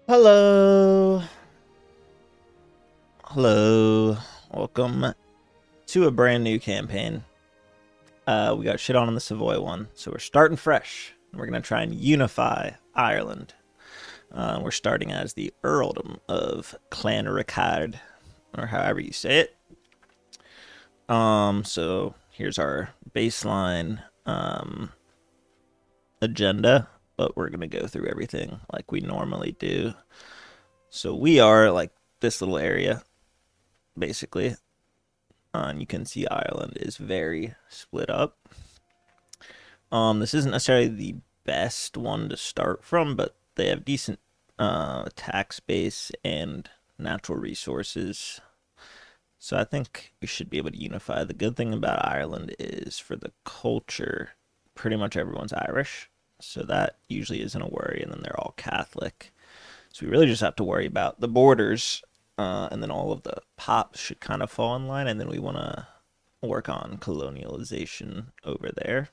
Hello. Hello. Welcome to a brand new campaign. We got shit on the Savoy one, so we're starting fresh. We're going to try and unify Ireland. We're starting as the earldom of Clanricarde, or however you say it. So here's our baseline agenda, but we're going to go through everything like we normally do. So we are like this little area, basically. And you can see Ireland is very split up. This isn't necessarily the best one to start from, but they have decent tax base and natural resources. So I think we should be able to unify. The good thing about Ireland is for the culture, pretty much everyone's Irish. So that usually isn't a worry, and then they're all Catholic. So we really just have to worry about the borders, and then all of the pops should kind of fall in line, and then we want to work on colonialization over there.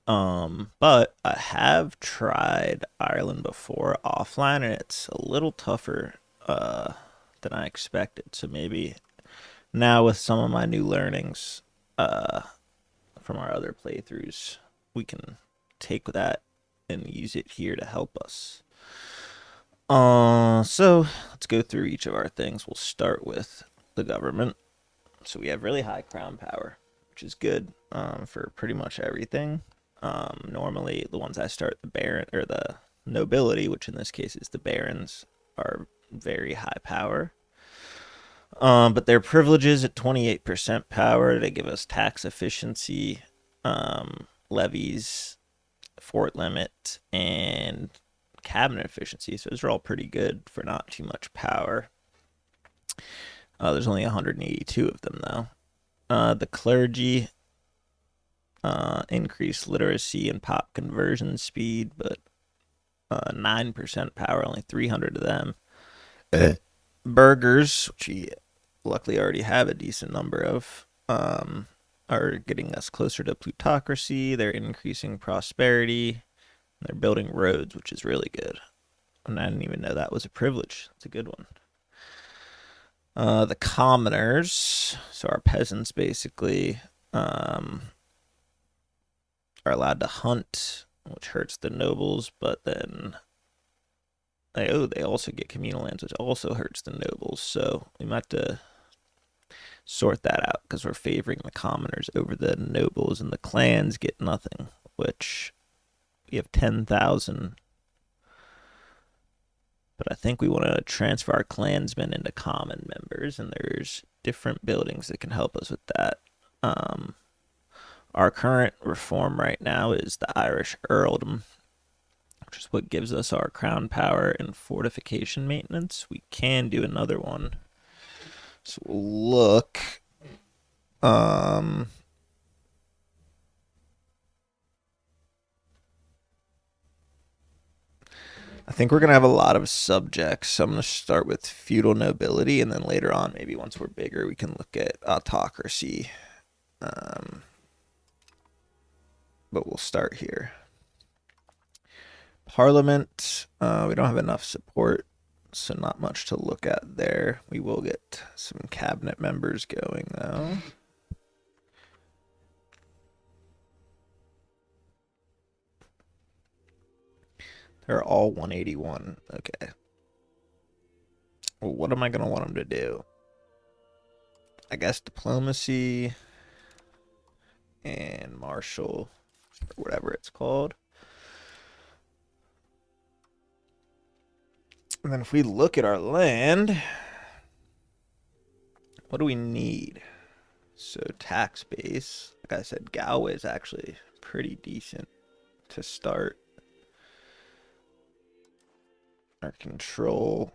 But I have tried Ireland before offline, and it's a little tougher than I expected. So maybe now with some of my new learnings from our other playthroughs, we can take that and use it here to help us. So let's go through each of our things. We'll start with the government. So we have really high crown power, which is good for pretty much everything. Normally, the ones I start, the baron or the nobility, which in this case is the barons, are very high power. But their privileges at 28% power, they give us tax efficiency, levies, fort limit, and cabinet efficiency. So those are all pretty good for not too much power. There's only 182 of them, though. The clergy increased literacy and pop conversion speed, but 9% power, only 300 of them. Burghers, which we luckily already have a decent number of, are getting us closer to plutocracy. They're increasing prosperity. They're building roads, which is really good. And I didn't even know that was a privilege. It's a good one. The commoners, so our peasants basically, are allowed to hunt, which hurts the nobles, but then they also get communal lands, which also hurts the nobles. So we might have to sort that out because we're favoring the commoners over the nobles, and the clans get nothing, which we have 10,000. But I think we want to transfer our clansmen into common members, and there's different buildings that can help us with that. Our current reform right now is the Irish earldom, which is what gives us our crown power and fortification maintenance. We can do another one. So we'll look. I think we're going to have a lot of subjects. So I'm going to start with feudal nobility, and then later on, maybe once we're bigger, we can look at autocracy. But we'll start here. Parliament, we don't have enough support, so not much to look at there. We will get some cabinet members going, though. They're all 181. Okay. Well, what am I going to want them to do? I guess diplomacy and martial, or whatever it's called. And then if we look at our land, what do we need? So tax base, like I said, Galway is actually pretty decent to start. Our control.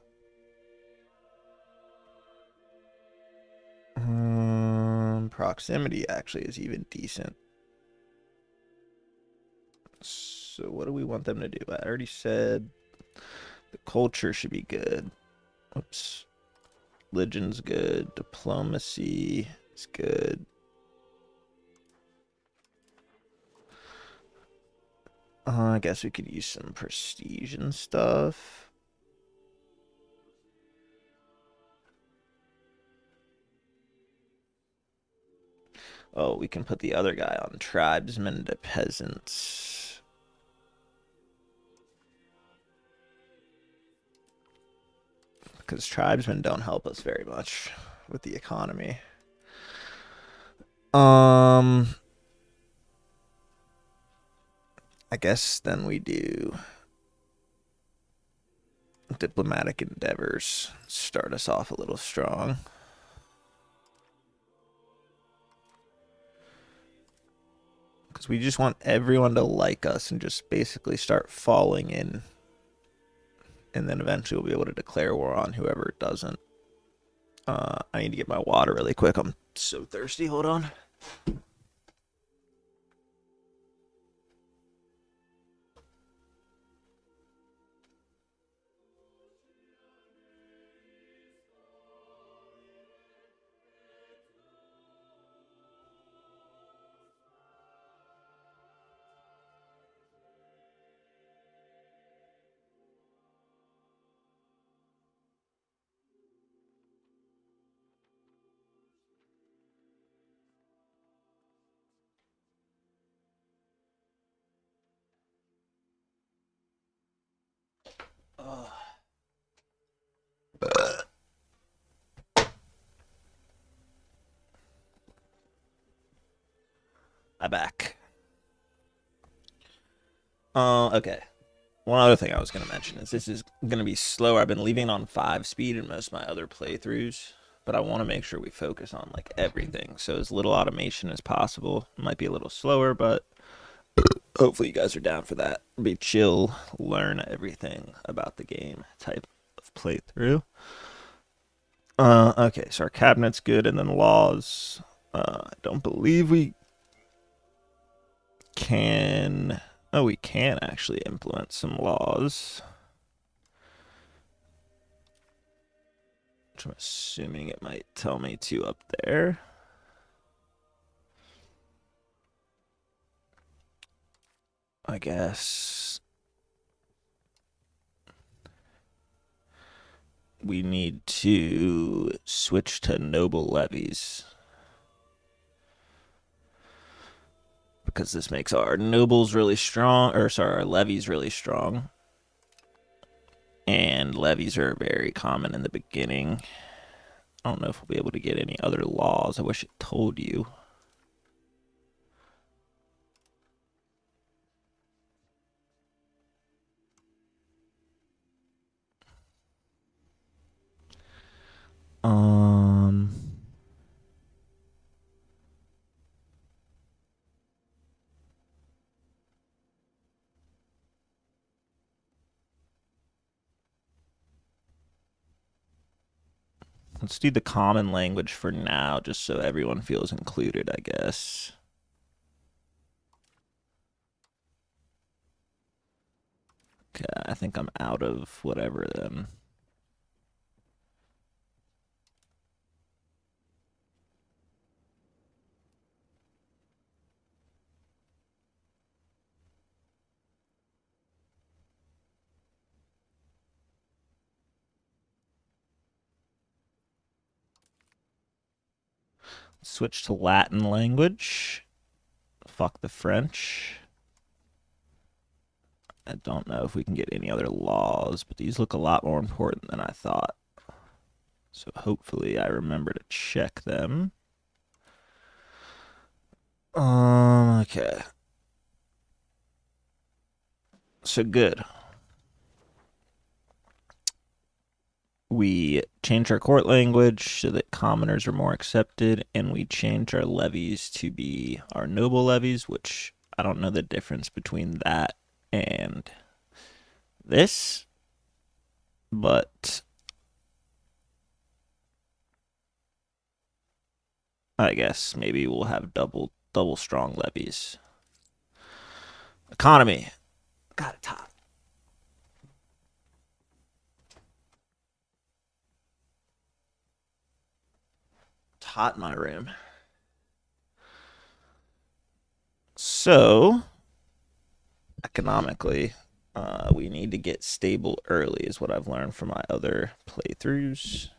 Proximity actually is even decent. So what do we want them to do? I already said the culture should be good. Oops. Religion's good. Diplomacy is good. I guess we could use some prestige and stuff. Oh, we can put the other guy on tribesmen to peasants. Because tribesmen don't help us very much with the economy. I guess then we do diplomatic endeavors. Start us off a little strong. Because we just want everyone to like us and just basically start falling in. And then eventually we'll be able to declare war on whoever doesn't. I need to get my water really quick. I'm so thirsty. Hold on. I'm back. Okay. One other thing I was going to mention is this is going to be slower. I've been leaving on 5 speed in most of my other playthroughs, but I want to make sure we focus on like everything. So as little automation as possible. It might be a little slower, but hopefully you guys are down for that. Be chill, learn everything about the game type of playthrough. Okay, so our cabinet's good, and then laws. I don't believe we can. Oh, we can actually implement some laws. Which I'm assuming it might tell me to up there. I guess we need to switch to noble levies. Because this makes our nobles really strong, or sorry, our levies really strong. And levies are very common in the beginning. I don't know if we'll be able to get any other laws. I wish it told you. Let's do the common language for now, just so everyone feels included, I guess. Okay, I think I'm out of whatever then. Switch to Latin language. Fuck the French. I don't know if we can get any other laws, but these look a lot more important than I thought. So hopefully I remember to check them. Okay. So good. We change our court language so that commoners are more accepted, and we change our levies to be our noble levies, which I don't know the difference between that and this, but I guess maybe we'll have double strong levies. Economy. Got it top. It's hot in my room. So, economically, we need to get stable early, is what I've learned from my other playthroughs.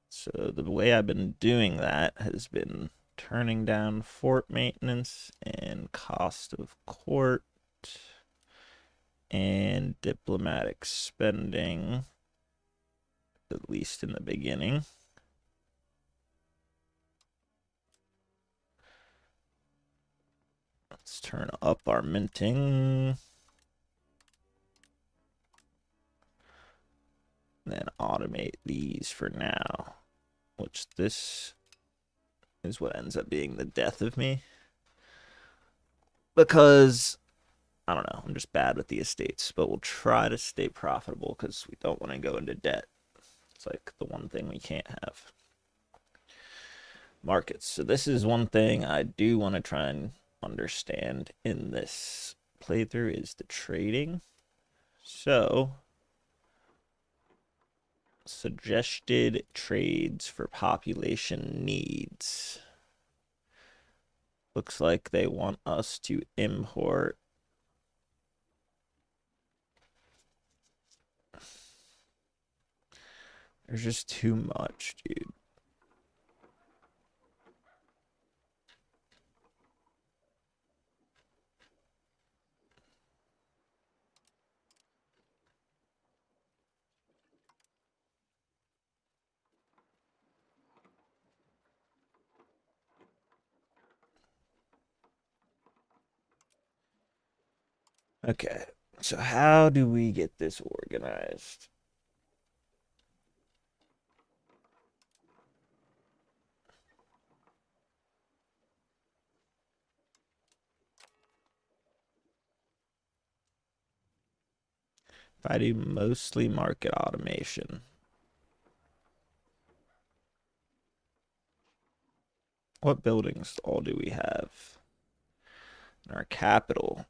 So the way I've been doing that has been turning down fort maintenance and cost of court and diplomatic spending, at least in the beginning. Let's turn up our minting. Then automate these for now, which this is what ends up being the death of me. Because, I don't know, I'm just bad with the estates, but we'll try to stay profitable because we don't want to go into debt. It's like the one thing we can't have. Markets. So this is one thing I do want to try and understand in this playthrough is the trading. So suggested trades for population needs. Looks like they want us to import there's just too much, dude. Okay, so how do we get this organized? If I do mostly market automation, what buildings all do we have? In our capital,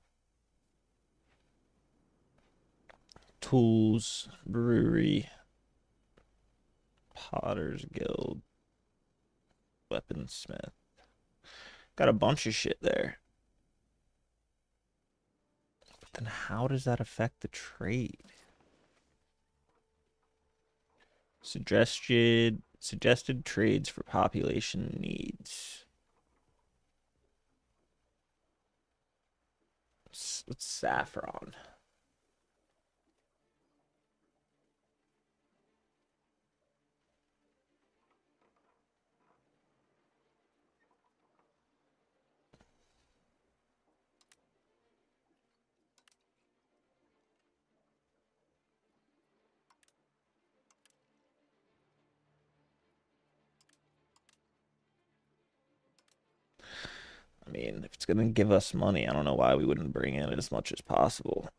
tools, brewery, potter's guild, weaponsmith. Got a bunch of shit there. But then how does that affect the trade? Suggested trades for population needs. What's saffron? I mean, if it's gonna give us money, I don't know why we wouldn't bring in as much as possible.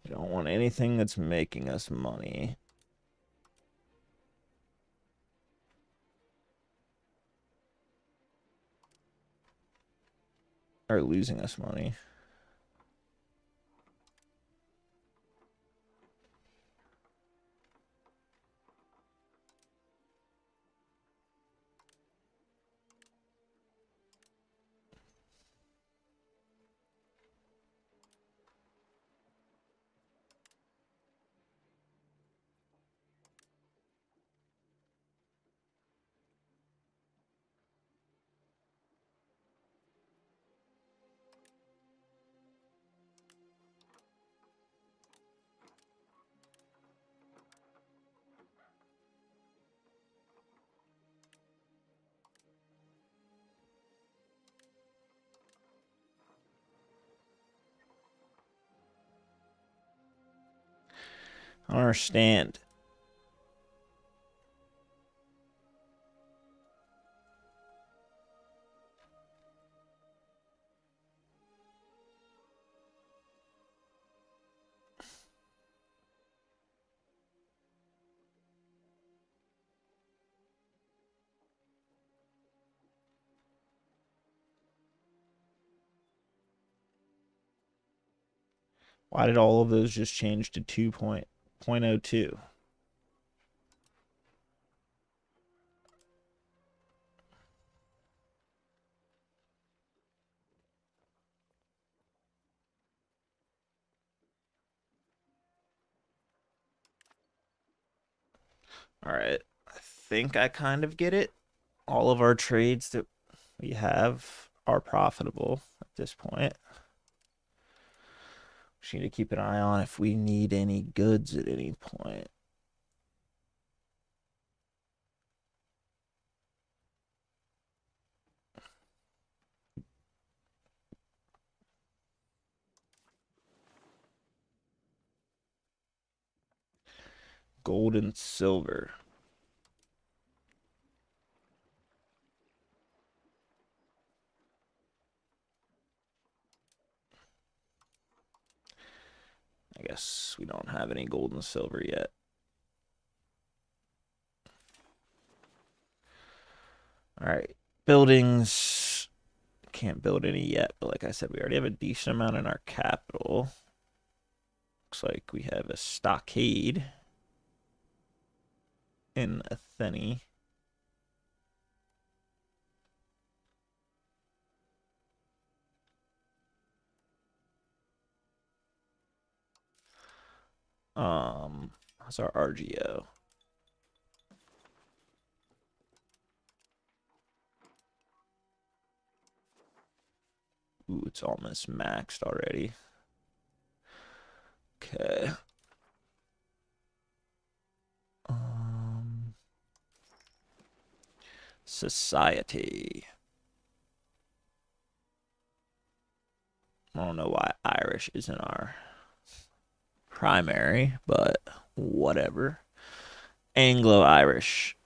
We don't want anything that's making us money. Or losing us money. I don't understand. Why did all of those just change to 2.02? All right. I think I kind of get it. All of our trades that we have are profitable at this point. Just need to keep an eye on if we need any goods at any point. Gold and silver. I guess we don't have any gold and silver yet. All right. Buildings. Can't build any yet, but like I said, we already have a decent amount in our capital. Looks like we have a stockade in Athene. How's our RGO? Ooh, it's almost maxed already. Okay. Society. I don't know why Irish isn't our primary, but whatever. Anglo-Irish.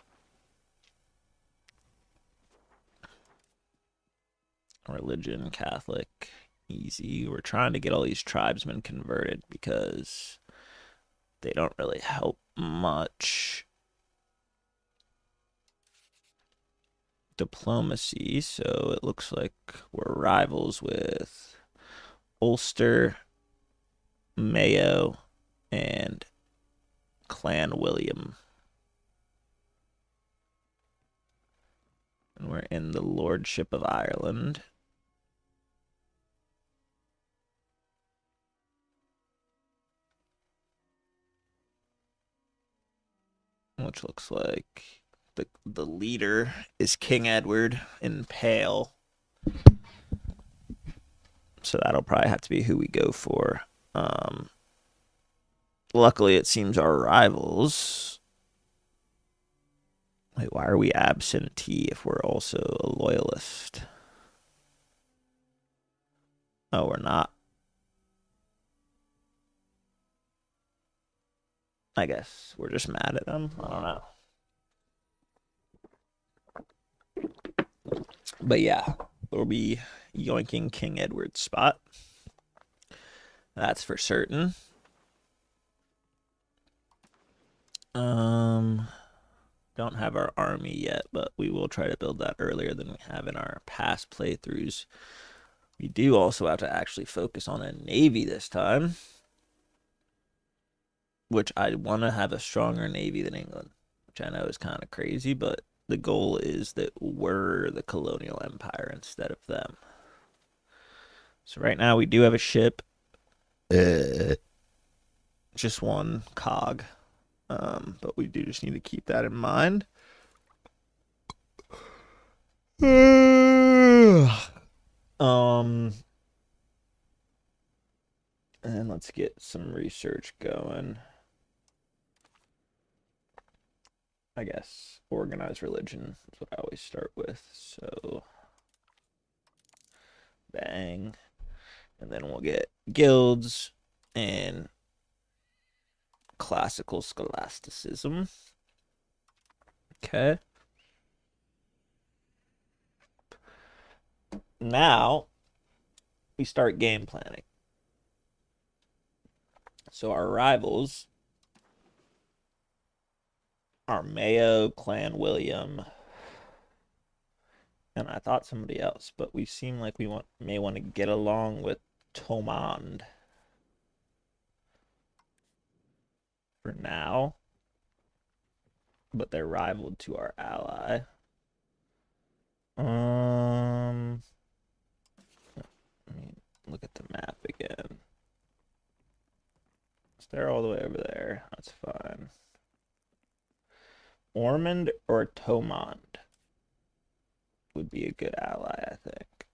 Religion, Catholic, easy. We're trying to get all these tribesmen converted because they don't really help much. Diplomacy, so it looks like we're rivals with Ulster, Mayo, and Clan William. And we're in the Lordship of Ireland. Which looks like the leader is King Edward in pale. So that'll probably have to be who we go for. Luckily, it seems our rivals. Wait, why are we absentee if we're also a loyalist? Oh, we're not. I guess we're just mad at them. I don't know. But yeah, we'll be yoinking King Edward's spot. That's for certain. Don't have our army yet, but we will try to build that earlier than we have in our past playthroughs. We do also have to actually focus on a navy this time, which I want to have a stronger navy than England, which I know is kind of crazy, but the goal is that we're the colonial empire instead of them. So right now we do have a ship, just one cog, but we do just need to keep that in mind. And let's get some research going. I guess organized religion is what I always start with. So bang. And then we'll get guilds and classical scholasticism. Okay. Now we start game planning. So our rivals are Mayo, Clan William, and I thought somebody else, but we seem like we may want to get along with Thomond. for now, but they're rivaled to our ally. Let me look at the map again. So they're all the way over there. That's fine. Ormond or Tomond would be a good ally, I think.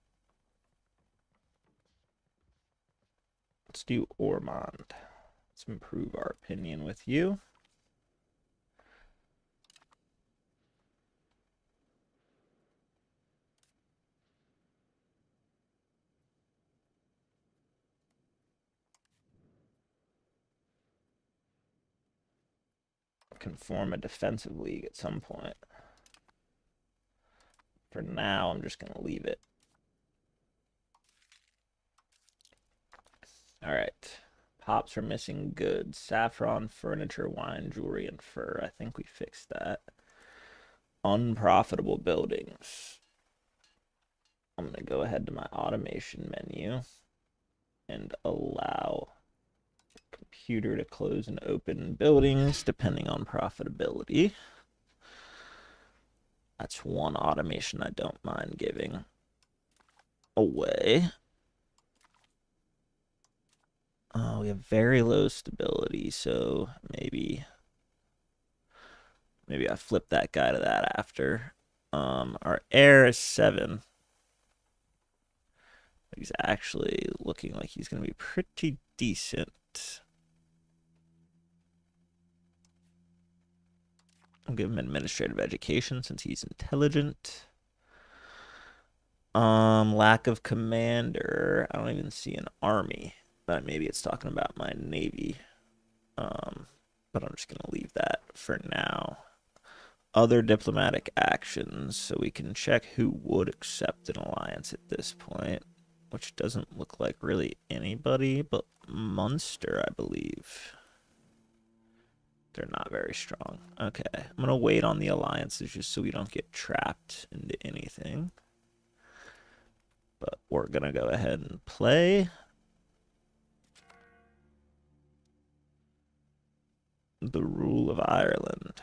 Let's do Ormond. Let's improve our opinion with you. Can form a defensive league at some point. For now, I'm just going to leave it. All right. Pops are missing goods. Saffron, furniture, wine, jewelry, and fur. I think we fixed that. Unprofitable buildings. I'm going to go ahead to my automation menu and allow the computer to close and open buildings depending on profitability. That's one automation I don't mind giving away. We have very low stability, so maybe I flip that guy to that after. Our air is 7. He's actually looking like he's going to be pretty decent. I'll give him administrative education since he's intelligent. Lack of commander. I don't even see an army, but maybe it's talking about my navy. But I'm just gonna leave that for now. Other diplomatic actions, so we can check who would accept an alliance at this point, which doesn't look like really anybody but Munster, I believe. They're not very strong. Okay, I'm gonna wait on the alliances just so we don't get trapped into anything. But we're gonna go ahead and play. The rule of Ireland.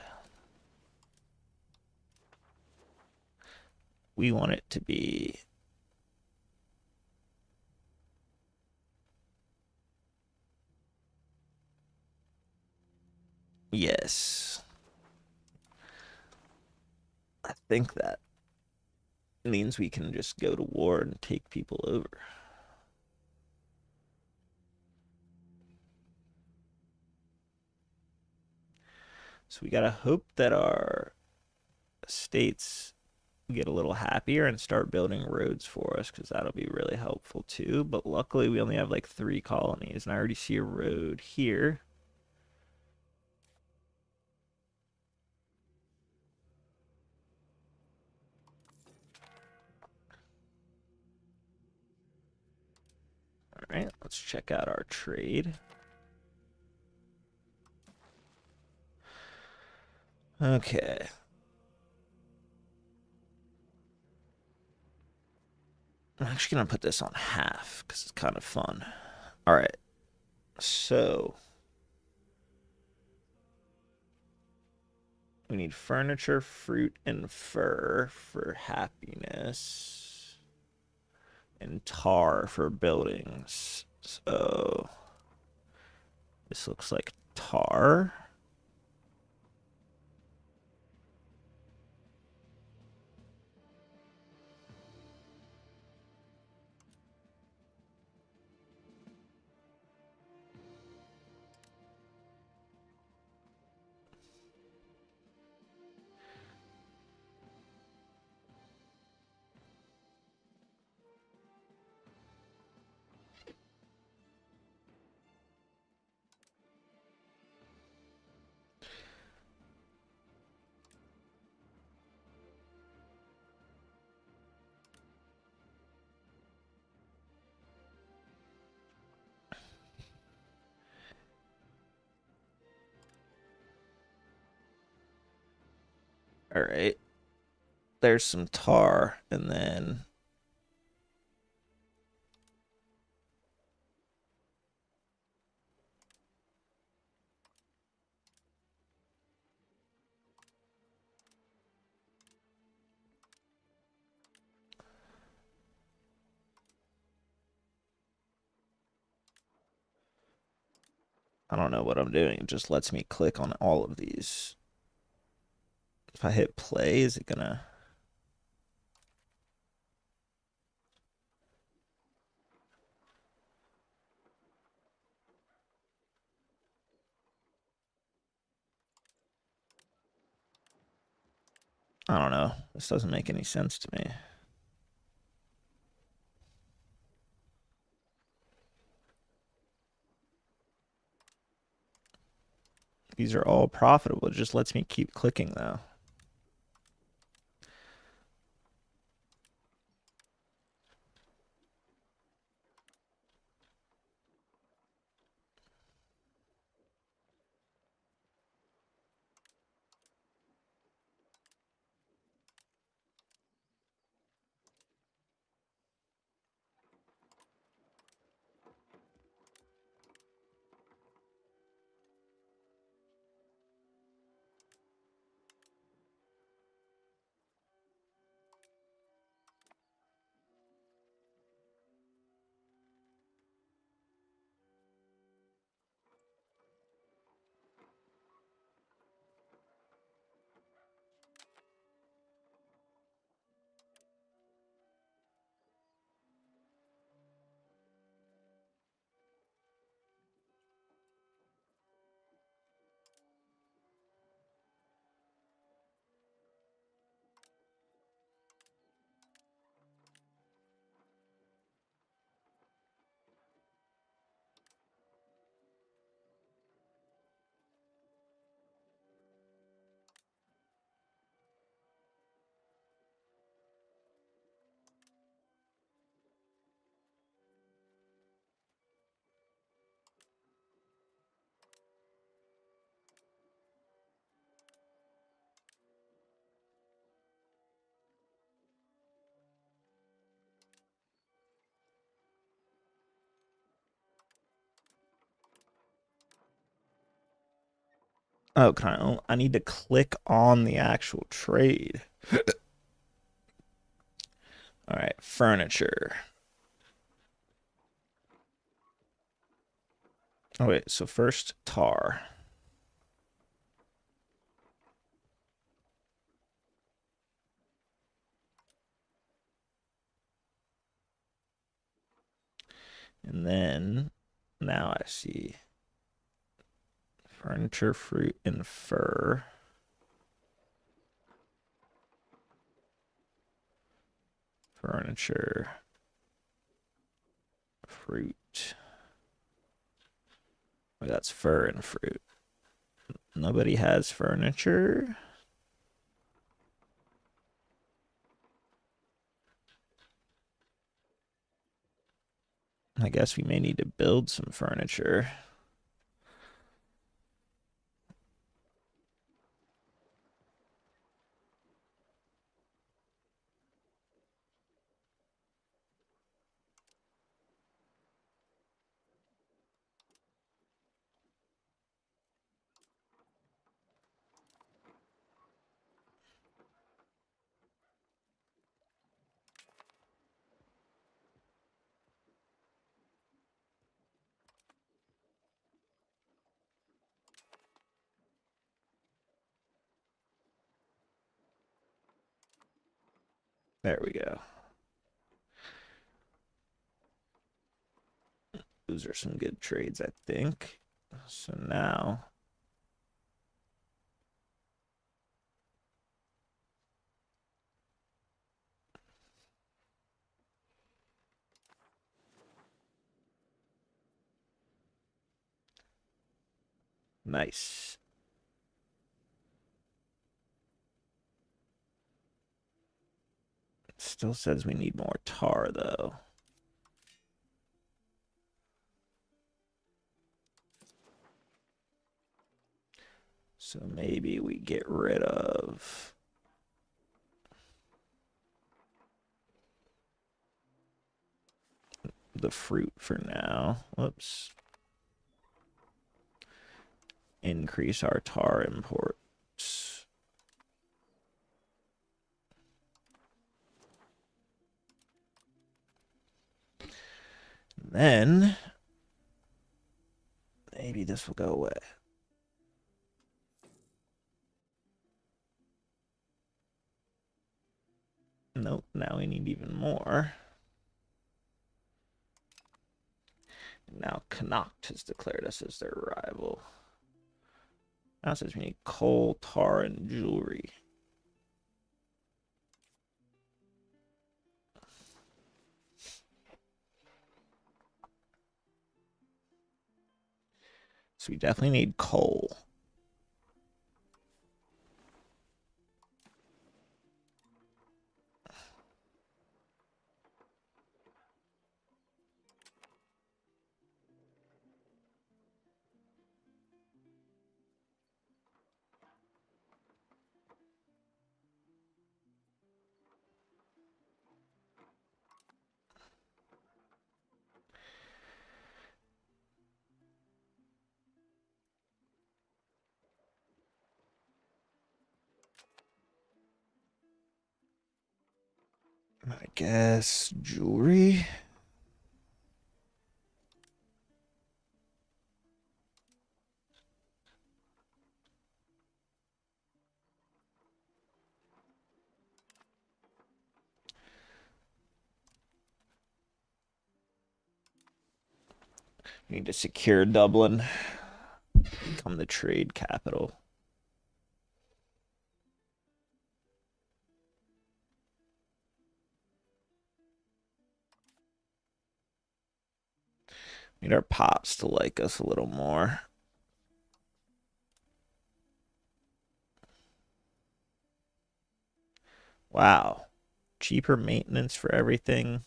We want it to be yes. I think that means we can just go to war and take people over. So we gotta hope that our states get a little happier and start building roads for us, because that'll be really helpful too. But luckily we only have like 3 colonies, and I already see a road here. All right, let's check out our trade. Okay. I'm actually going to put this on half because it's kind of fun. All right. So we need furniture, fruit, and fur for happiness, and tar for buildings. So this looks like tar. All right. There's some tar, and then I don't know what I'm doing. It just lets me click on all of these. If I hit play, is it gonna... I don't know. This doesn't make any sense to me. These are all profitable. It just lets me keep clicking though. Oh, I need to click on the actual trade. All right, furniture. Oh wait, so first tar. And then now I see furniture, fruit, and fur. Furniture, fruit. Oh, that's fur and fruit. Nobody has furniture. I guess we may need to build some furniture. There we go. Those are some good trades, I think. So now nice. It still says we need more tar though. So maybe we get rid of the fruit for now. Whoops. Increase our tar imports. Then Maybe this will go away. Nope, now we need even more. Now Connacht has declared us as their rival. Now it says we need coal, tar, and jewelry. So we definitely need coal. I guess jewelry. We need to secure Dublin, become the trade capital. We need our pops to like us a little more. Wow. Cheaper maintenance for everything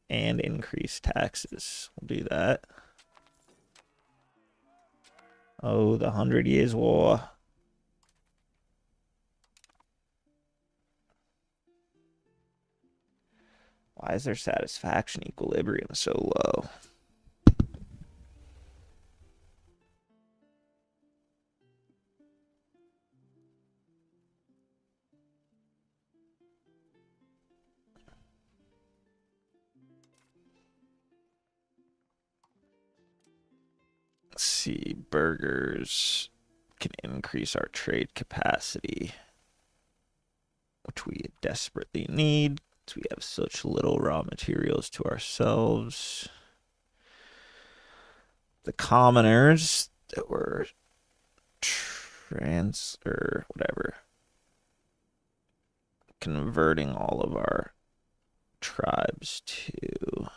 and increased taxes. We'll do that. Oh, the 100 Years' War. Why is their satisfaction equilibrium so low? Let's see, burgers can increase our trade capacity, which we desperately need. We have such little raw materials to ourselves. The commoners that were or whatever, converting all of our tribes to,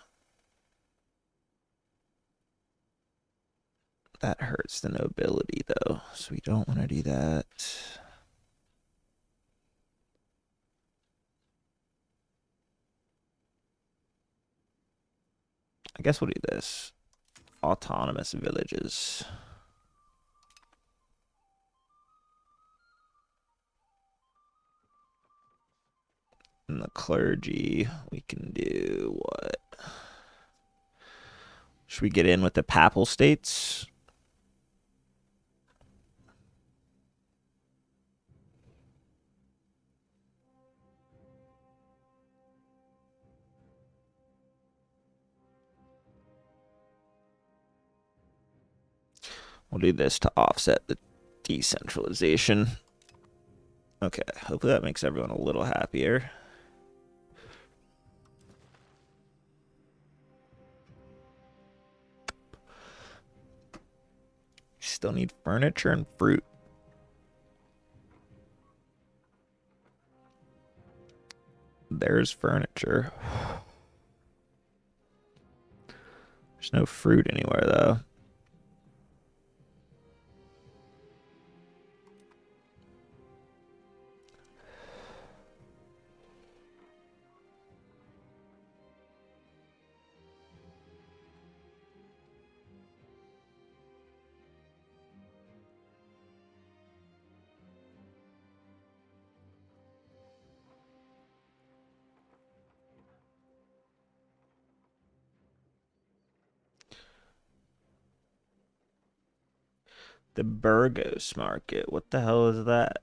that hurts the nobility though, so we don't want to do that. I guess we'll do this. Autonomous villages. And the clergy, we can do what? Should we get in with the papal states? We'll do this to offset the decentralization. Okay, hopefully that makes everyone a little happier. Still need furniture and fruit. There's furniture. There's no fruit anywhere though. The Burgos market. What the hell is that?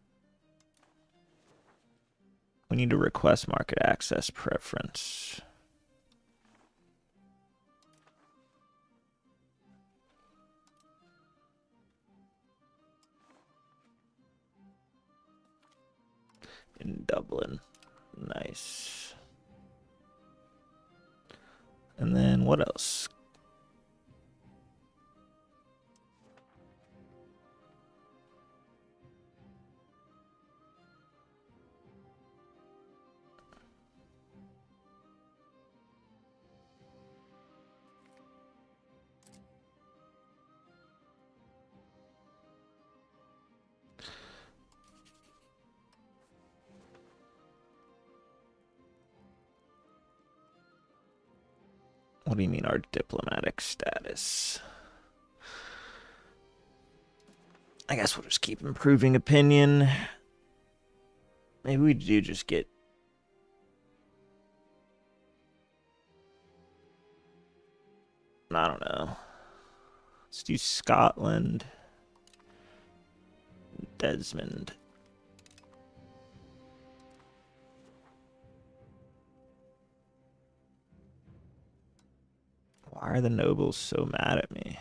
We need to request market access preference. in Dublin. Nice. And then what else? What do you mean our diplomatic status? I guess we'll just keep improving opinion. Maybe we do just get... I don't know. Let's do Scotland. Desmond. Why are the nobles so mad at me?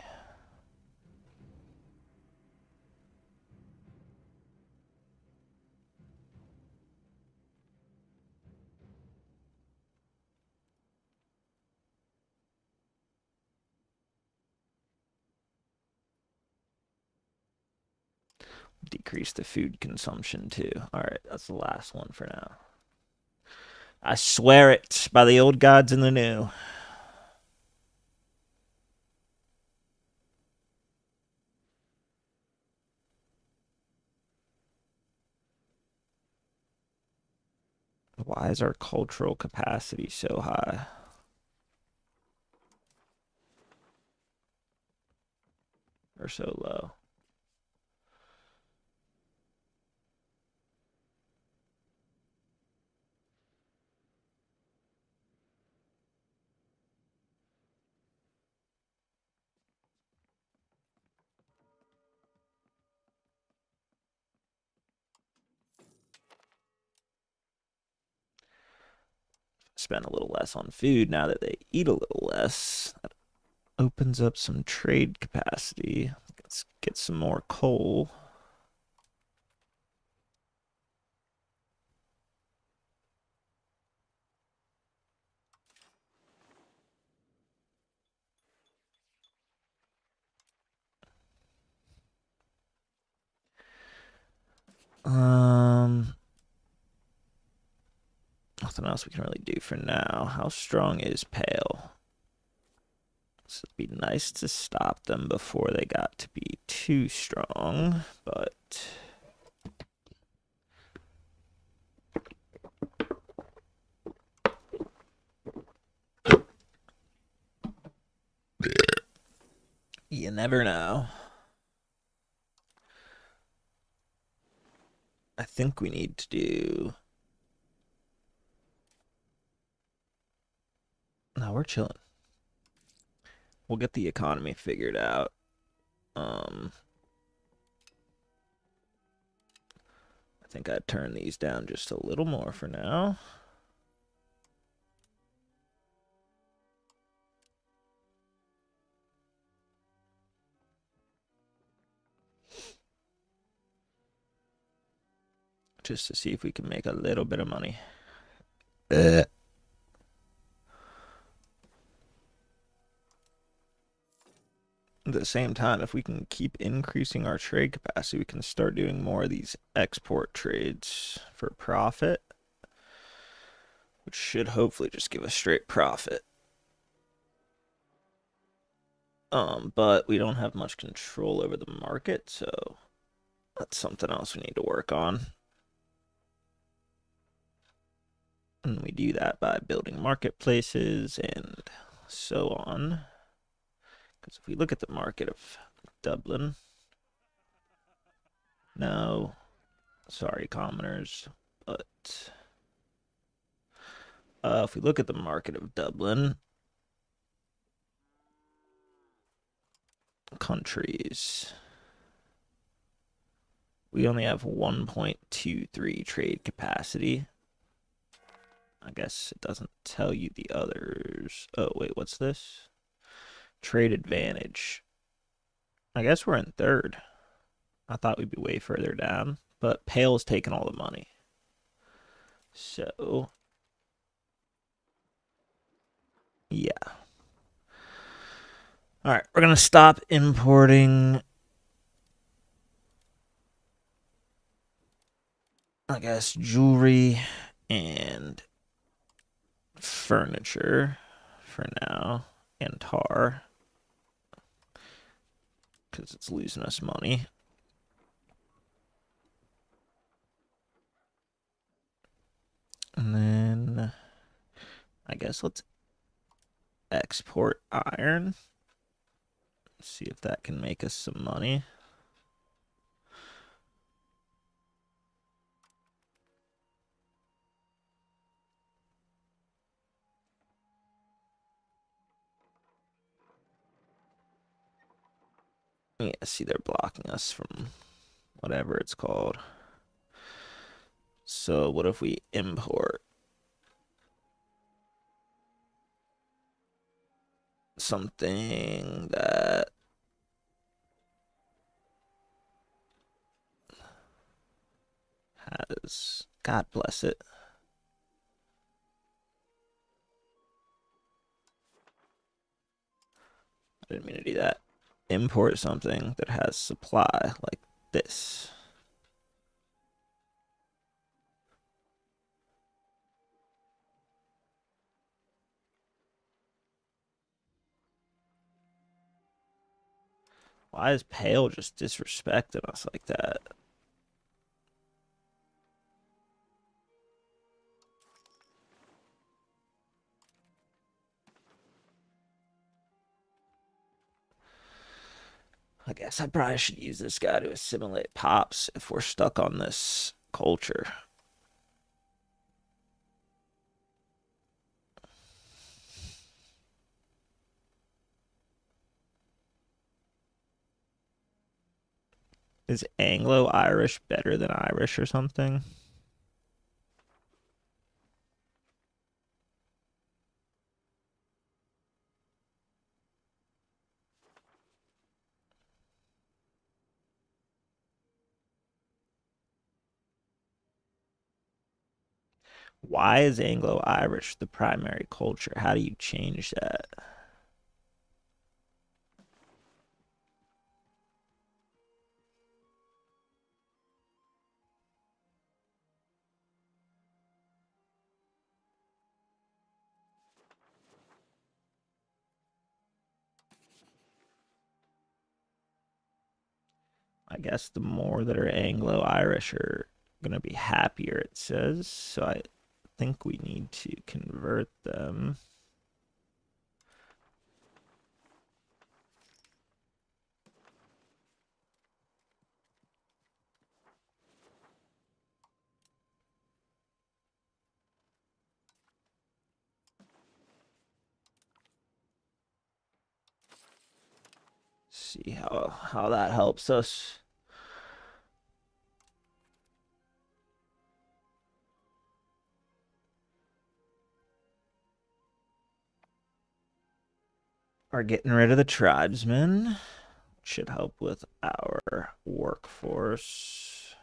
Decrease the food consumption too. All right, that's the last one for now. I swear it by the old gods and the new. Why is our cultural capacity so high? Or so low? Spend a little less on food now that they eat a little less. That opens up some trade capacity. Let's get some more coal. Nothing else we can really do for now. How strong is Pale? So it'd be nice to stop them before they got to be too strong, but you never know. I think we need to do... No, we're chilling. We'll get the economy figured out. I think I'd turn these down just a little more for now. Just to see if we can make a little bit of money. At the same time, if we can keep increasing our trade capacity, we can start doing more of these export trades for profit, which should hopefully just give us straight profit. But we don't have much control over the market, so that's something else we need to work on. And we do that by building marketplaces and so on. Because if we look at the market of Dublin, no, sorry, commoners, but if we look at the market of Dublin, countries, we only have 1.23 trade capacity. I guess it doesn't tell you the others. Oh, wait, what's this? Trade advantage. I guess we're in third. I thought we'd be way further down, but Pale's taking all the money. So, yeah. All right, we're going to stop importing, I guess, jewelry and furniture for now, and tar, because it's losing us money. And then I guess let's export iron. See if that can make us some money. Yeah, see, they're blocking us from whatever it's called. So what if we import something that has, God bless it. I didn't mean to do that. Import something that has supply like this. Why is Pale just disrespecting us like that? I guess I probably should use this guy to assimilate Pops if we're stuck on this culture. Is Anglo-Irish better than Irish or something? Why is Anglo-Irish the primary culture? How do you change that? I guess the more that are Anglo-Irish are going to be happier, it says. So I think we need to convert them. See how that helps us. Are getting rid of the tribesmen. Should help with our workforce.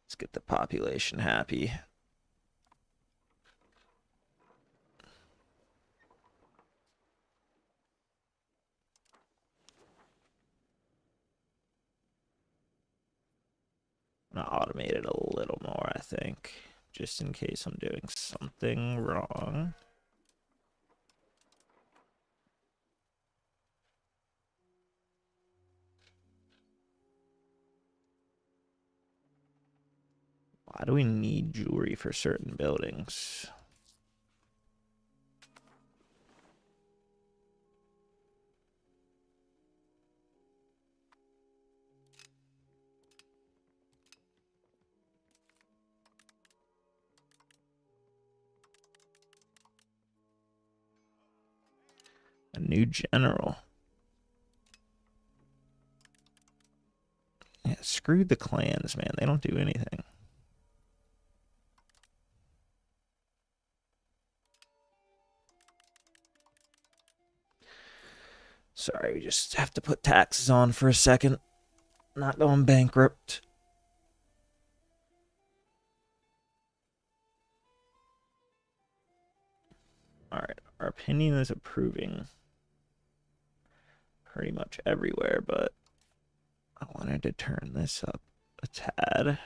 Let's get the population happy. I'm gonna automate it a little more, I think, just in case I'm doing something wrong. Why do we need jewelry for certain buildings? A new general. Screw the clans, man. They don't do anything. Sorry, we just have to put taxes on for a second. Not going bankrupt. Alright, our opinion is approving pretty much everywhere, but I wanted to turn this up a tad.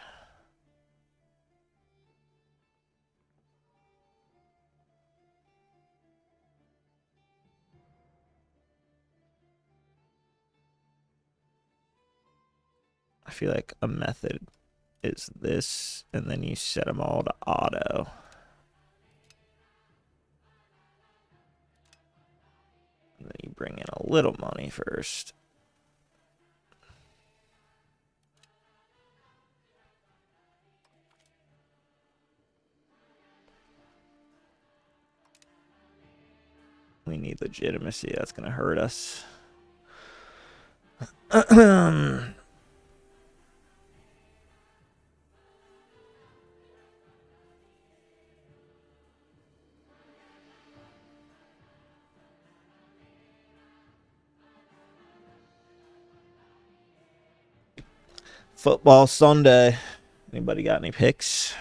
I feel like a method is this, and then you set them all to auto. And then you bring in a little money first. We need legitimacy. That's going to hurt us. Football Sunday. Anybody got any picks?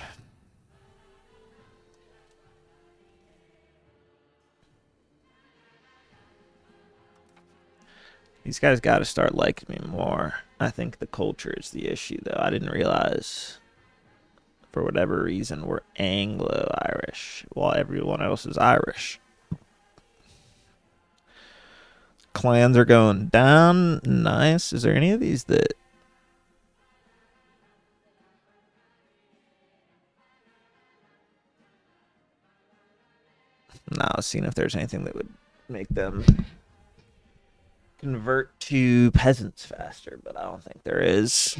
These guys got to start liking me more. I think the culture is the issue, though. I didn't realize, for whatever reason, we're Anglo-Irish, while everyone else is Irish. Clans are going down. Nice. Is there any of these that... No, I was seeing if there's anything that would make them convert to peasants faster, but I don't think there is.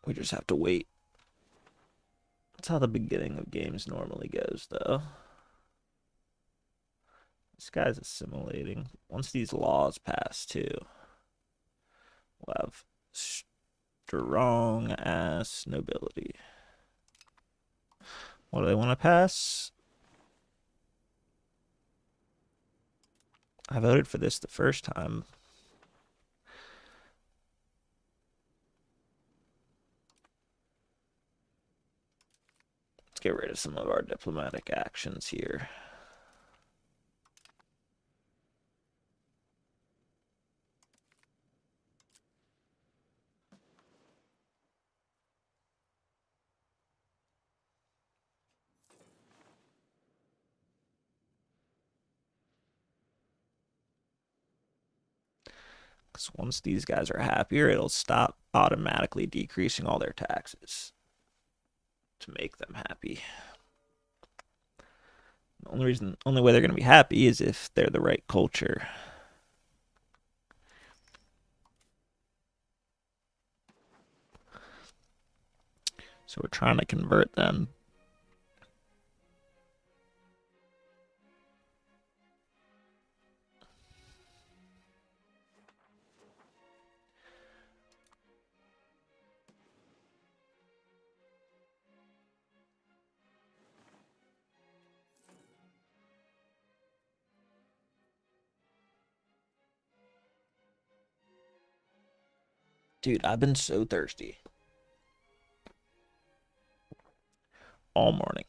We just have to wait. That's how the beginning of games normally goes, though. This guy's assimilating. Once these laws pass, too, we'll have strong ass nobility. What do they want to pass? I voted for this the first time. Let's get rid of some of our diplomatic actions here. Because once these guys are happier, it'll stop automatically decreasing all their taxes to make them happy. The only way they're going to be happy is if they're the right culture. So we're trying to convert them. Dude, I've been so thirsty all morning.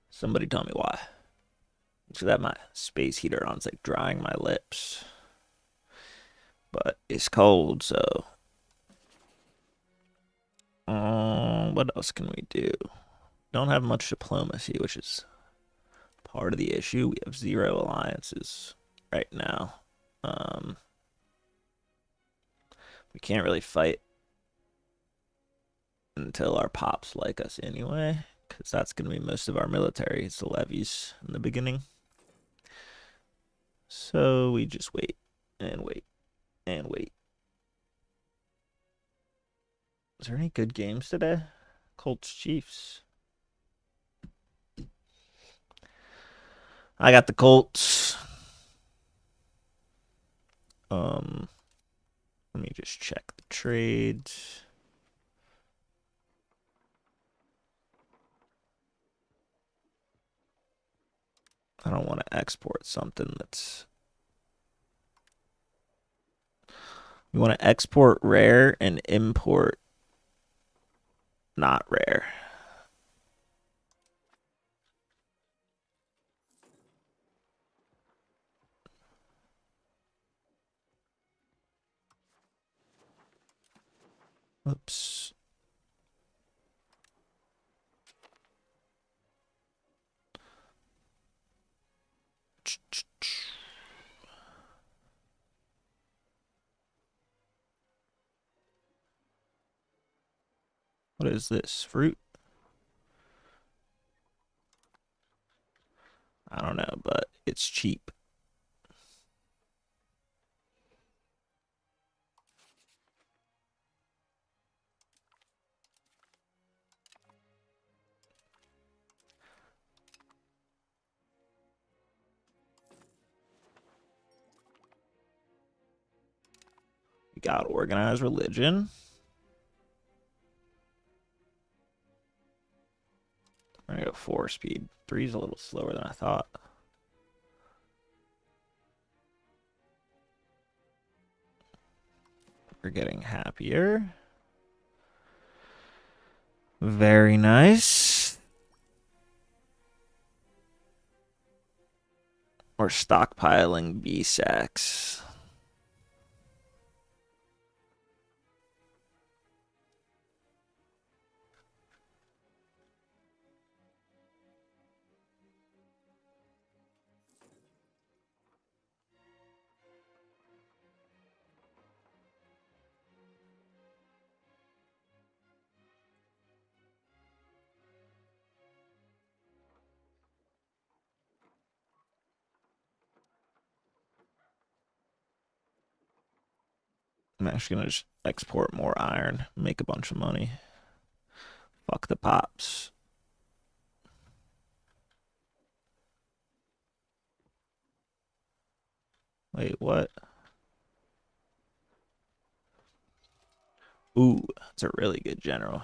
Somebody tell me why. So that my space heater on, it's like drying my lips. But it's cold, so what else can we do? Don't have much diplomacy, which is part of the issue. We have 0 alliances right now. We can't really fight until our pops like us anyway, because that's going to be most of our military. It's the levies in the beginning. So we just wait and wait and wait. Is there any good games today? Colts Chiefs. I got the Colts. Let me just check the trades. I don't want to export something that's... You want to export rare and import not rare. Oops. What is this? Fruit? I don't know, but it's cheap. We got organized religion. I'm gonna go 4 speed. 3 is a little slower than I thought. We're getting happier. Very nice. We're stockpiling B-sacks. I'm actually gonna just export more iron, make a bunch of money. Fuck the pops. Wait, what? Ooh, that's a really good general.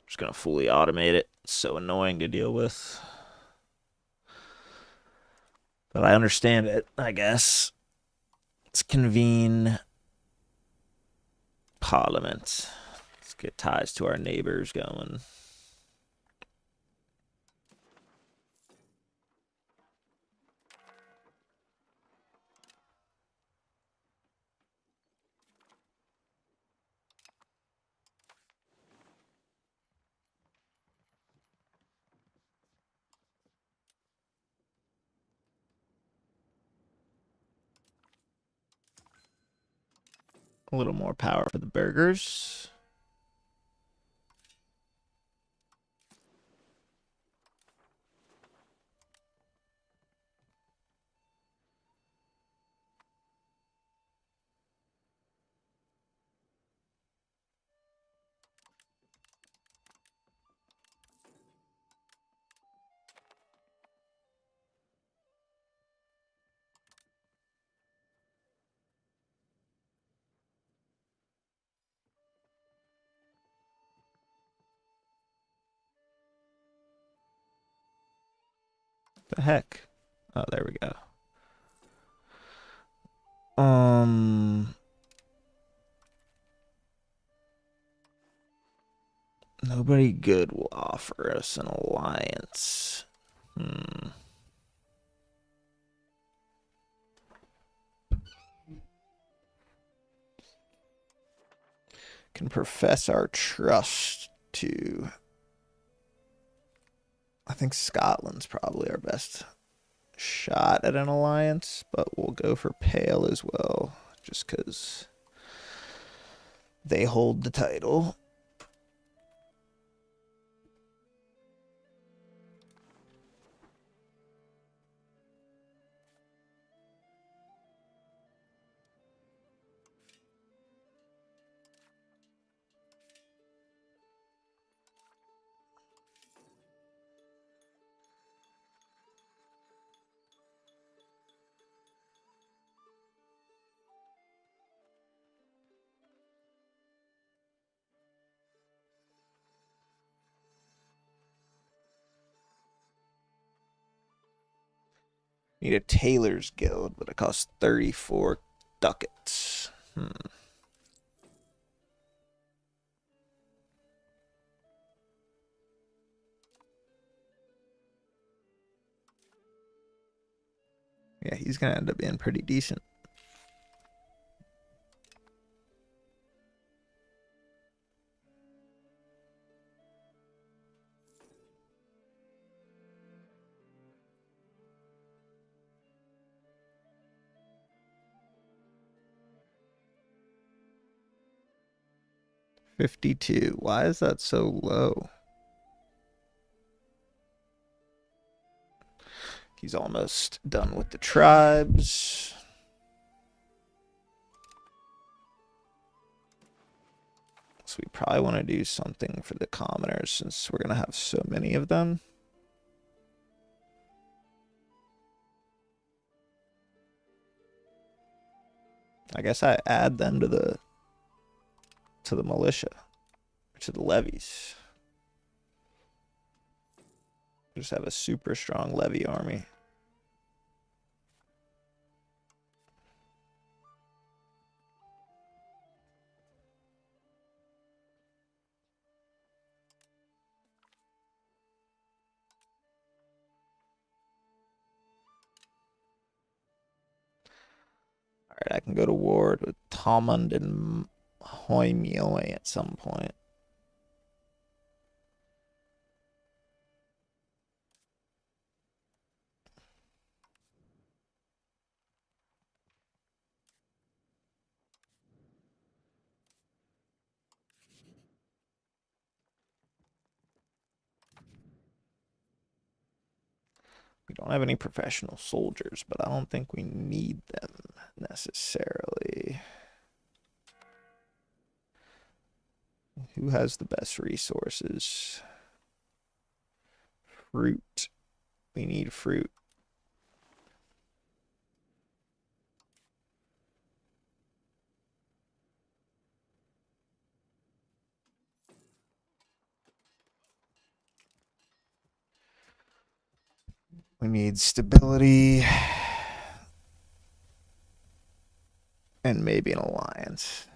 Just gonna fully automate it. It's so annoying to deal with. But I understand it, I guess. Let's convene Parliament. Let's get ties to our neighbors going. A little more power for the burgers. The heck? Oh, there we go. Nobody good will offer us an alliance. can profess our trust to... I think Scotland's probably our best shot at an alliance, but we'll go for Pale as well, just because they hold the title. Need a tailor's guild, but it costs 34 ducats. Yeah, he's going to end up being pretty decent. $52. Why is that so low? He's almost done with the tribes. So we probably want to do something for the commoners since we're going to have so many of them. I guess I add them to the militia, to the levies. Just have a super strong levy army. All right, I can go to war with Thomond and Hoimioe at some point. We don't have any professional soldiers, but I don't think we need them necessarily. Who has the best resources? Fruit. We need fruit. We need stability and maybe an alliance.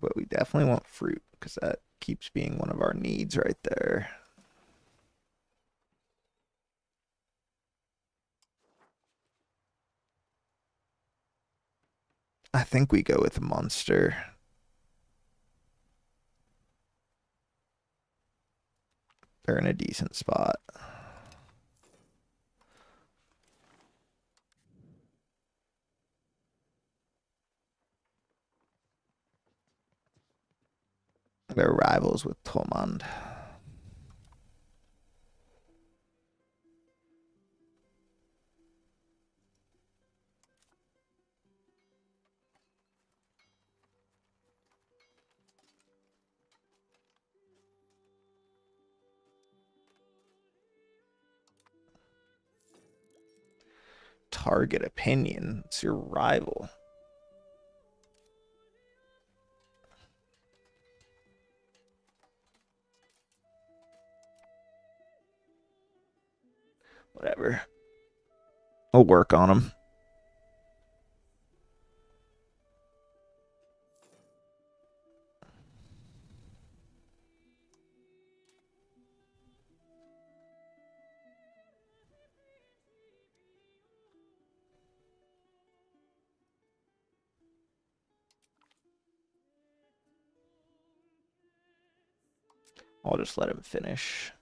But we definitely want fruit because that keeps being one of our needs right there. I think we go with Munster. They're in a decent spot. They're rivals with Thomond. Target opinion. It's your rival. Whatever. I'll work on them. I'll just let him finish.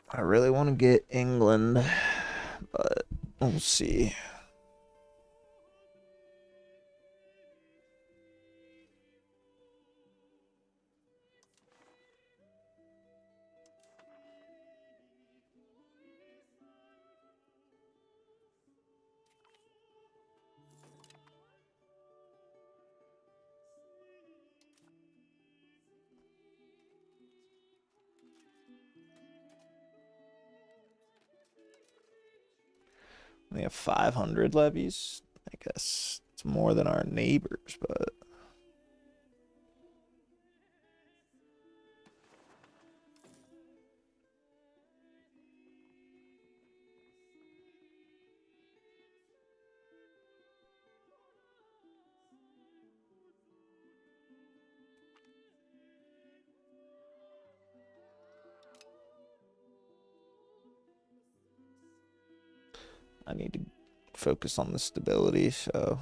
I really want to get England, but we'll see. We have 500 levies. I guess it's more than our neighbors, but I need to focus on the stability, so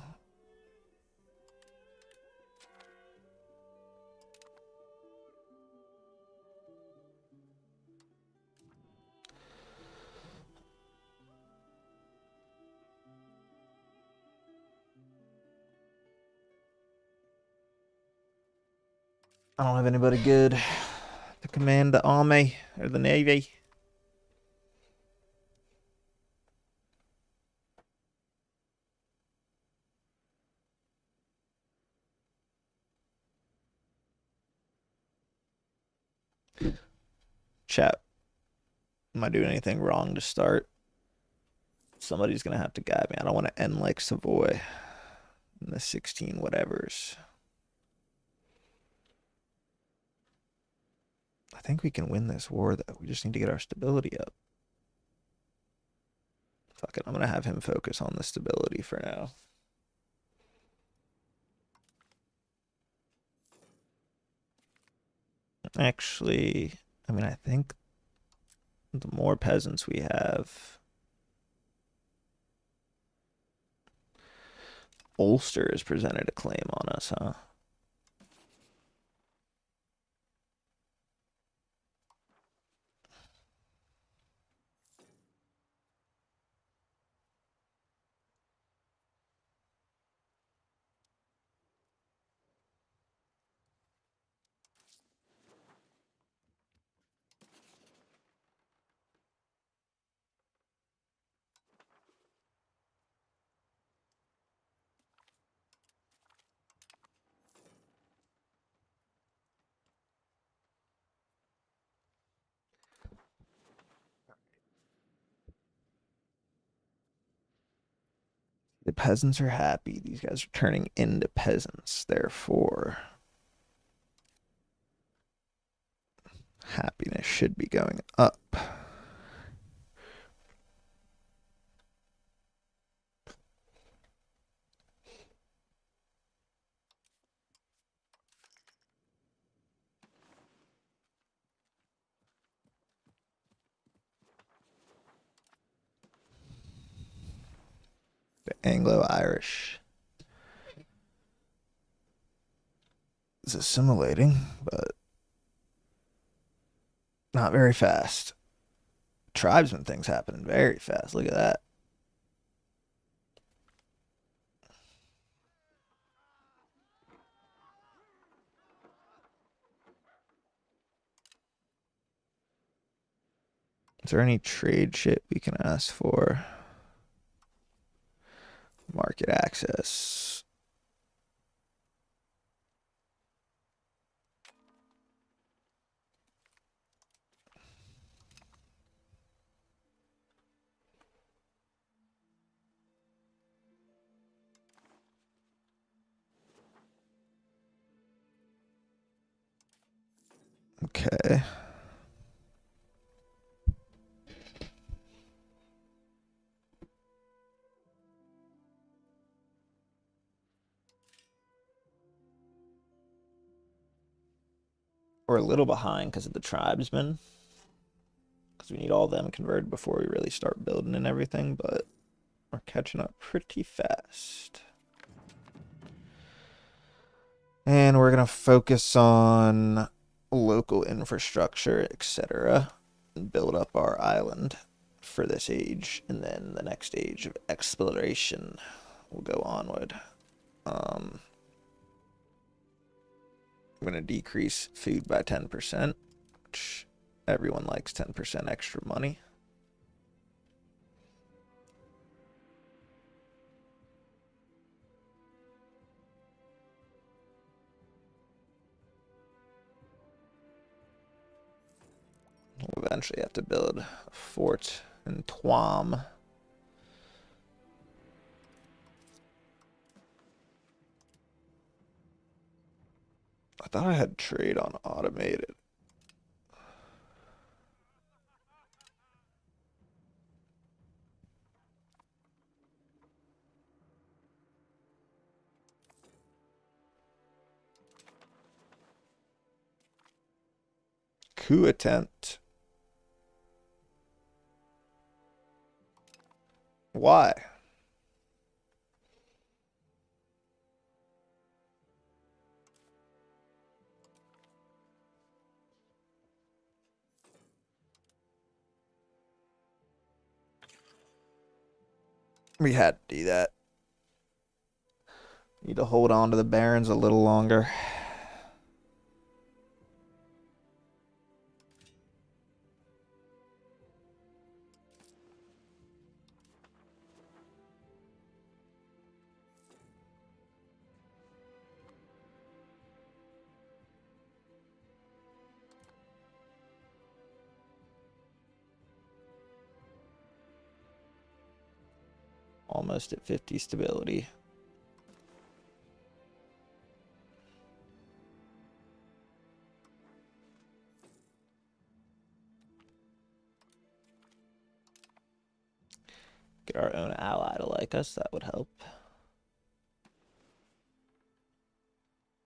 I don't have anybody good to command the army or the navy. Chat, am I doing anything wrong to start? Somebody's gonna have to guide me. I don't want to end like Savoy in the 16 whatevers. I think we can win this war, though. We just need to get our stability up. Fuck it. I'm going to have him focus on the stability for now. Actually, I mean, I think the more peasants we have, Ulster has presented a claim on us, huh? The peasants are happy. These guys are turning into peasants. Therefore, happiness should be going up. The Anglo-Irish is assimilating, but not very fast. Tribesman things happening very fast. Look at that. Is there any trade shit we can ask for? Market access. Okay. We're a little behind because of the tribesmen. Because we need all them converted before we really start building and everything, but we're catching up pretty fast. And we're going to focus on local infrastructure, etc., and build up our island for this age. And then the next age of exploration will go onward. I'm going to decrease food by 10%, which everyone likes 10% extra money. We'll eventually have to build a fort in Tuam. I thought I had trade on automated. Coup attempt. Why? We had to do that. Need to hold on to the barons a little longer. Almost at 50 stability. Get our own ally to like us, that would help.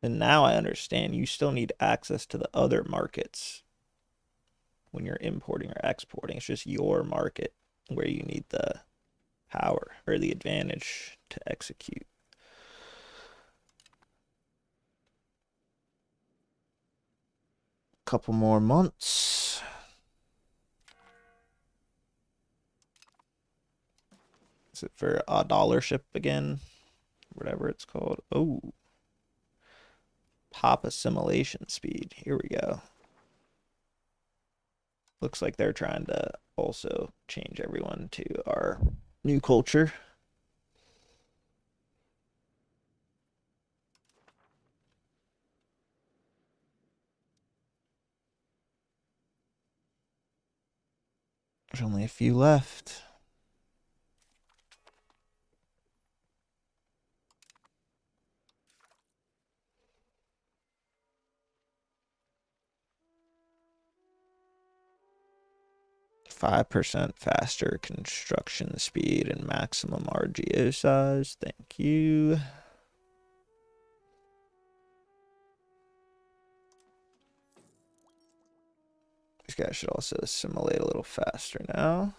And now I understand you still need access to the other markets when you're importing or exporting. It's just your market where you need the power or the advantage to execute. Couple more months. Is it for a dollarship again? Whatever it's called. Oh. Pop assimilation speed. Here we go. Looks like they're trying to also change everyone to our new culture. There's only a few left. %5 faster construction speed and maximum RGO size. Thank you. These guys should also assimilate a little faster now.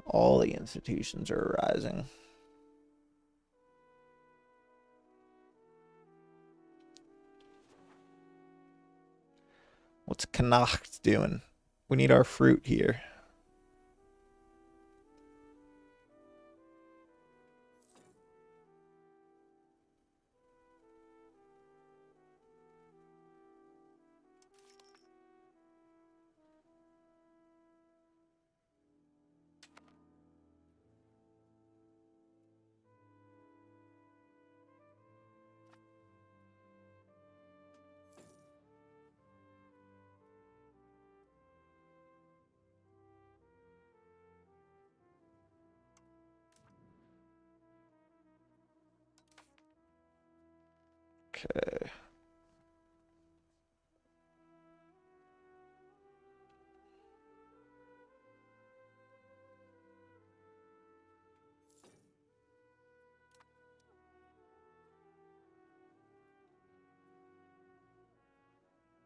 All the institutions are rising. What's Connacht doing? We need our fruit here.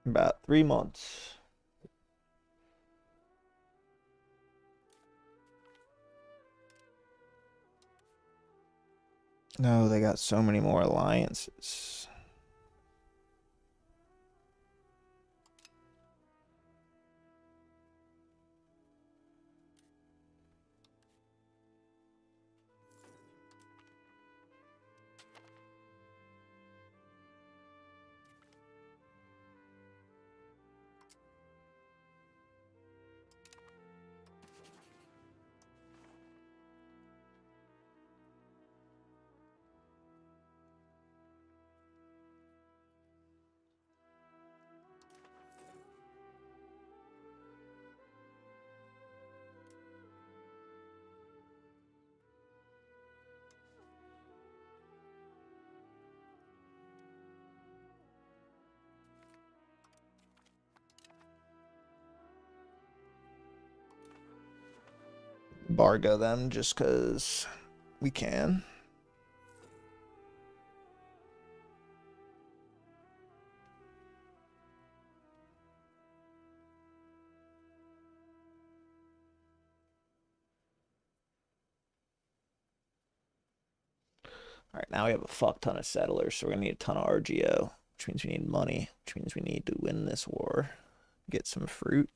About 3 months. No, they got so many more alliances. Embargo them just because we can. All right, now we have a fuck ton of settlers, so we're gonna need a ton of RGO, which means we need money, which means we need to win this war, get some fruit,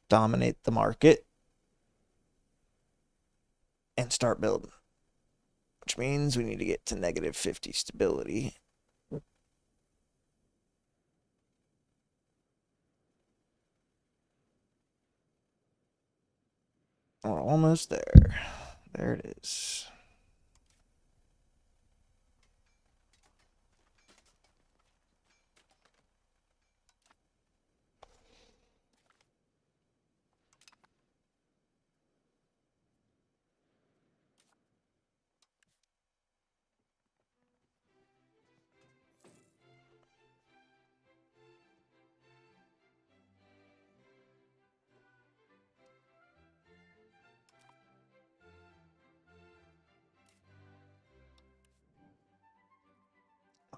dominate the market, and start building. Which means we need to get to -50 stability. We're almost there. There it is.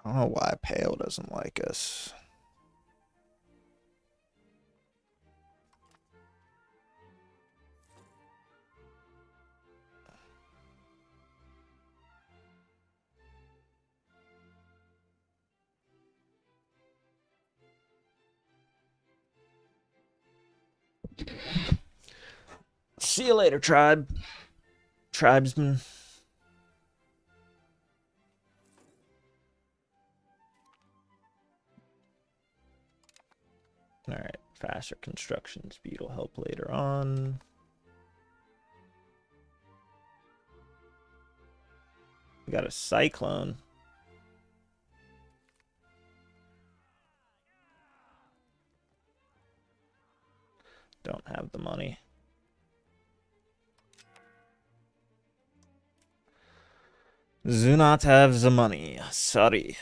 I don't know why Pale doesn't like us. See you later, tribesmen. All right, faster construction speed will help later on. We got a cyclone. Don't have the money. Do not have the money. Sorry.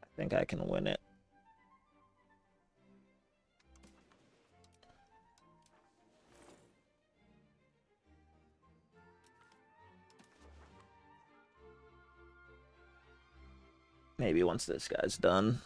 I think I can win it. Maybe once this guy's done.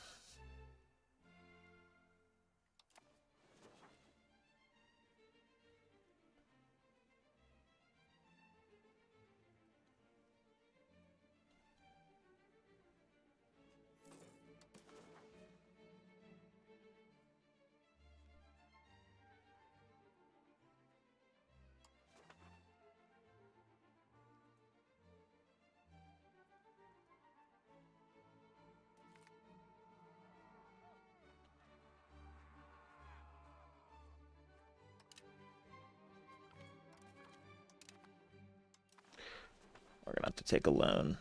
to take a loan.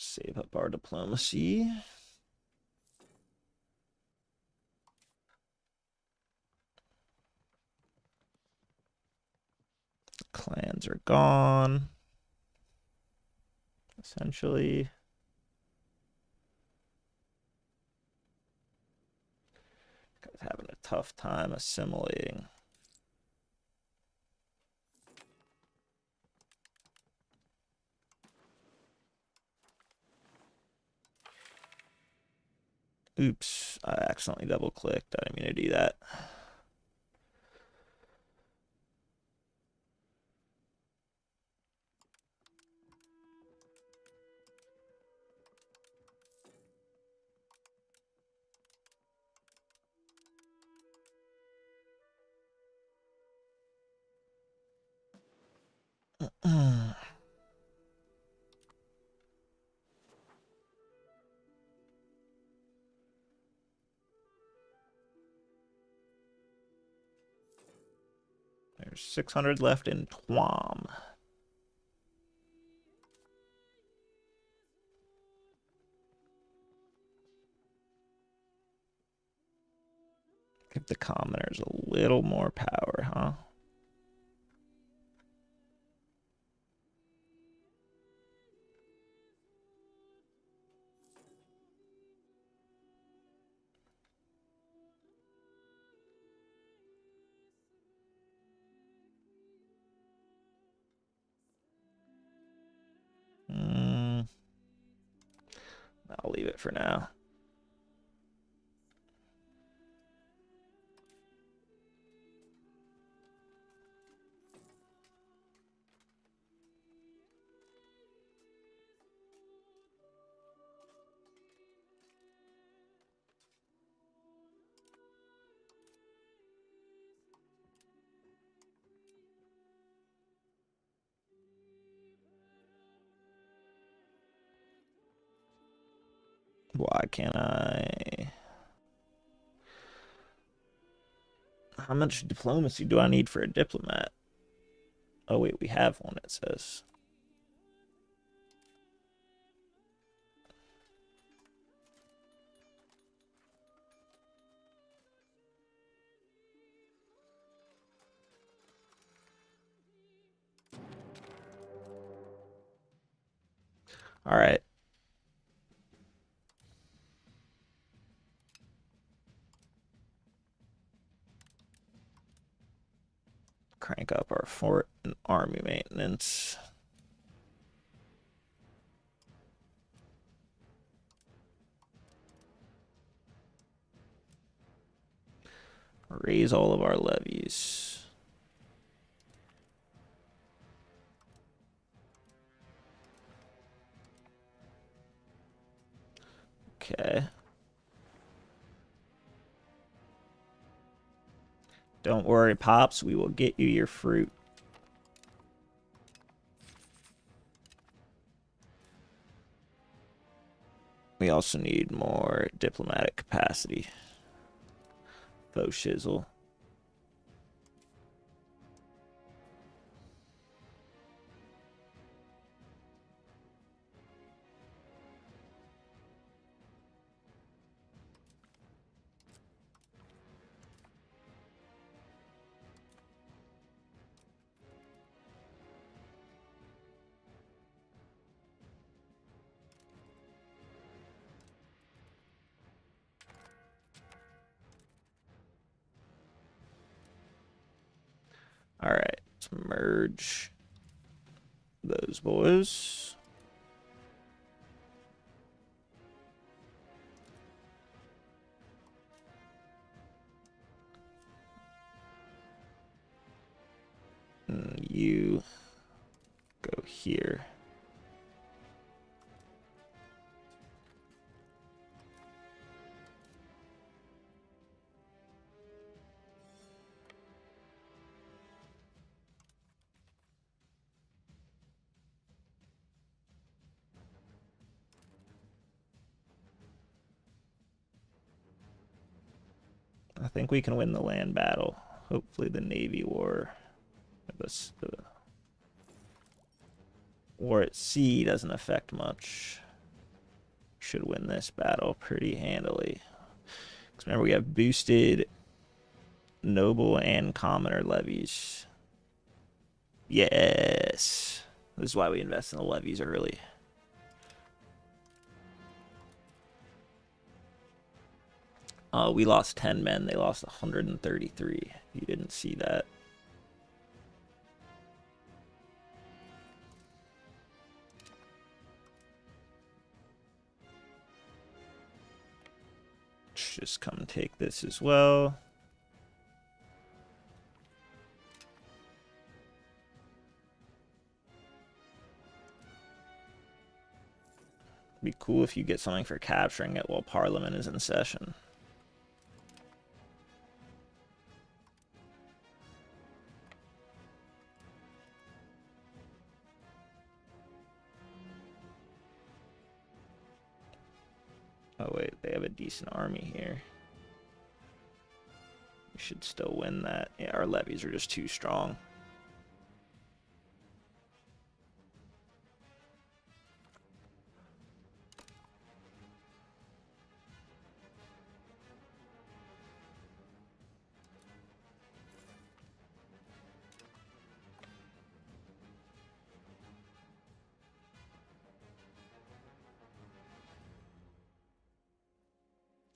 Save up our diplomacy. Clans are gone. Essentially. Guys having a tough time assimilating. Oops, I accidentally double clicked. I didn't mean to do that. There's 600 left in Tuam. Give the commoners a little more power, huh? I'll leave it for now. Why can't I? How much diplomacy do I need for a diplomat? Oh, wait, we have one, it says. All right. Crank up our fort and army maintenance. Raise all of our levies. Okay. Don't worry, Pops. We will get you your fruit. We also need more diplomatic capacity. Faux shizzle. All right, let's merge those boys. And you go here. I think we can win the land battle. Hopefully the Navy War, the war at sea doesn't affect much. Should win this battle pretty handily. Because remember, we have boosted noble and commoner levies. Yes. This is why we invest in the levies early. We lost 10 men. They lost 133. You didn't see that. Let's just come take this as well. Be cool if you get something for capturing it while Parliament is in session. Oh wait, they have a decent army here. We should still win that. Yeah, our levies are just too strong.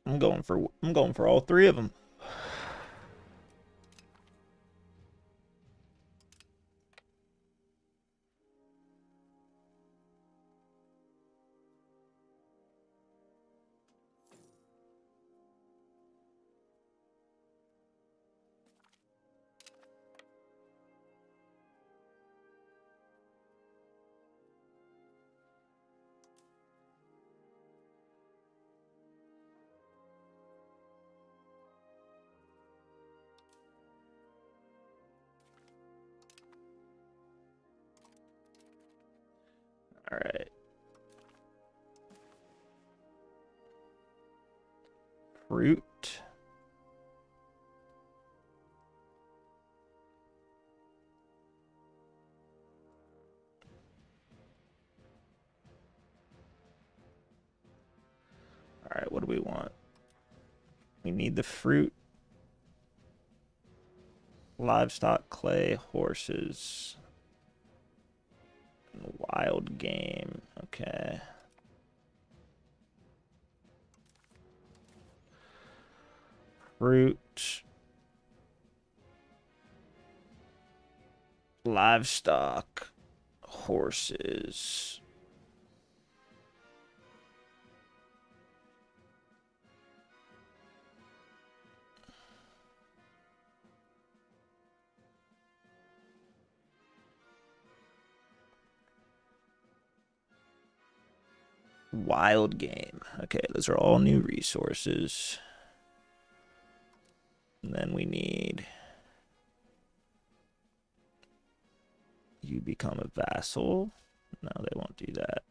I'm going for all three of them. All right. Fruit. All right, what do we want? We need the fruit, livestock, clay, horses, and wild game. Okay. Fruit, livestock, horses. Wild game. Okay, those are all new resources. And then we need you become a vassal. No, they won't do that.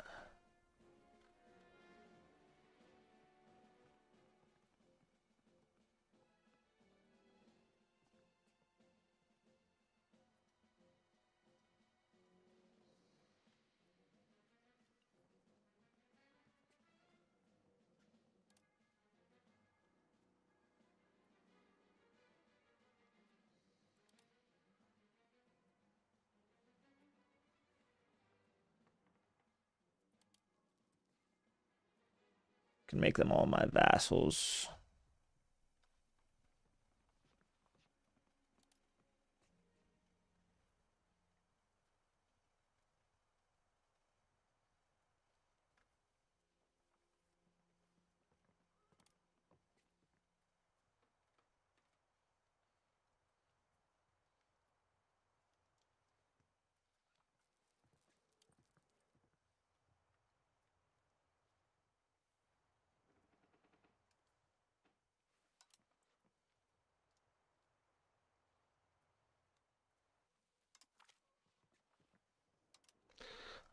Can make them all my vassals.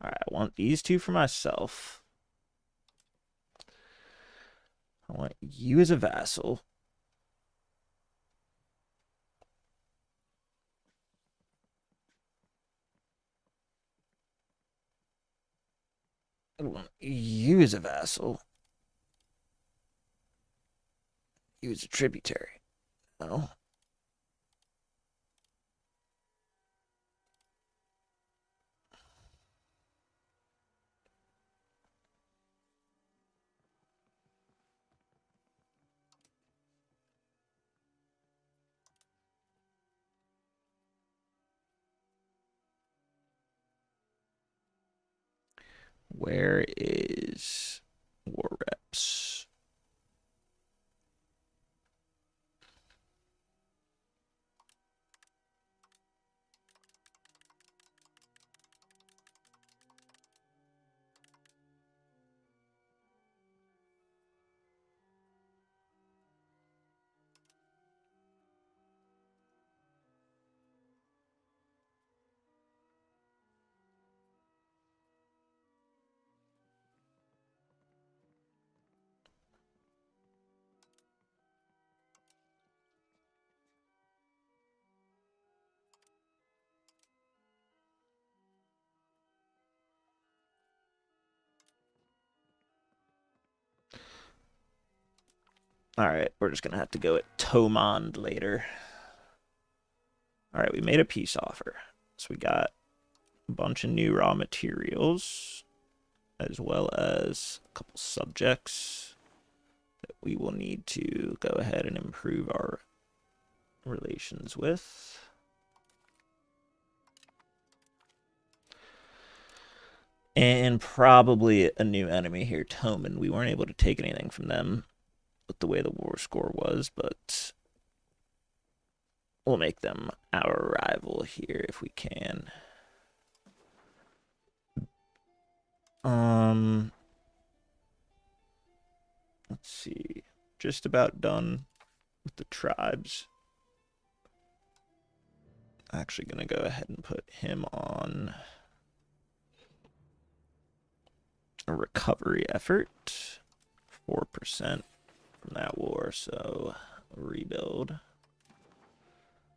All right, I want these two for myself. I want you as a vassal. I don't want to use a vassal. Use a tributary. No. Where is war reps? All right, we're just gonna have to go at Tomond later. All right, we made a peace offer, so we got a bunch of new raw materials, as well as a couple subjects that we will need to go ahead and improve our relations with. And probably a new enemy here, Toman. We weren't able to take anything from them with the way the war score was, but we'll make them our rival here if we can. Let's see. Just about done with the tribes. Actually gonna go ahead and put him on a recovery effort. 4% from that war, so rebuild.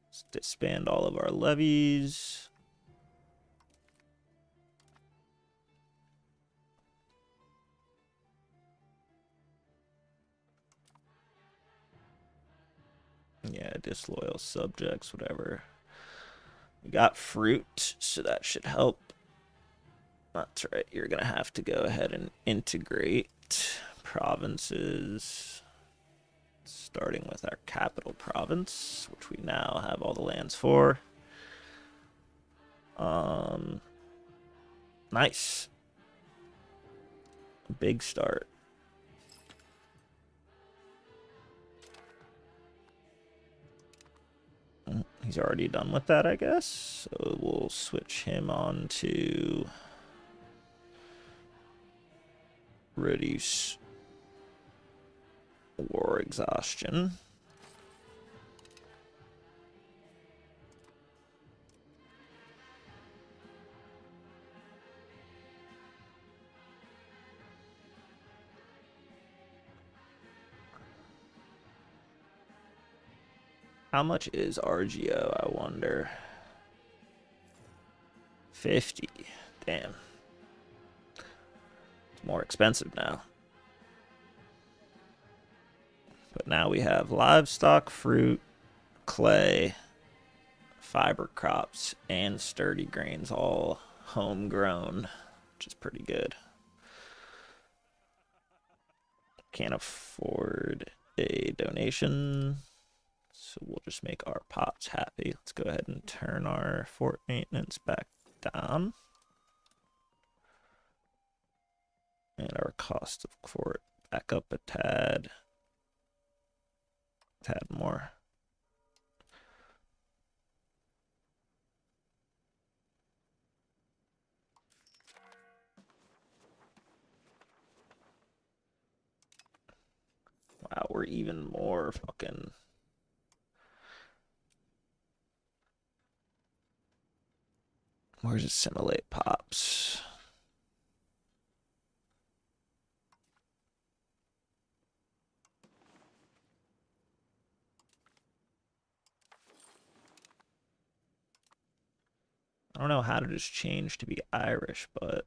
Let's disband all of our levies. Yeah, disloyal subjects, whatever. We got fruit, so that should help. That's right, you're gonna have to go ahead and integrate provinces, starting with our capital province, which we now have all the lands for. Nice. Big start. He's already done with that, I guess. So we'll switch him on to reduce war exhaustion. How much is RGO, I wonder? 50. Damn. It's more expensive now. But now we have livestock, fruit, clay, fiber crops, and sturdy grains all homegrown, which is pretty good. Can't afford a donation, so we'll just make our pops happy. Let's go ahead and turn our fort maintenance back down. And our cost of fort back up a tad more. Wow, we're even more fucking... Where's assimilate pops? I don't know how to just change to be Irish, but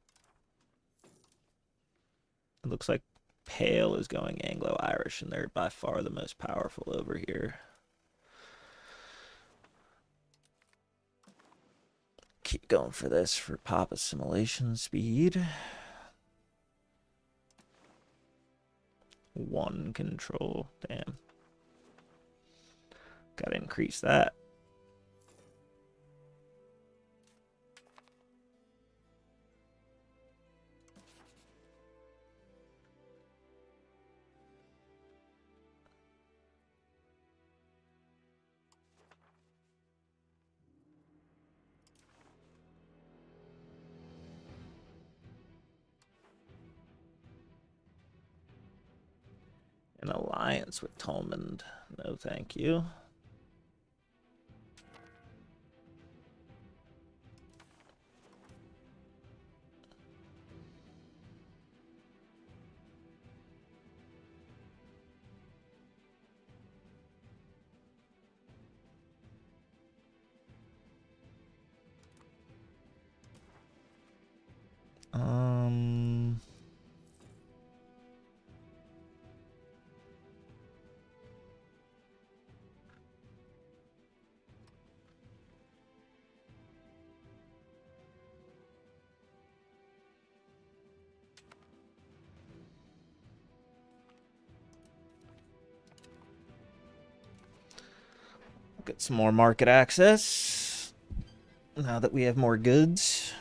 It looks like Pale is going Anglo-Irish, and they're by far the most powerful over here. Keep going for this for pop assimilation speed. 1 control. Damn. Gotta increase that. An alliance with Tolmond. No, thank you. Get some more market access now that we have more goods.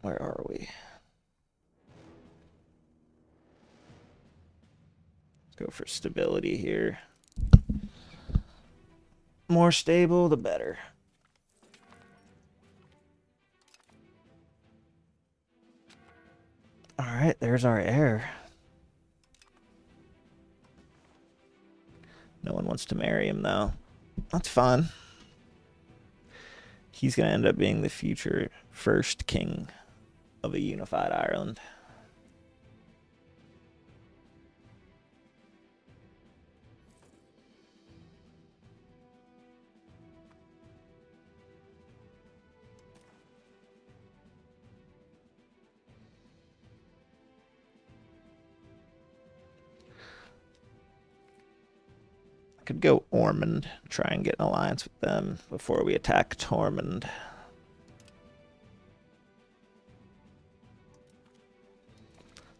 Where are we? Let's go for stability here. More stable, the better. All right, there's our heir. No one wants to marry him, though. That's fine. He's going to end up being the future first king of a unified Ireland. I could go Ormond, try and get an alliance with them before we attack Tormund.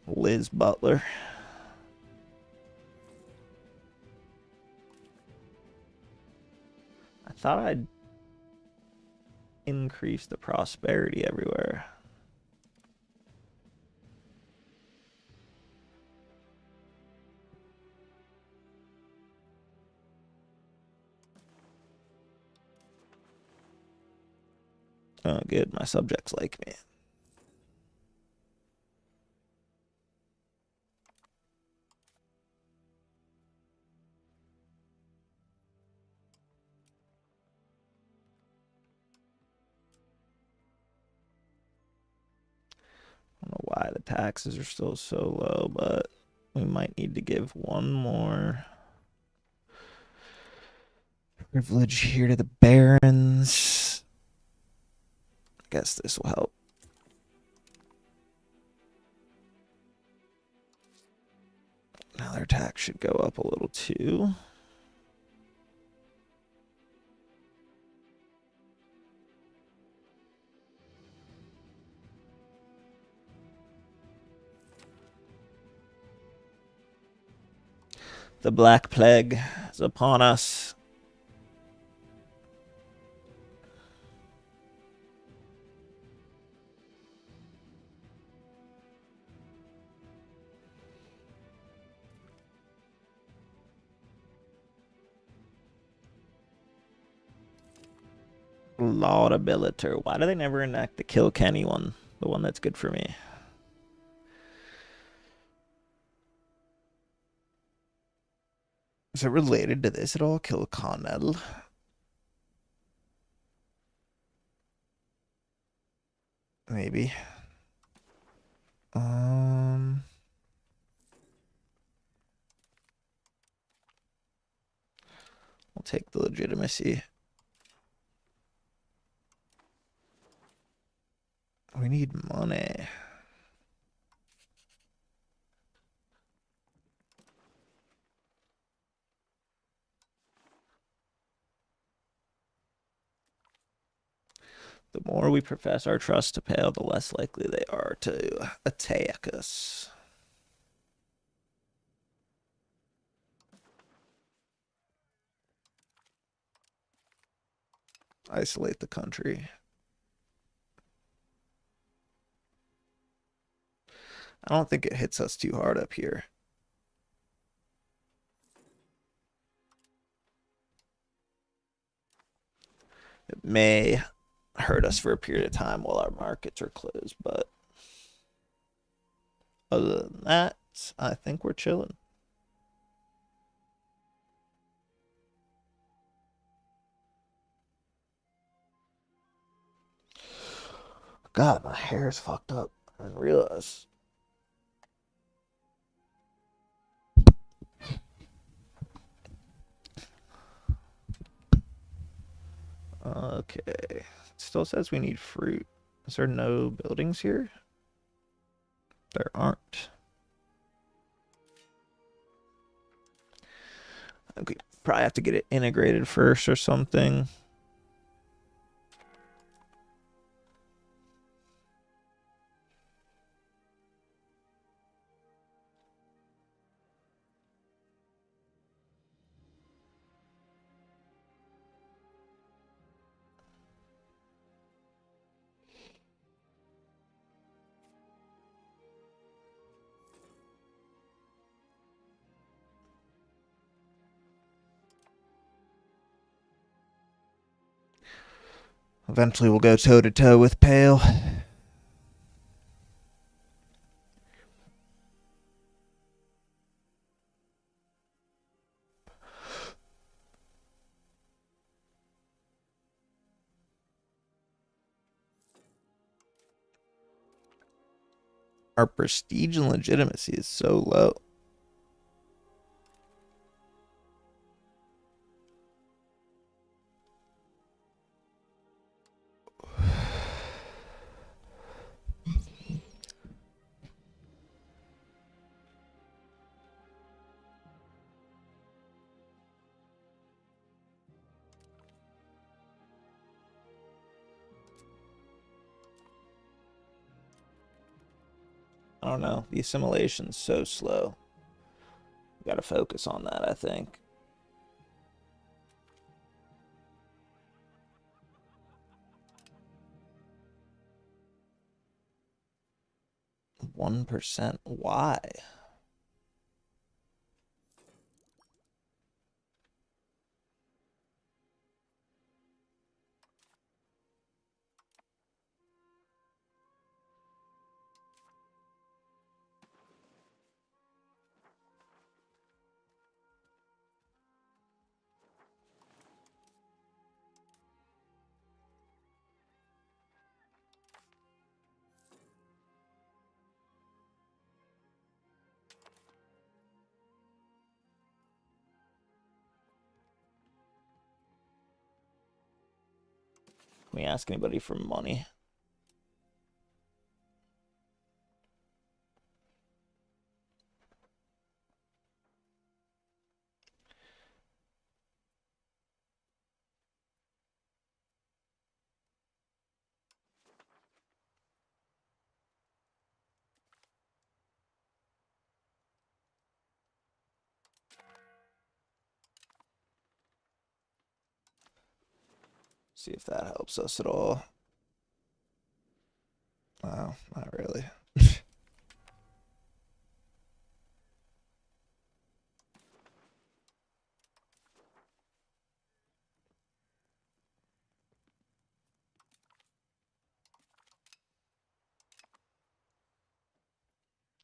Liz Butler. I thought I'd increase the prosperity everywhere. Oh, good. My subjects like me. I don't know why the taxes are still so low, but we might need to give one more privilege here to the barons. I guess this will help. Now their tax should go up a little too. The Black Plague is upon us. Laudabilitor. Why do they never enact the Kilkenny one? The one that's good for me. Is it related to this at all? Kilconnell? Maybe. take the legitimacy. We need money. The more we profess our trust to Pale, the less likely they are to attack us. Isolate the country. I don't think it hits us too hard up here. It may hurt us for a period of time while our markets are closed, but other than that, I think we're chilling. God, my hair is fucked up. I didn't realize. Okay. It still says we need fruit. Is there no buildings here? There aren't. I think we probably have to get it integrated first or something. Eventually we'll go toe to toe with Pale. Our prestige and legitimacy is so low. I don't know. The assimilation's so slow. We gotta focus on that, I think. %. Why? Can we ask anybody for money? See if that helps us at all. Wow, not really.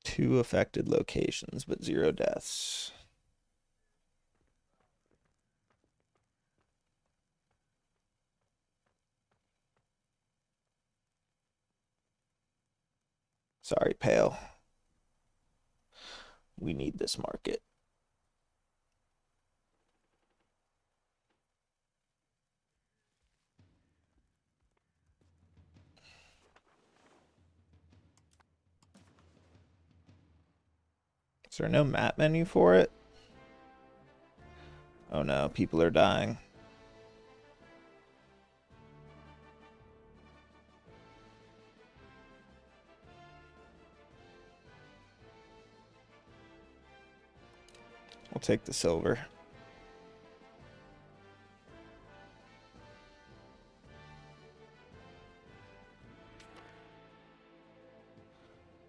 Two affected locations, but 0 deaths. Sorry, Pale. We need this market. Is there no map menu for it? Oh no, people are dying. We'll take the silver.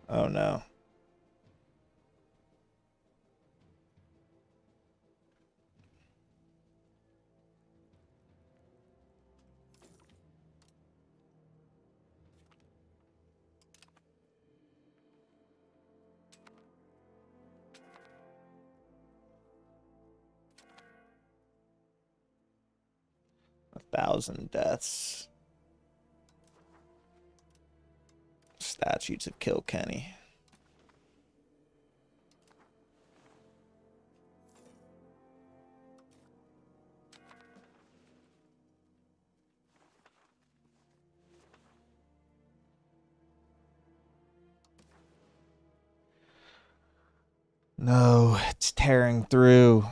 Oh no. A 1,000 deaths. Statutes of Kilkenny. No, it's tearing through.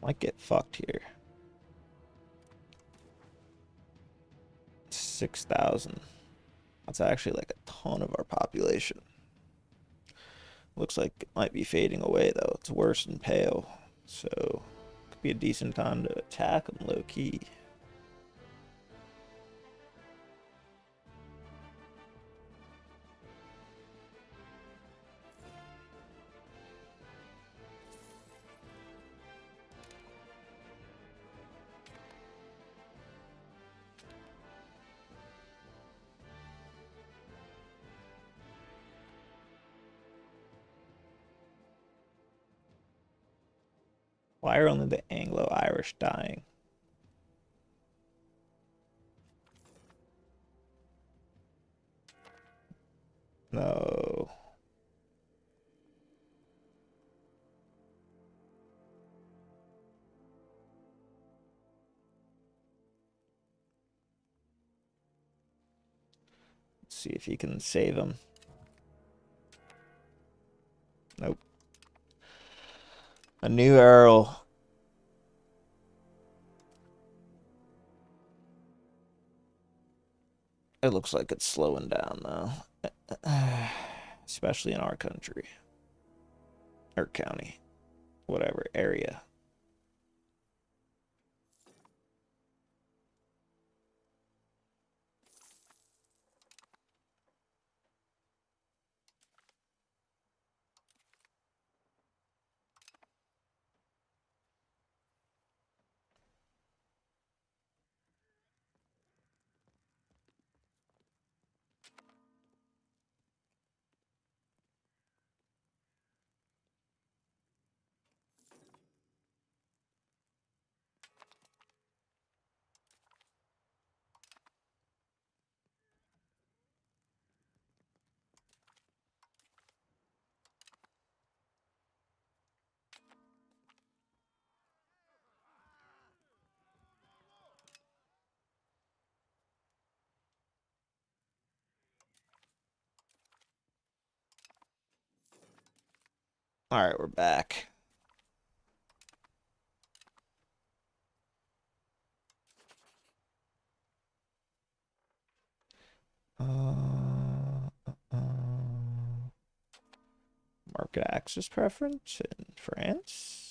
Might get fucked here. 6,000. That's actually like a ton of our population. Looks like it might be fading away though. It's worse than pale. So could be a decent time to attack them low key. Why are only the Anglo-Irish dying? No. Let's see if he can save him. Nope. A new Earl. It looks like it's slowing down though. Especially in our country. Or county. Whatever, area. All right, we're back. Market access preference in France.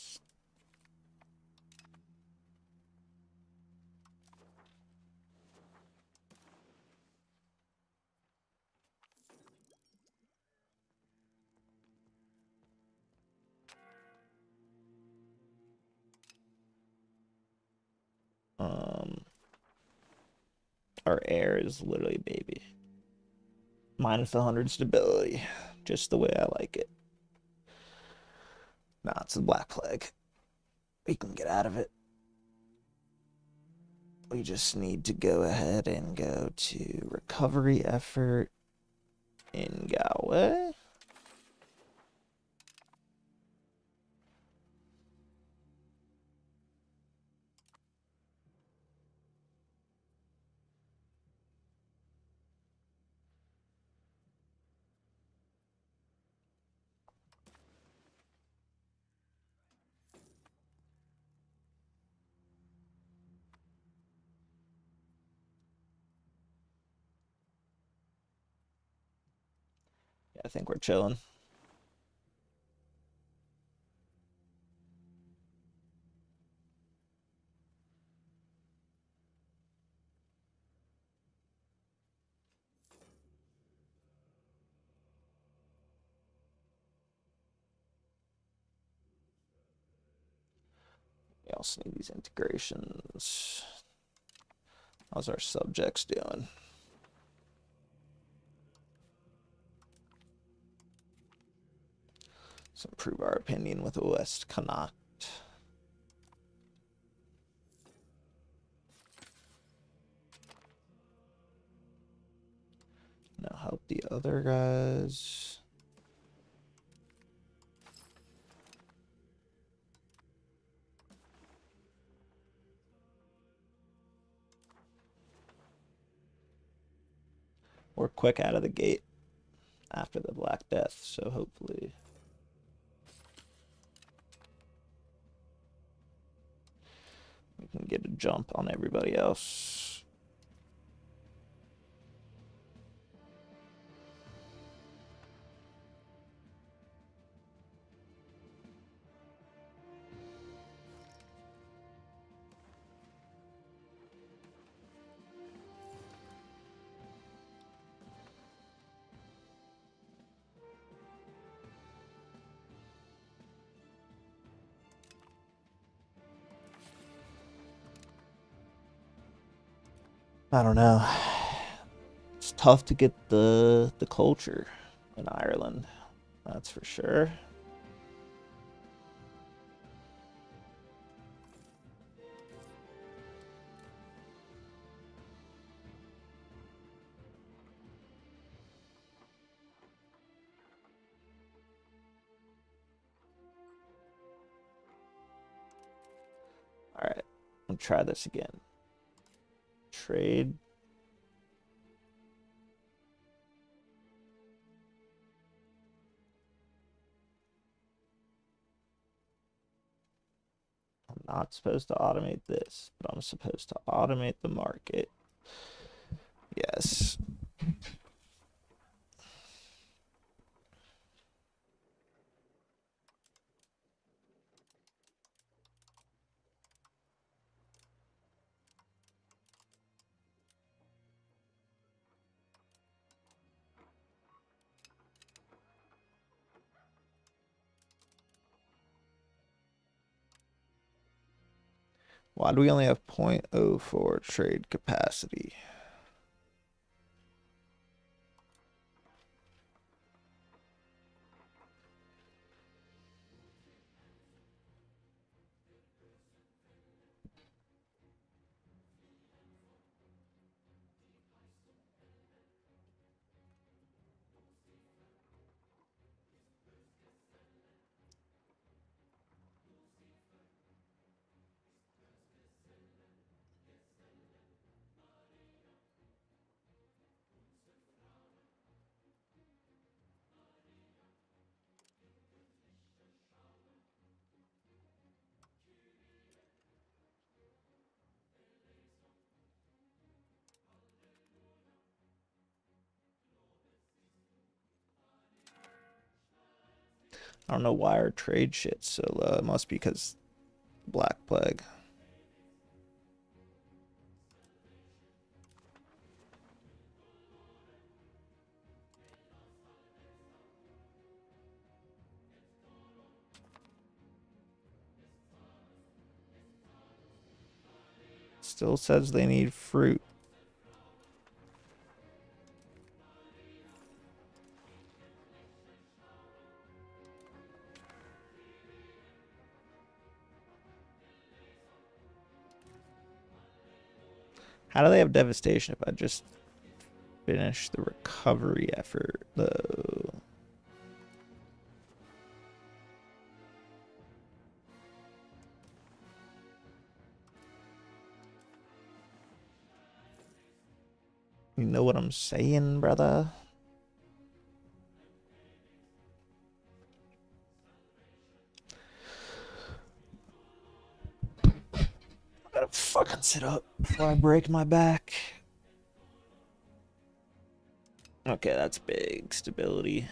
our air is literally baby. Minus 100 stability. Just the way I like it. Nah, it's the Black Plague. We can get out of it. We just need to go ahead and go to recovery effort in Galway. Yeah, I think we're chilling. We also need these integrations. How's our subjects doing? Let's improve our opinion with the West Connacht. Now help the other guys. We're quick out of the gate after the Black Death, so hopefully we can get a jump on everybody else. I don't know. It's tough to get the culture in Ireland. That's for sure. All right, I'll try this again. Trade. I'm not supposed to automate this, but I'm supposed to automate the market. Yes. Why do we only have 0.04 trade capacity? I don't know why our trade shit's so low. It must be because Black Plague. Still says they need fruit. How do they have devastation if I just finish the recovery effort, though? You know what I'm saying, brother? I gotta fucking sit up before I break my back. Okay, that's big stability.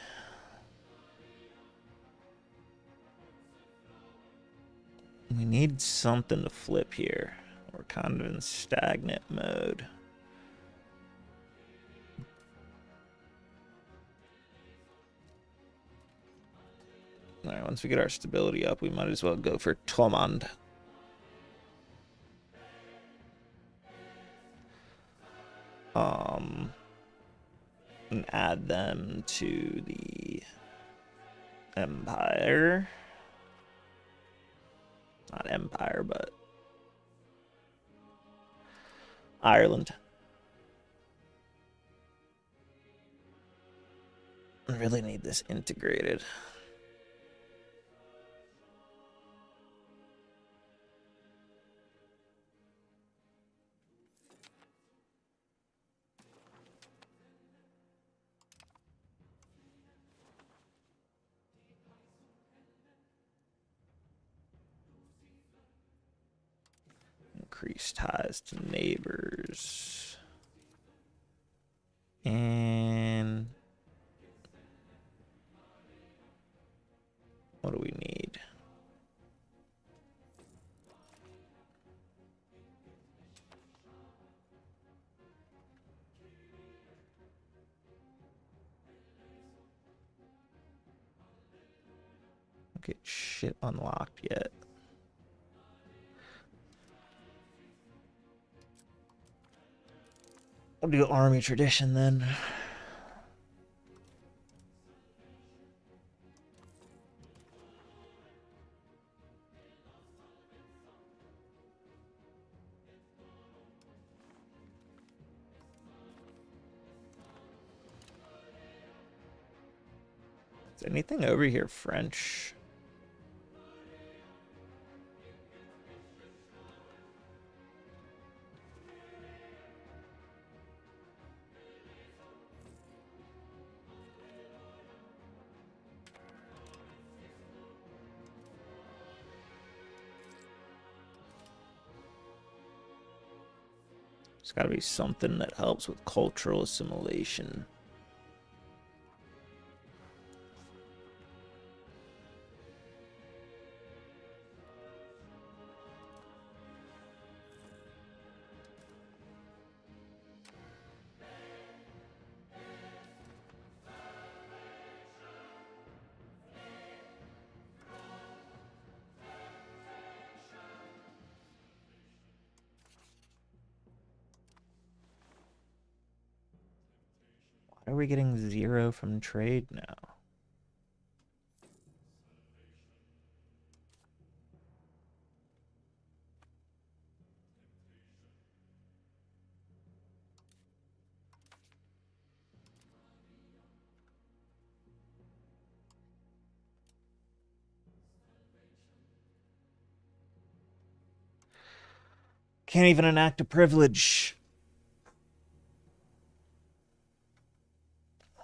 We need something to flip here. We're kind of in stagnant mode. Alright, once we get our stability up, we might as well go for Tomand. And add them to the Empire. Not Empire, but Ireland. I really need this integrated. Increase ties to neighbors. And what do we need? Don't get shit unlocked yet. We'll do army tradition then. Is anything over here French? There's got to be something that helps with cultural assimilation. Why are we getting 0 from trade now? Can't even enact a privilege.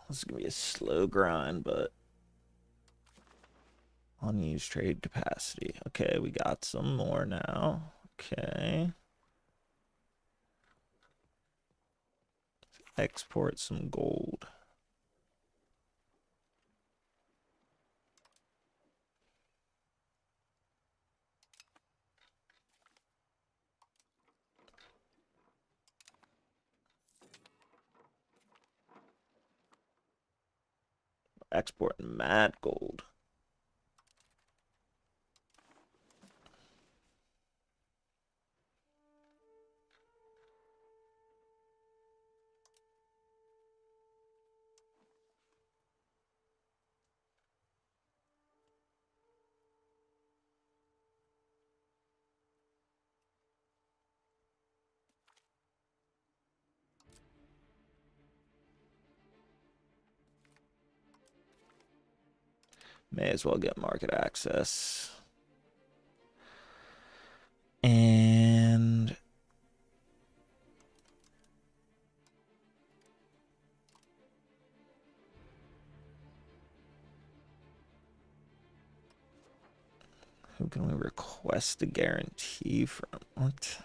This is going to be a slow grind, but unused trade capacity. Okay, we got some more now. Okay. Export some gold. Export mad gold. May as well get market access. And who can we request a guarantee from? What?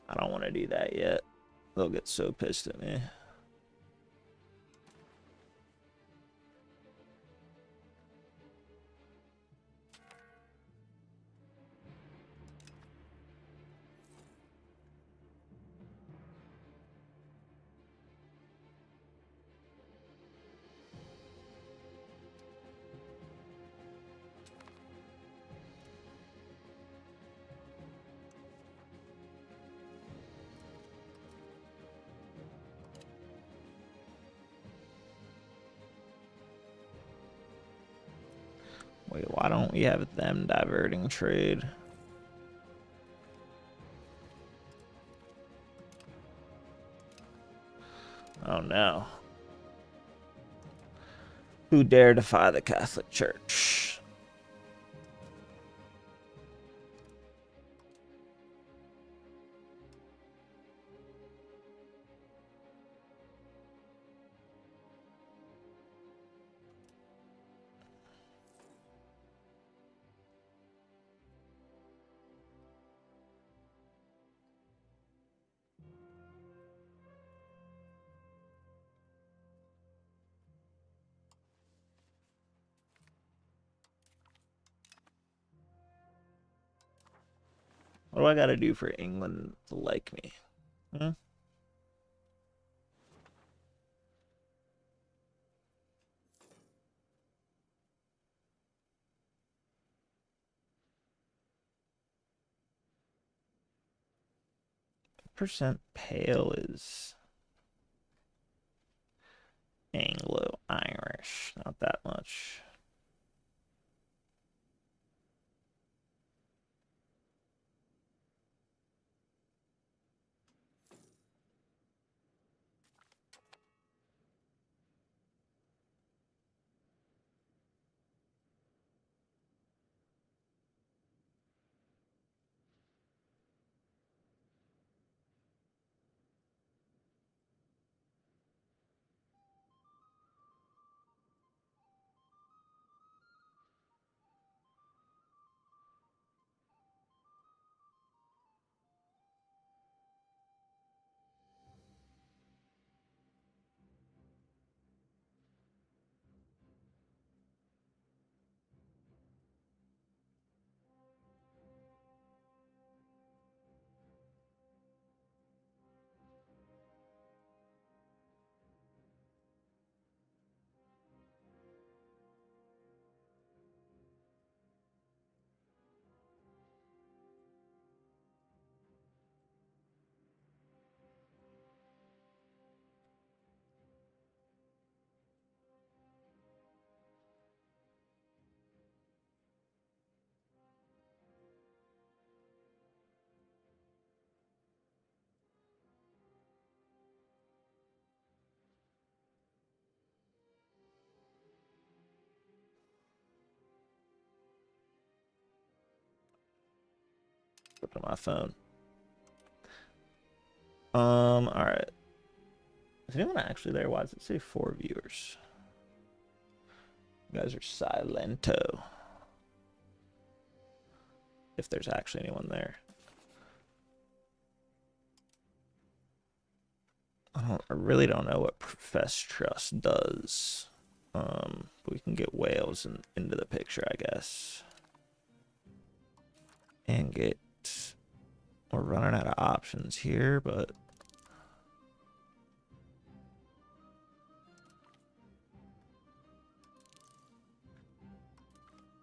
I don't want to do that yet. They'll get so pissed at me. Wait, why don't we have them diverting trade? Oh no. Who dare defy the Catholic Church? What do I gotta do for England to like me? Hmm? Percent pale is Anglo-Irish. Not that much. Look at my phone. Alright. Is anyone actually there? Why does it say 4 viewers? You guys are silento. If there's actually anyone there. I really don't know what Profess Trust does. We can get whales into the picture, I guess. And get... We're running out of options here, but...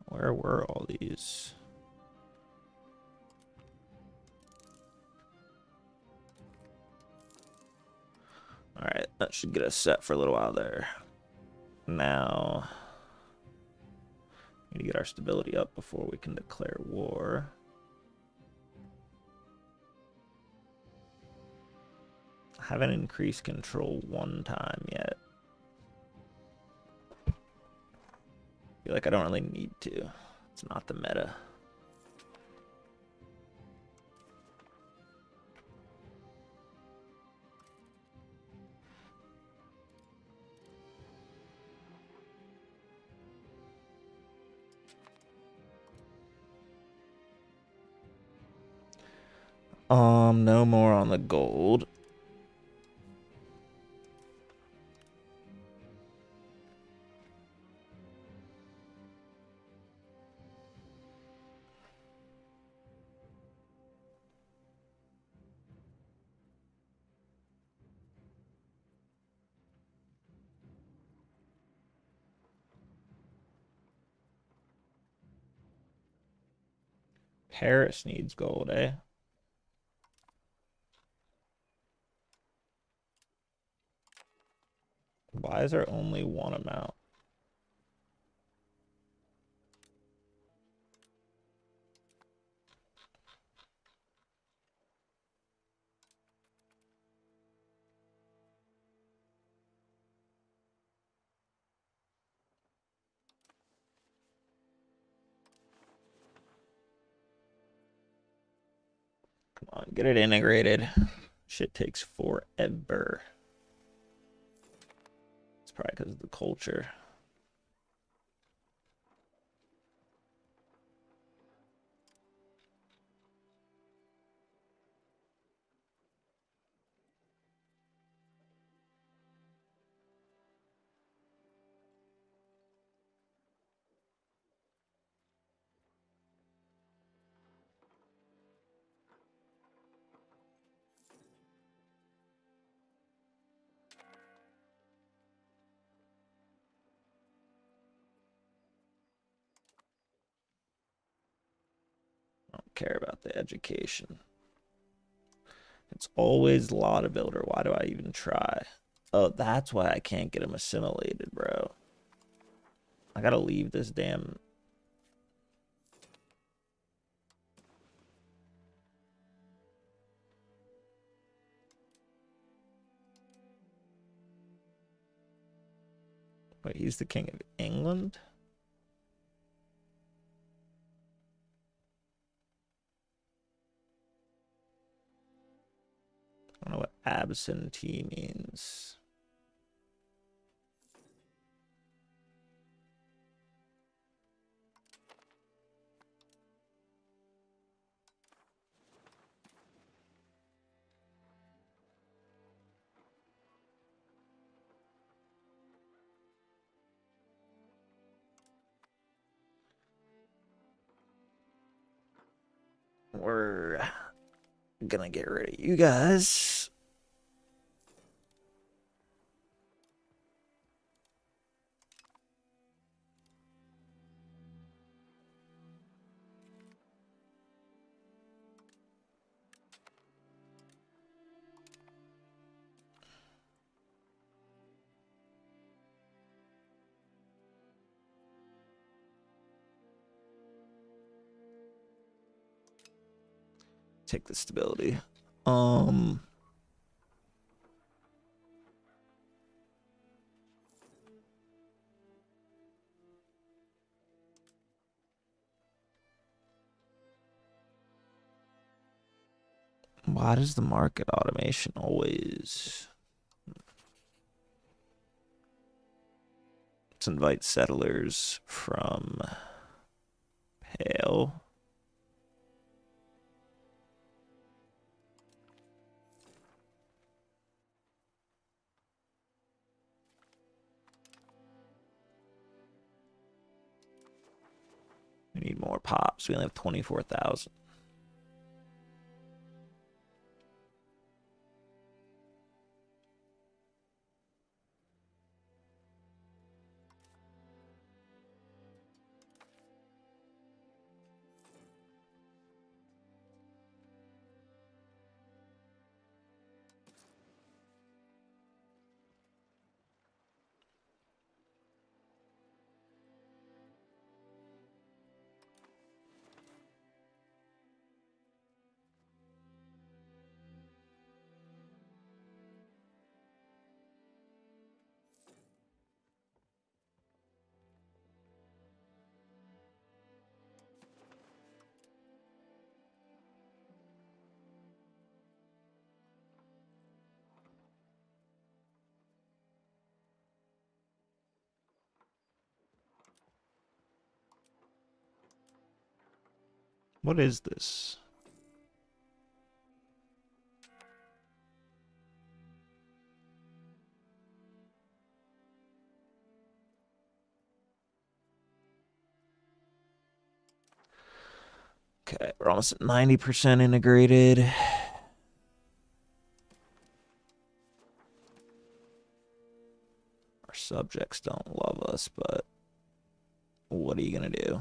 Where were all these? Alright, that should get us set for a little while there. Now... We need to get our stability up before we can declare war. I haven't increased control one time yet. I feel like I don't really need to. It's not the meta. No more on the gold. Paris needs gold, eh? Why is there only one amount? Come on, get it integrated. Shit takes forever. It's probably because of the culture. I don't care about the education. It's always law to builder. Why do I even try? Oh, that's why I can't get him assimilated, bro. I gotta leave this damn... Wait, he's the king of England? I don't know what absentee means. We're gonna get rid of you guys. Take the stability. Why does the market automation always... Let's invite settlers from Pale. more pops. We only have 24,000. What is this? Okay, we're almost at 90% integrated. Our subjects don't love us, but what are you gonna do?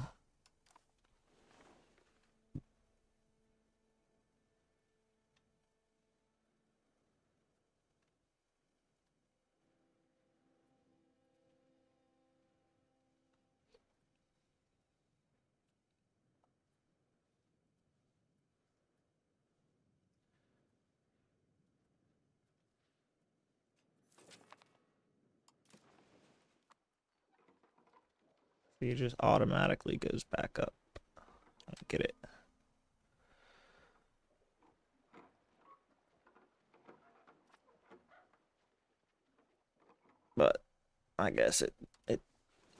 He just automatically goes back up. I don't get it. But I guess it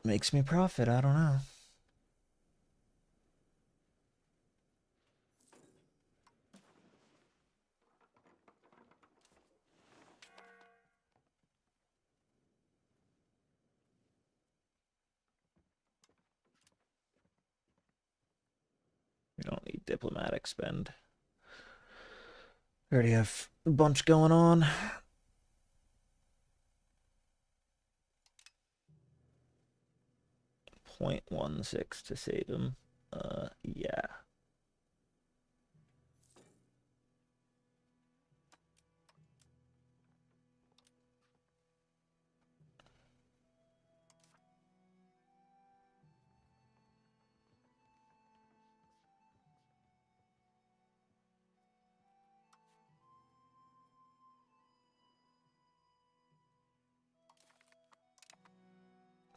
makes me profit. I don't know. We don't need diplomatic spend. We already have a bunch going on. 0.16 to save him. Yeah.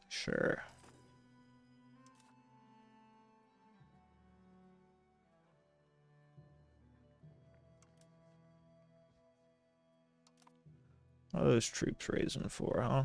Sure. What are those troops raising for, huh?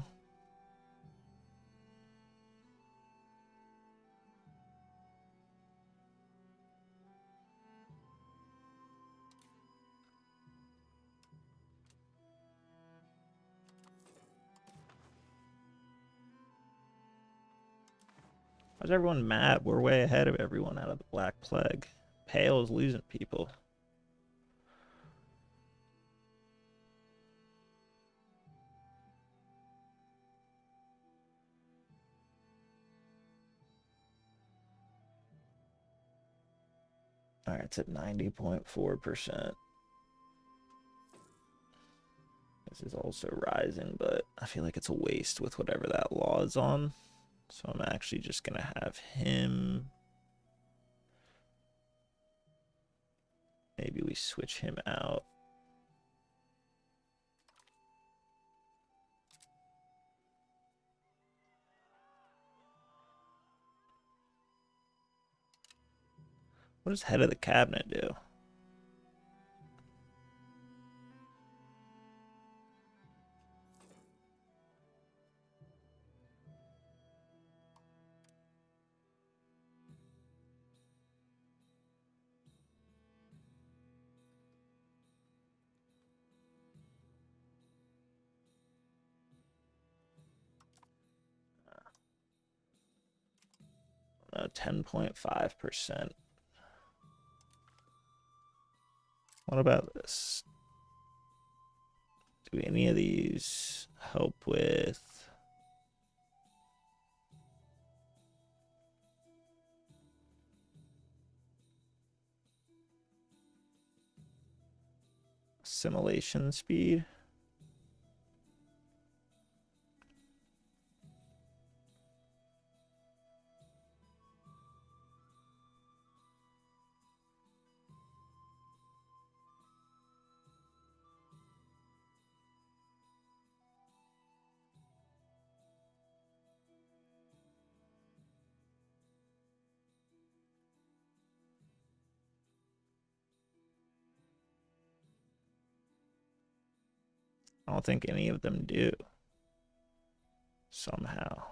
Why's everyone mad? We're way ahead of everyone out of the Black Plague. Pale is losing people. All right, it's at 90.4%. This is also rising, but I feel like it's a waste with whatever that law is on. So I'm actually just going to have him. Maybe we switch him out. What does head of the cabinet do? 10.5%. What about this? Do any of these help with assimilation speed? I don't think any of them do. Somehow.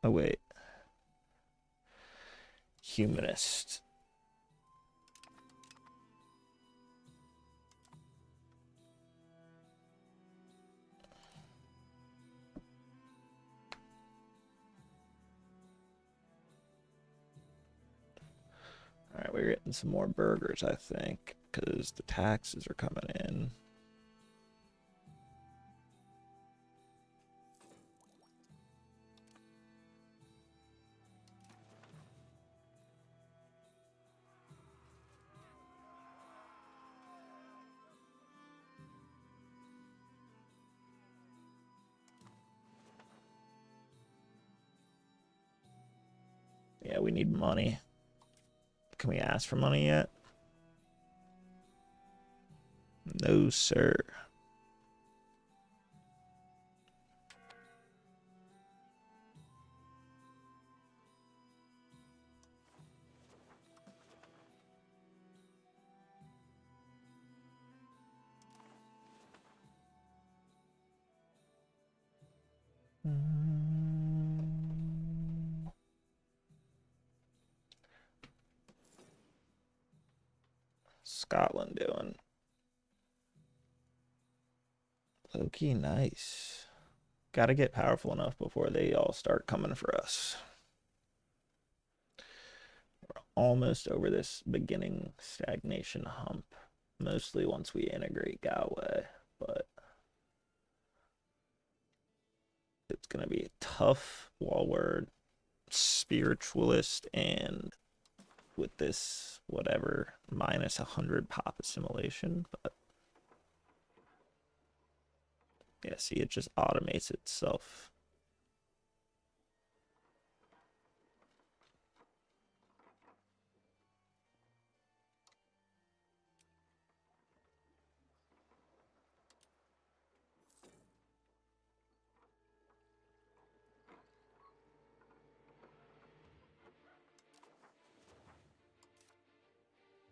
Oh, wait. Humanist. All right, we're getting some more burgers, I think, because the taxes are coming in. Yeah, we need money. Can we ask for money yet? No, sir. Scotland doing? Low-key nice. Gotta get powerful enough before they all start coming for us. We're almost over this beginning stagnation hump. Mostly once we integrate Galway, but it's gonna be tough while we're spiritualist and with this whatever minus 100 pop assimilation, but yeah, see, it just automates itself.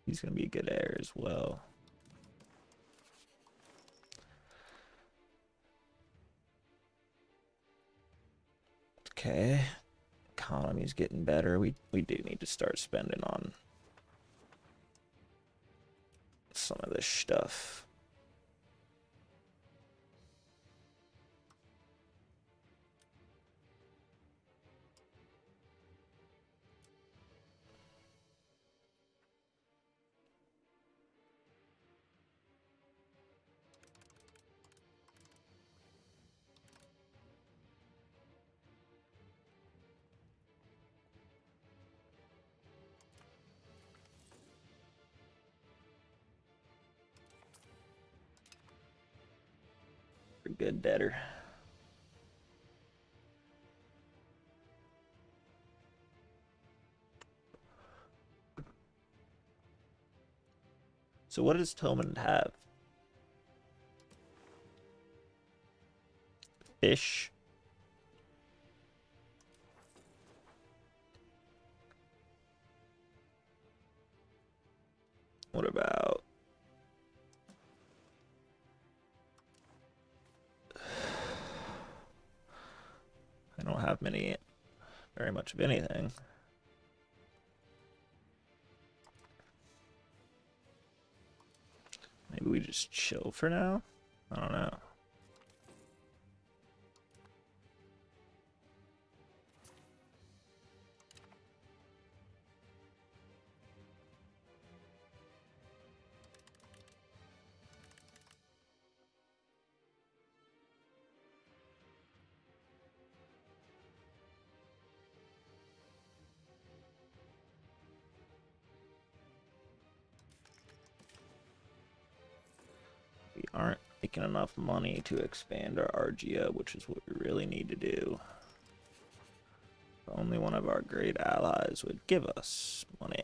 He's gonna be a good heir as well. Okay, economy's getting better. We do need to start spending on some of this stuff. Good debtor. So what does Tillman have? Fish. What about I don't have very much of anything. Maybe we just chill for now? I don't know. making enough money to expand our RGO, which is what we really need to do. If only one of our great allies would give us money.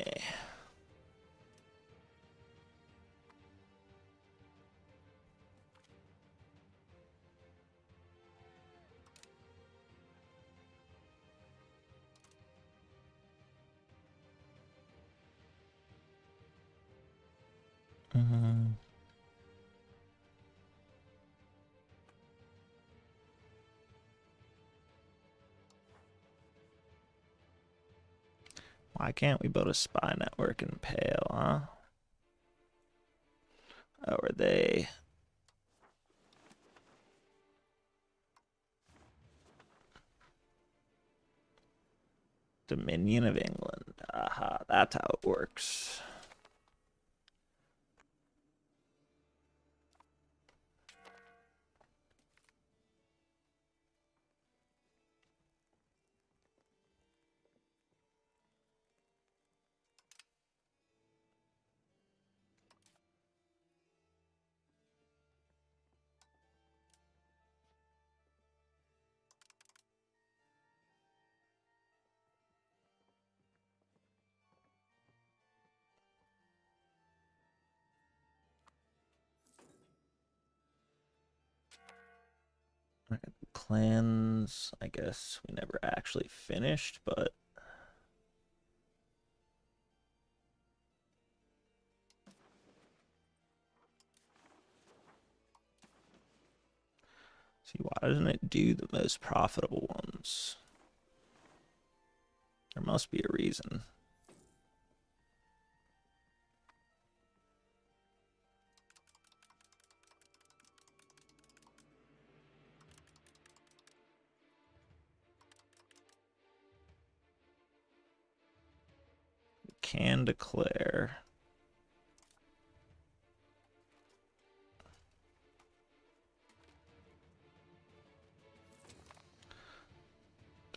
Why can't we build a spy network in Pale, huh? Oh, are they... Dominion of England. Aha, that's how it works. Clans, I guess we never actually finished, but see, why doesn't it do the most profitable ones? There must be a reason. We can declare.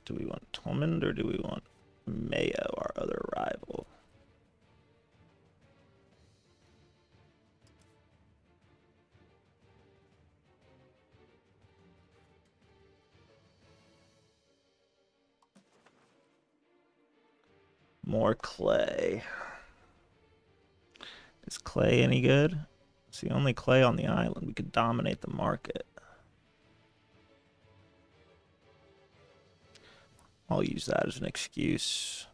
Do we want Tormund or do we want Mayo, our other rival? More clay. Is clay any good? It's the only clay on the island. We could dominate the market. I'll use that as an excuse.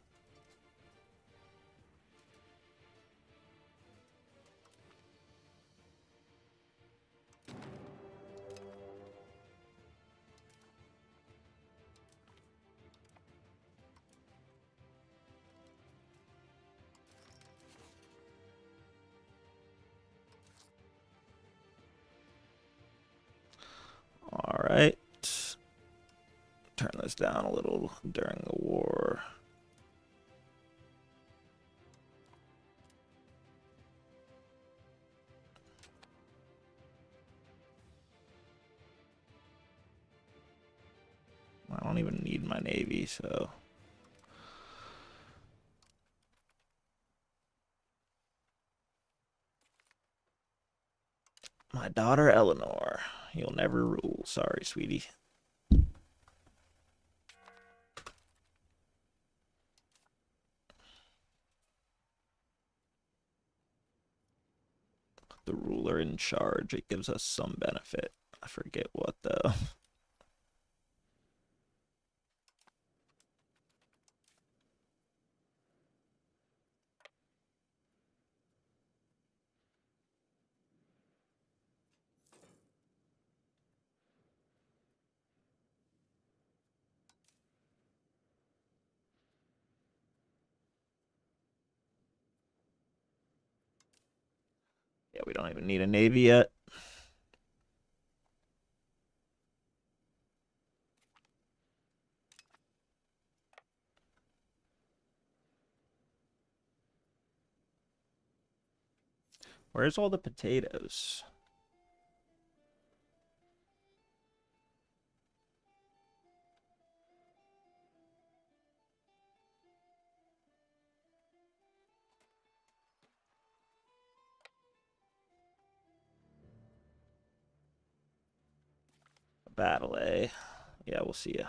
All right. Turn this down a little during the war. I don't even need my navy, so... My daughter Eleanor. You'll never rule. Sorry, sweetie. The ruler in charge. It gives us some benefit. I forget what, though. Yeah, we don't even need a navy yet. Where's all the potatoes? Battle A. Yeah, we'll see ya.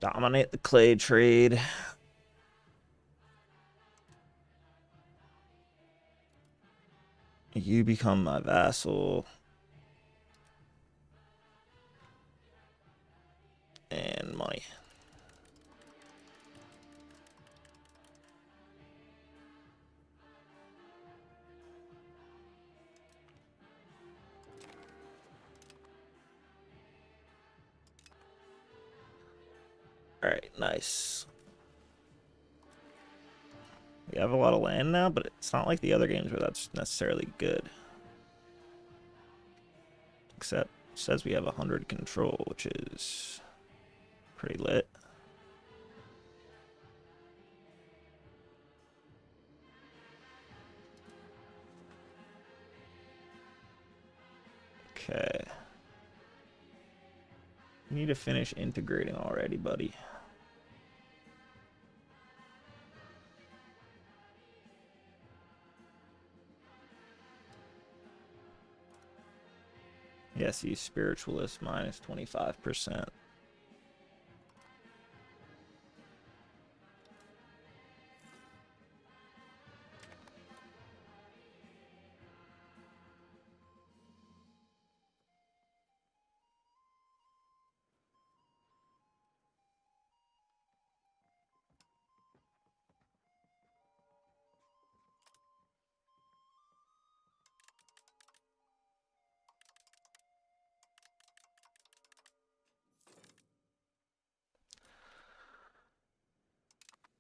Dominate the clay trade. You become my vassal. And money. Alright, nice. We have a lot of land now, but it's not like the other games where that's necessarily good. Except it says we have 100 control, which is pretty lit. Okay. You need to finish integrating already, buddy. Yes, he's spiritualist minus 25%.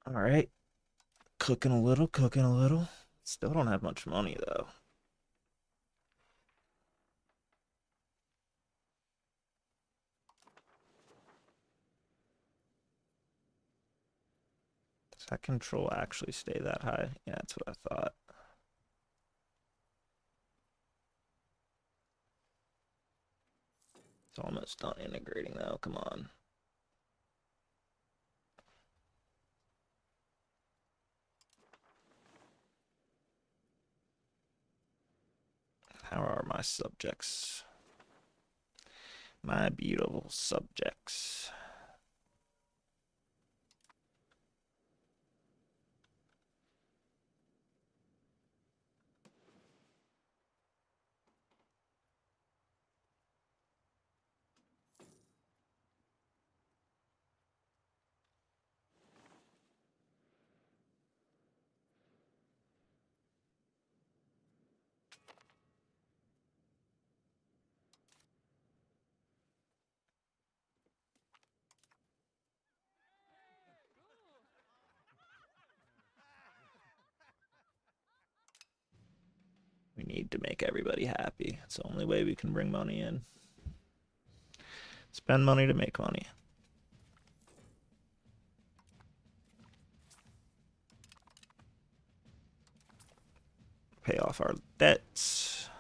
All right. Cooking a little, cooking a little. Still don't have much money, though. Does that control actually stay that high? Yeah, that's what I thought. It's almost done integrating, though. Come on. How are my subjects? My beautiful subjects. We need to make everybody happy. It's the only way we can bring money in. Spend money to make money. Pay off our debts.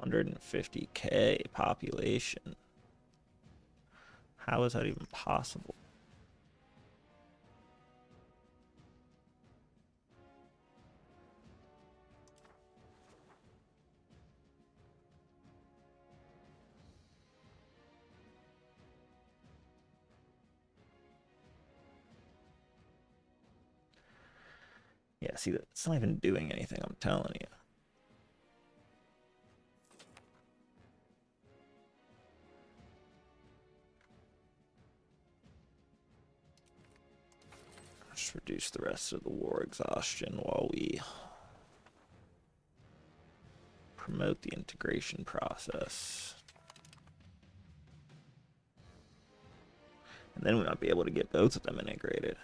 $150K population. How is that even possible? Yeah, see, it's not even doing anything, I'm telling you. Just reduce the rest of the war exhaustion while we promote the integration process. Then we might be able to get both of them integrated.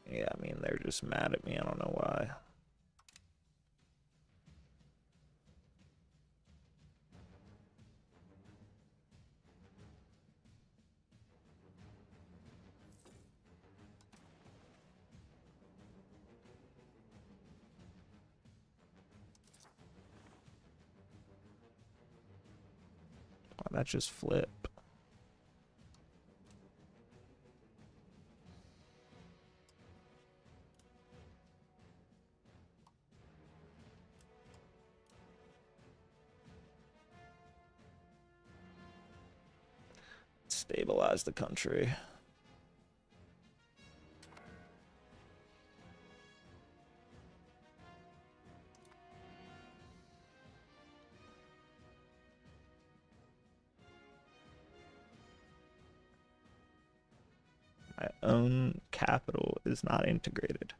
Yeah, I mean, they're just mad at me. I don't know why. Why'd that just flip? Stabilize the country. My own capital is not integrated.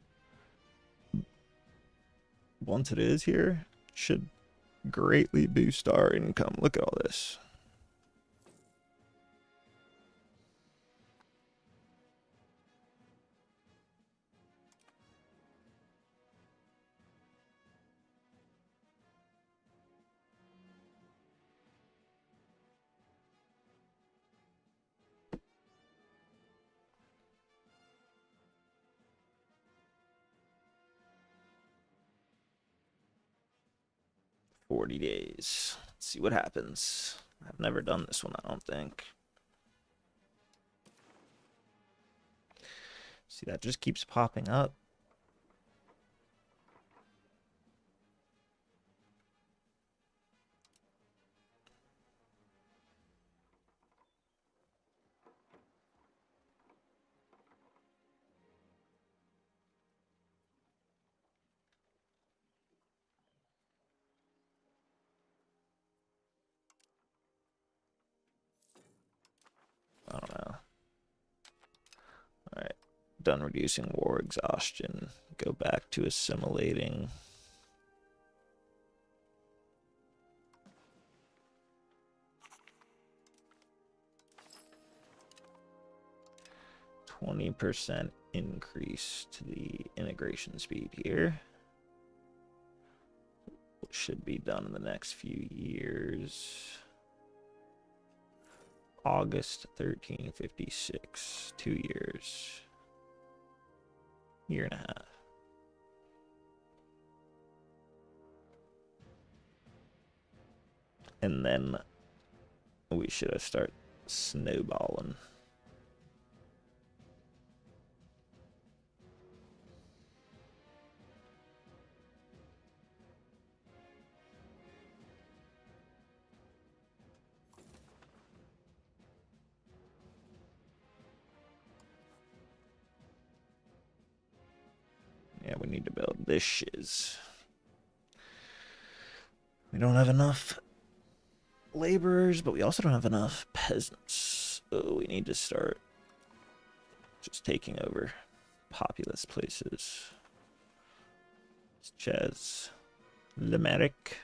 Once it is here, it should greatly boost our income. Look at all this. $40. Let's see what happens. I've never done this one, I don't think. See, that just keeps popping up. I don't know. All right, done reducing war exhaustion. Go back to assimilating. %20 increase to the integration speed here. What should be done in the next few years. August 1356, 2 years, year and a half. And then we should have started snowballing. Yeah, we need to build this shiz. We don't have enough laborers, but we also don't have enough peasants. So we need to start just taking over populous places. Chez Limerick.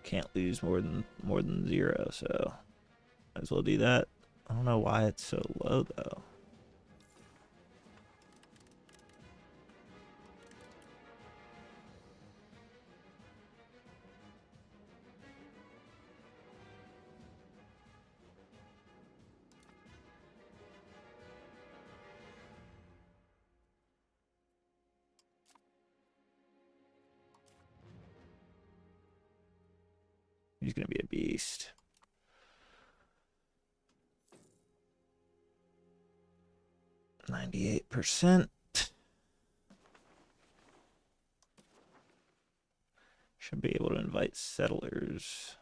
Can't lose more than 0, so might as well do that. I don't know why it's so low though. He's gonna be a beast. 98%. Should be able to invite settlers.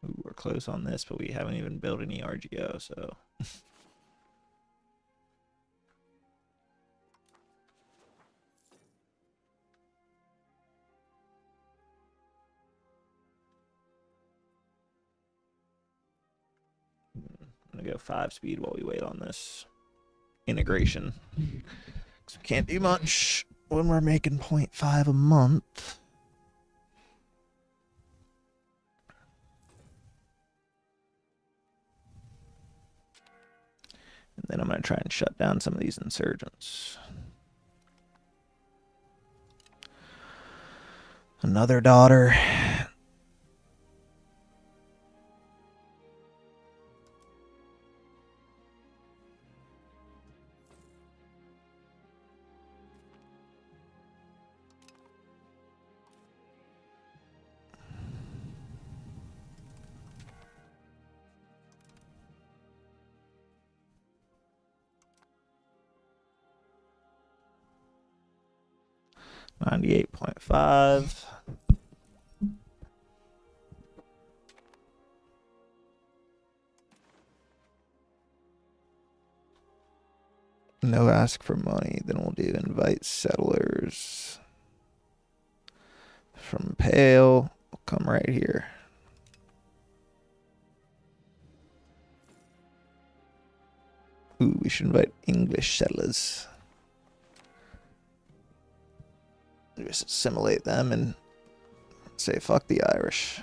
Ooh, we're close on this, but we haven't even built any RGO, so. I'm gonna go 5 speed while we wait on this integration. So we can't do much when we're making 0.5 a month. And then I'm going to try and shut down some of these insurgents. Another daughter. $98.5. No ask for money. Then we'll do invite settlers. From Pale, we'll come right here. Ooh, we should invite English settlers. Just assimilate them and say fuck the Irish.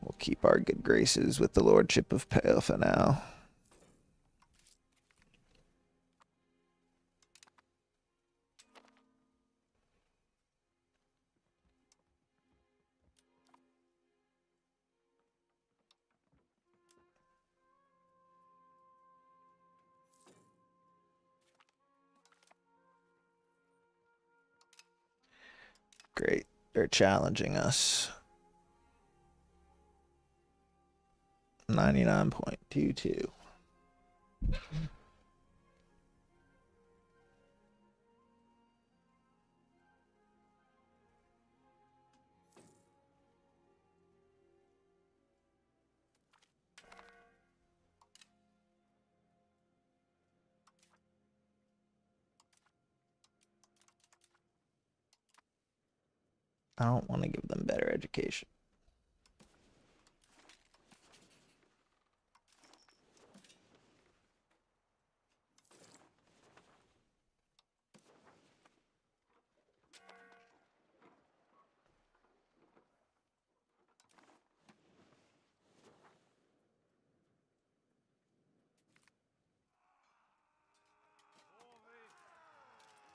We'll keep our good graces with the Lordship of Pale for now. Great. They're challenging us. 99.22. I don't want to give them better education.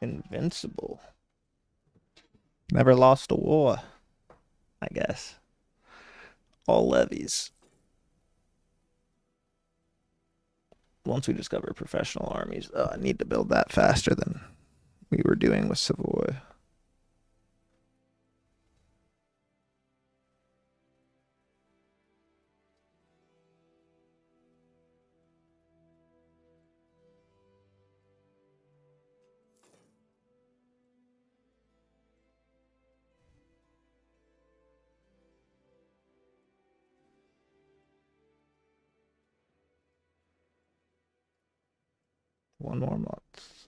Invincible. Never lost a war, I guess. All levies. Once we discover professional armies, I need to build that faster than we were doing with Savoy. One more month.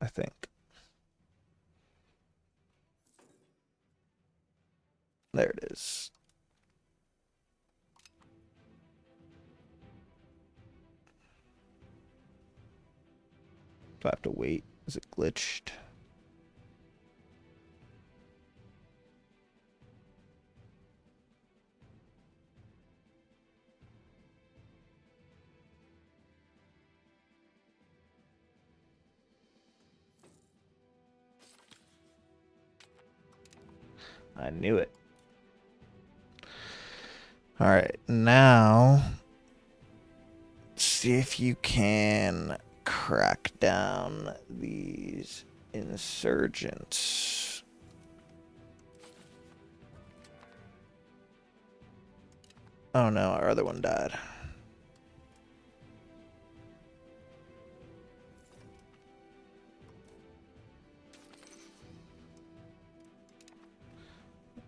I think. There it is. Do I have to wait? Is it glitched? I knew it. All right, now see if you can crack down these insurgents. Oh no, our other one died.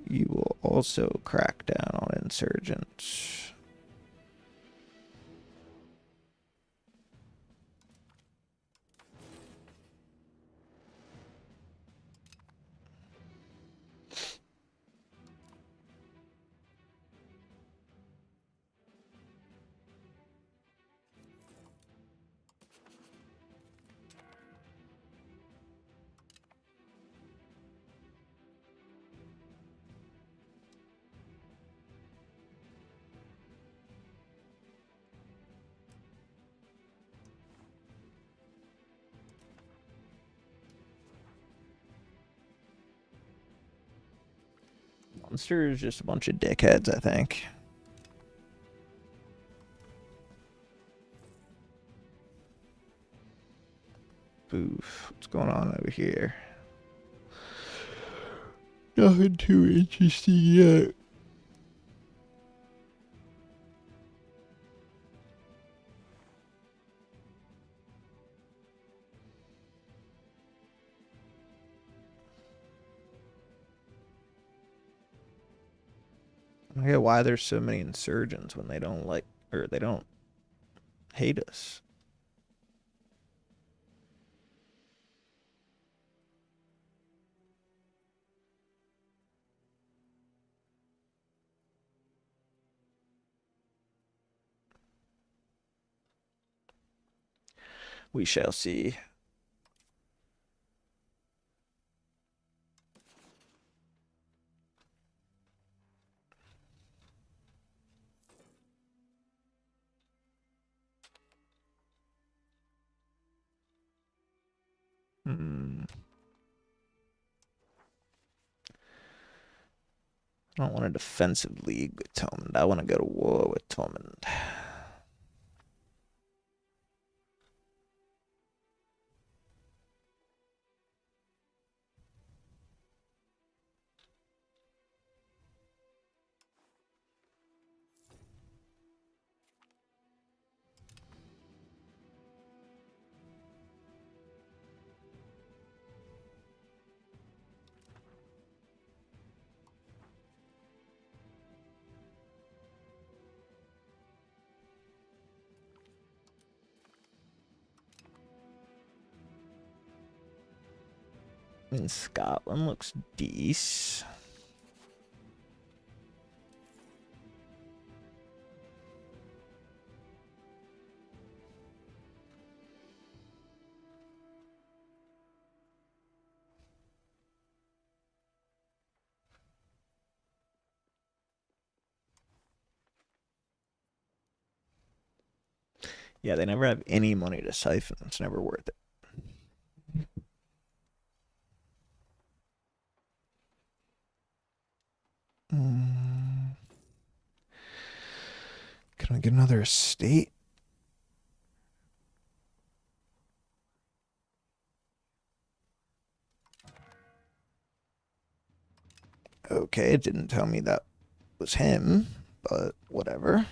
You will also crack down on insurgents. Monster is just a bunch of dickheads, I think. Oof, what's going on over here? Nothing too interesting yet. I get why there's so many insurgents when they don't like, or they don't hate us. We shall see. I don't want a defensive league with Tomand. I want to go to war with Tomand. I mean, Scotland looks decent. Yeah, they never have any money to siphon. It's never worth it. Can I get another estate? Okay, it didn't tell me that was him, but whatever.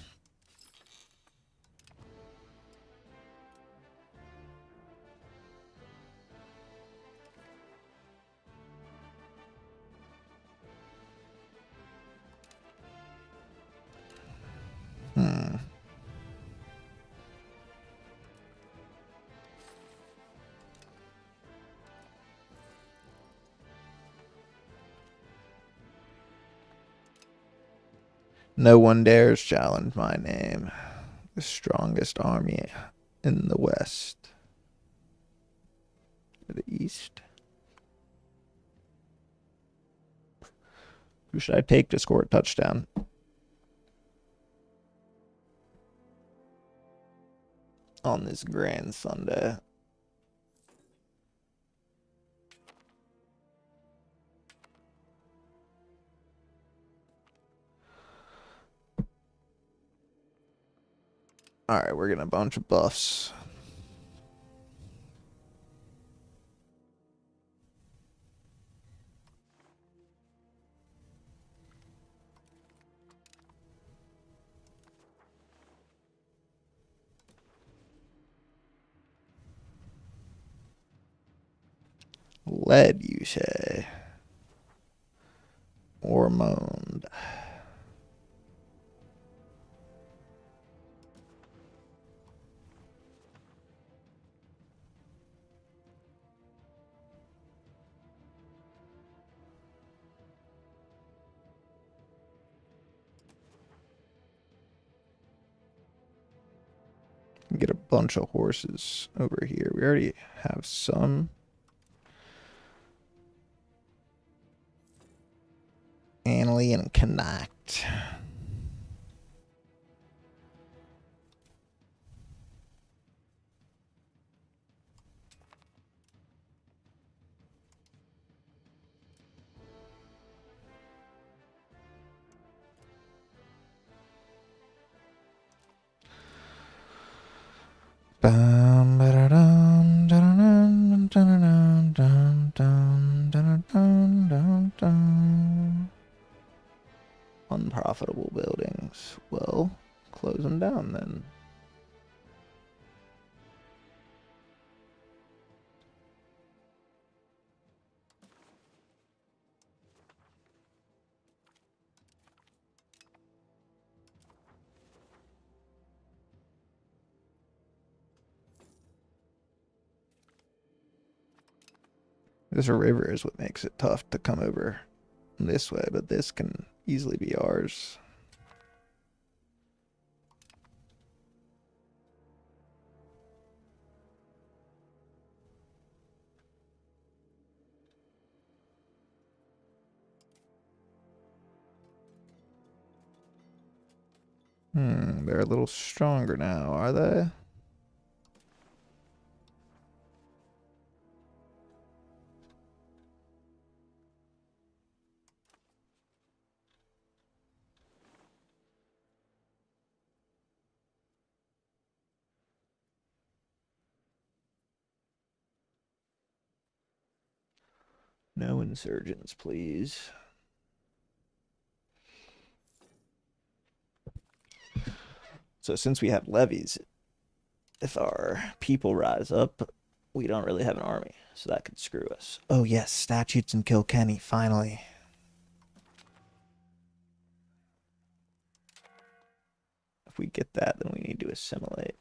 No one dares challenge my name. The strongest army in the west. The east. Who should I take to score a touchdown? On this grand Sunday. Alright, we're getting a bunch of buffs. Lead, you say? Ormond. Get a bunch of horses over here. We already have some. Annalie and Connacht. Unprofitable buildings. Well, close them down then. This river is what makes it tough to come over this way, but this can easily be ours. They're a little stronger now, are they? No insurgents, please. So since we have levies, if our people rise up, we don't really have an army, so that could screw us. Oh yes, statutes in Kilkenny, finally. If we get that, then we need to assimilate.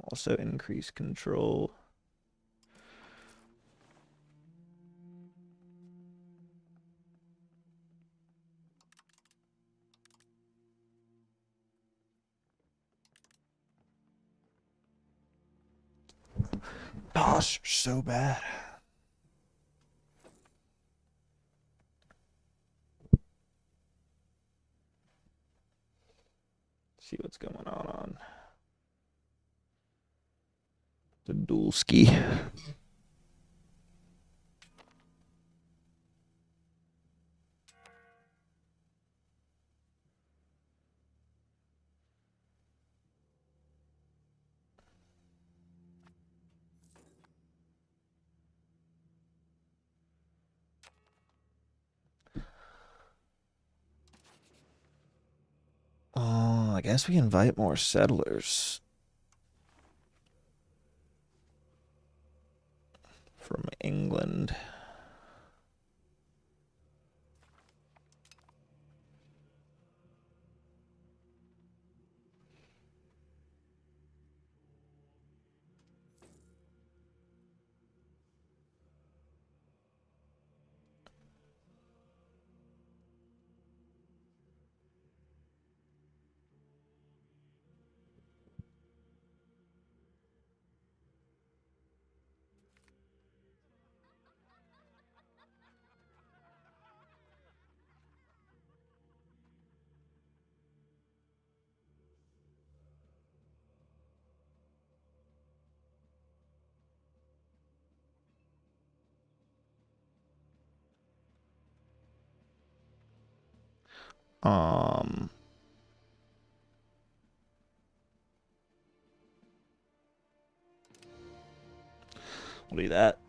Also increase control. Gosh, you're so bad. See what's going on the Dulski. Oh, I guess we invite more settlers from England. Um, we'll do that.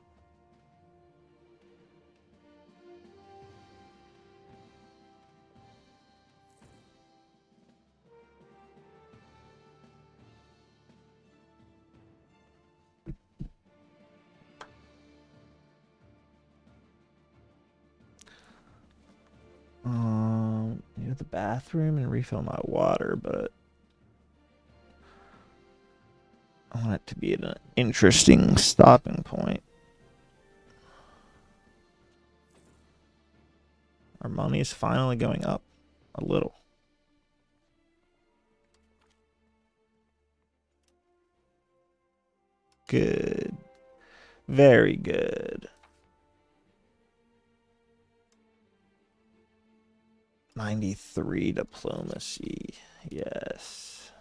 Near the bathroom and refill my water, but I want it to be an interesting stopping point. Our money is finally going up a little. Good. Very good. 93 diplomacy. Yes.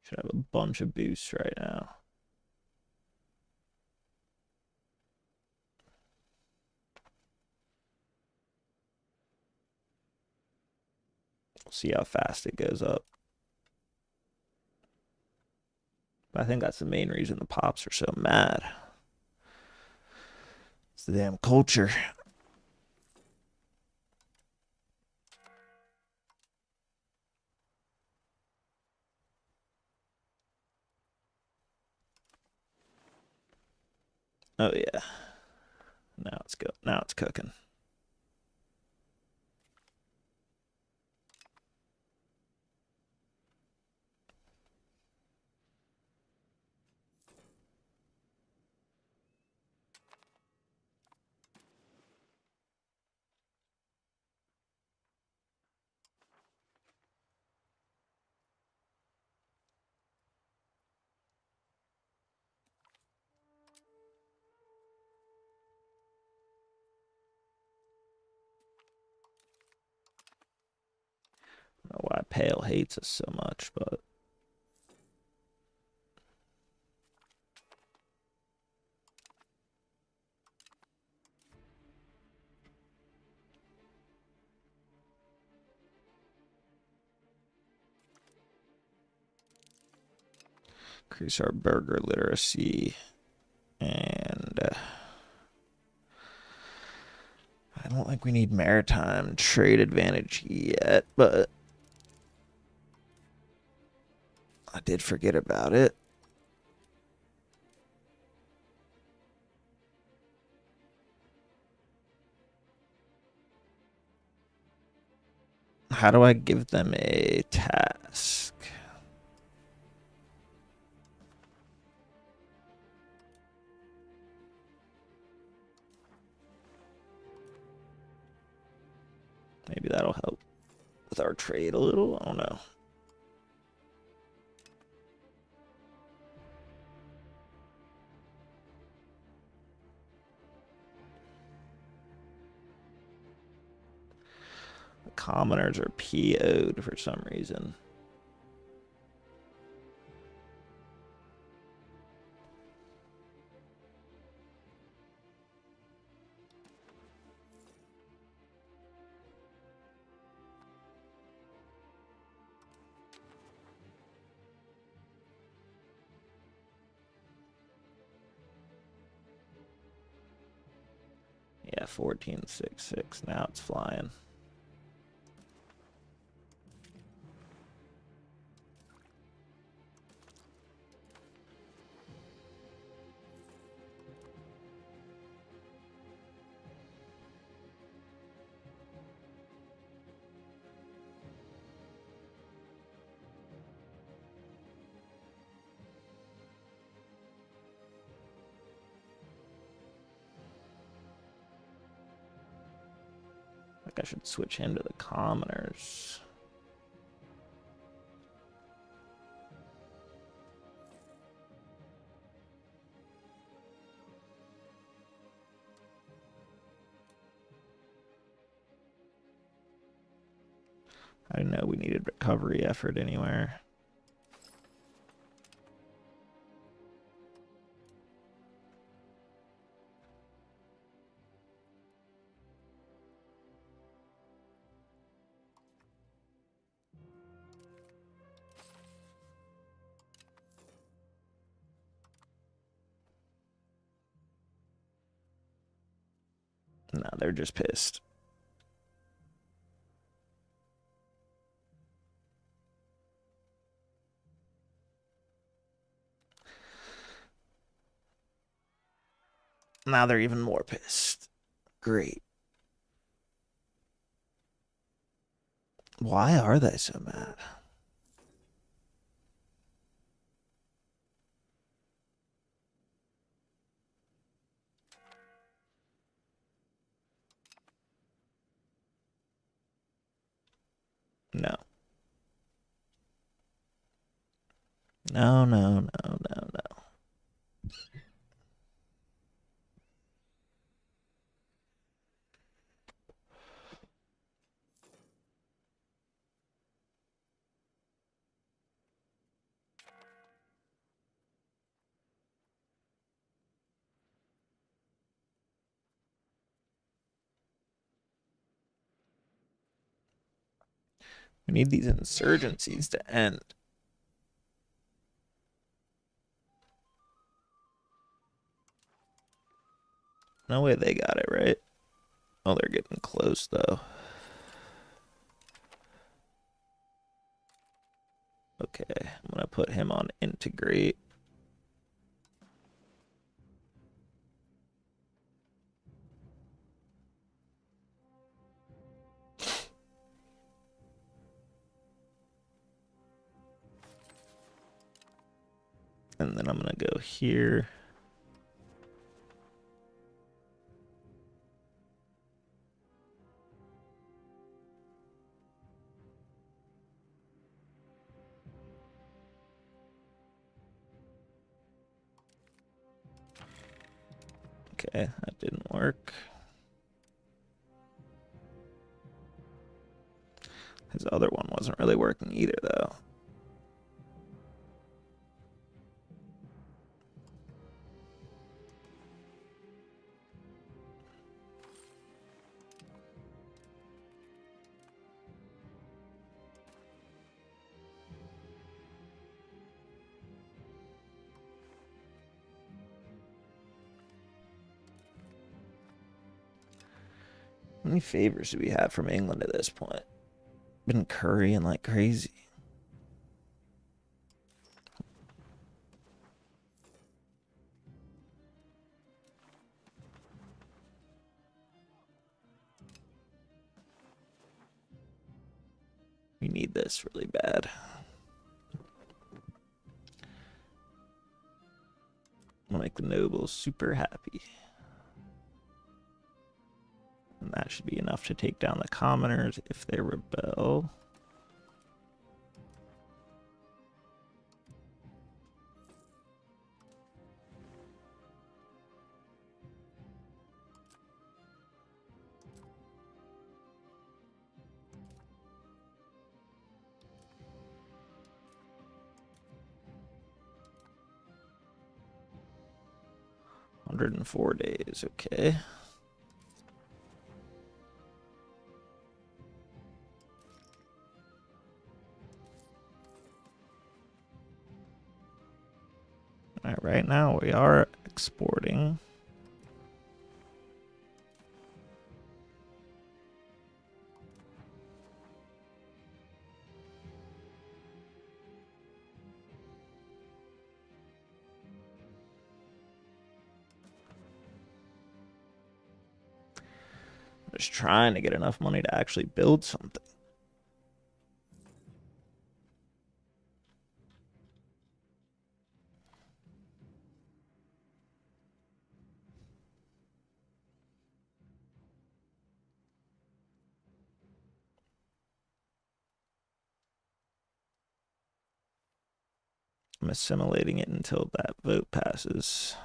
Should have a bunch of boosts right now. We'll see how fast it goes up. But I think that's the main reason the pops are so mad. It's the damn culture. Oh yeah. Now it's cooking. I don't know why Pale hates us so much, but increase our burger literacy. And I don't think we need maritime trade advantage yet, but I did forget about it. How do I give them a task? Maybe that'll help with our trade a little. I don't know. The commoners are PO'd for some reason. Yeah, 1466. Now it's flying. Like I should switch him to the commoners. I didn't know we needed recovery effort anywhere. No, they're just pissed. Now they're even more pissed. Great. Why are they so mad? No. No, no, no, no, no. We need these insurgencies to end. No way they got it right. Oh, they're getting close, though. Okay, I'm going to put him on integrate. And then I'm going to go here. Okay, that didn't work. His other one wasn't really working either, though. How many favors do we have from England at this point? Been currying like crazy. We need this really bad. I'm gonna make the nobles super happy. And that should be enough to take down the commoners if they rebel. $104, okay. All right, right now we are exporting. Just trying to get enough money to actually build something. I'm assimilating it until that vote passes.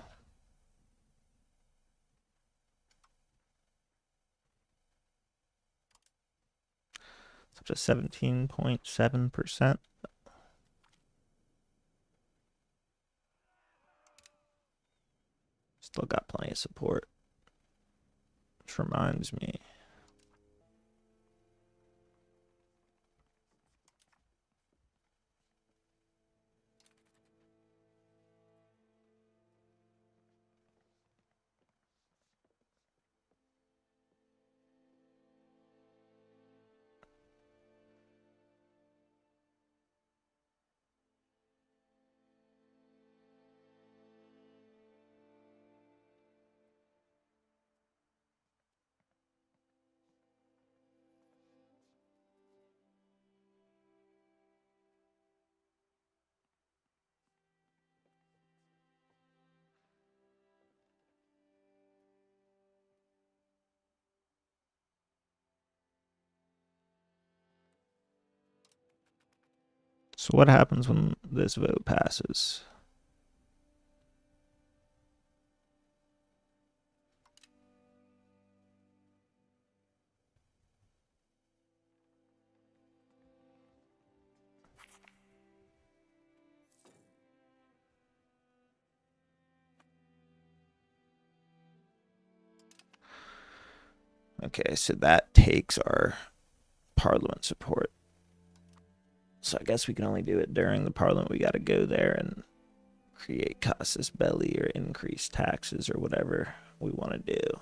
It's up to 17.7%. Still got plenty of support. Which reminds me. So what happens when this vote passes? Okay, so that takes our parliament support. So I guess we can only do it during the parliament. We got to go there and create casus belli or increase taxes or whatever we want to do.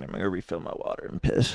I'm going to refill my water and piss.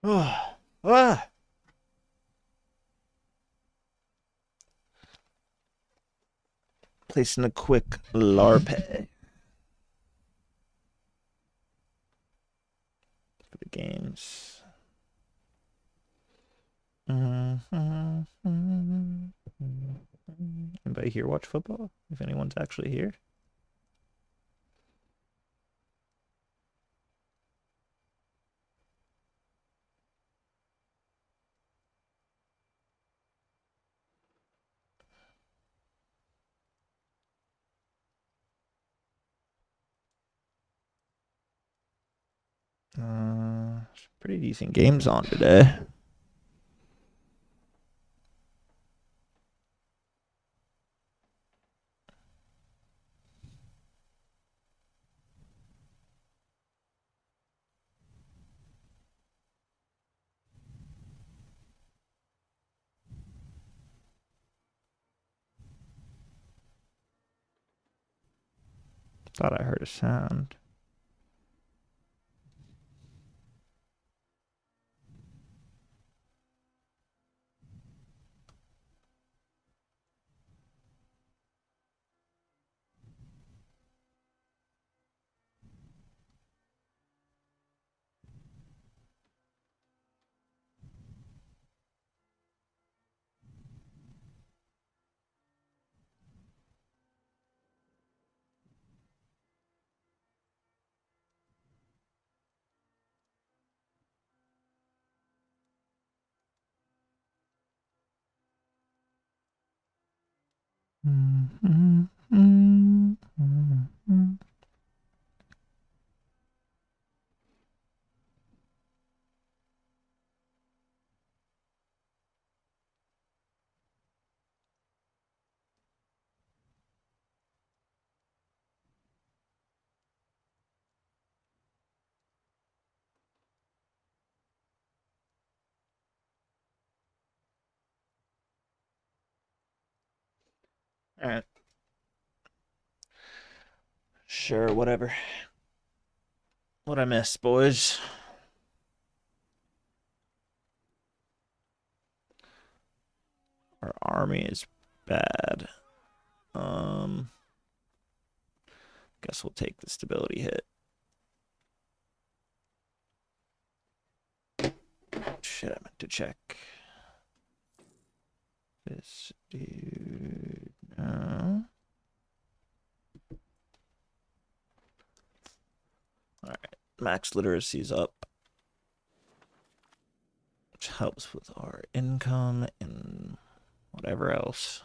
Ah. Placing a quick LARPE for the games. Anybody here watch football? If anyone's actually here. Pretty decent games on today. Thought I heard a sound. All right. Sure, whatever. What I miss, boys? Our army is bad. Guess we'll take the stability hit. Shit, I meant to check. This dude. No. Alright. Max literacy's up. Which helps with our income and whatever else.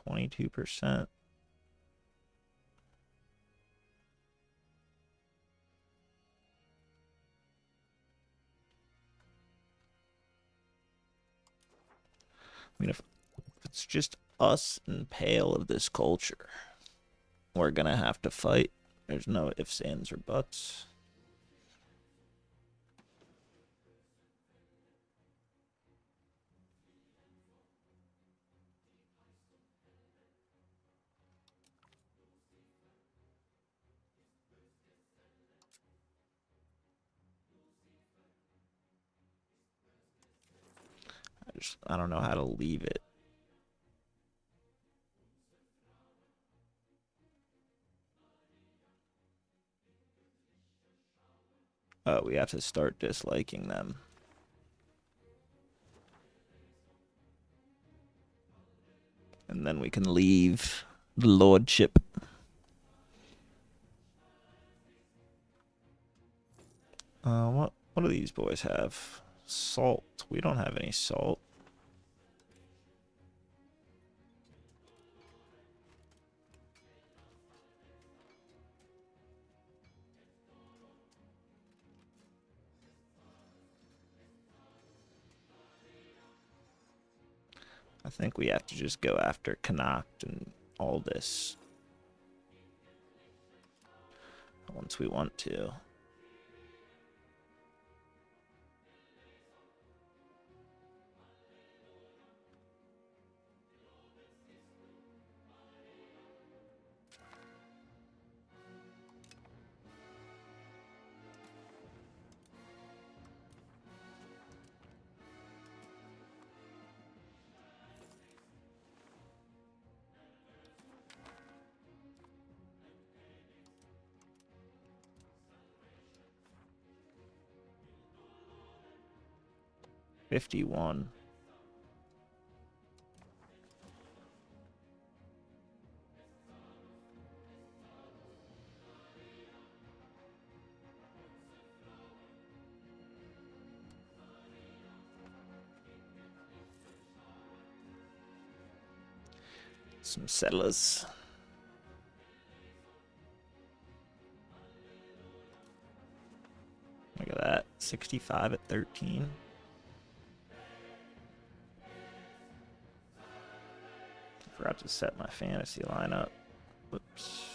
22%. I mean, if it's just us and Pale of this culture, we're gonna have to fight. There's no ifs, ands, or buts. I don't know how to leave it. Oh, we have to start disliking them. And then we can leave the lordship. What do these boys have? Salt. We don't have any salt. I think we have to just go after Connacht and all this once we want to. $51. Some settlers. Look at that. 65 at 13. Forgot to set my fantasy lineup. Whoops.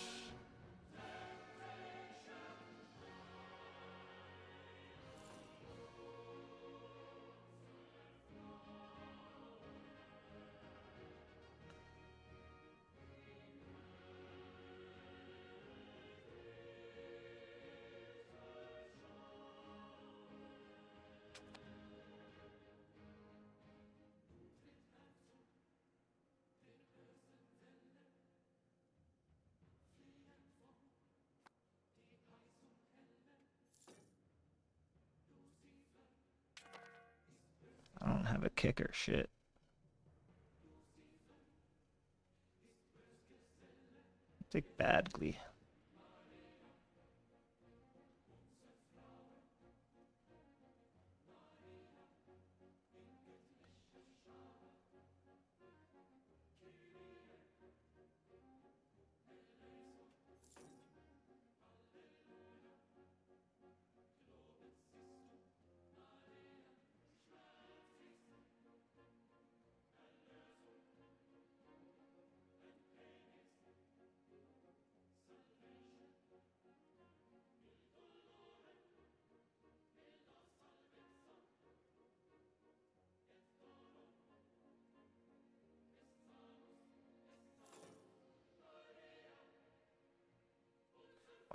kicker. Shit. Take badly.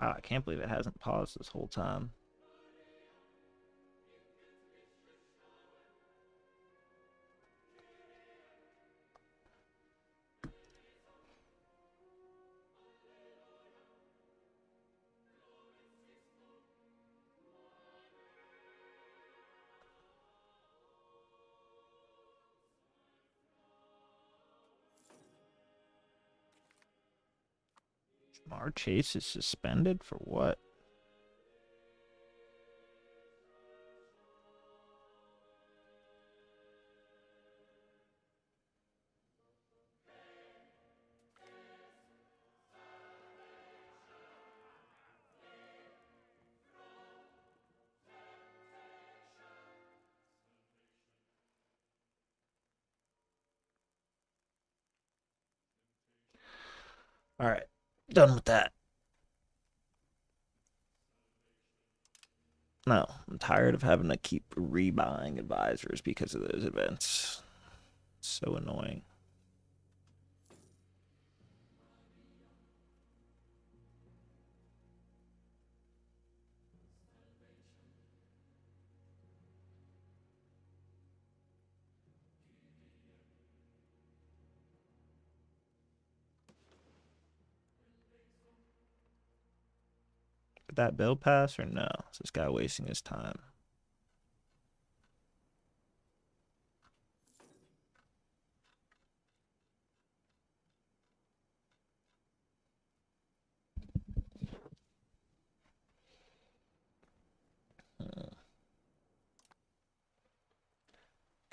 Wow, I can't believe it hasn't paused this whole time. Jamar Chase is suspended for what? All right, done with that. No, I'm tired of having to keep rebuying advisors because of those events. So annoying. Did that bill pass or no? Is this guy wasting his time?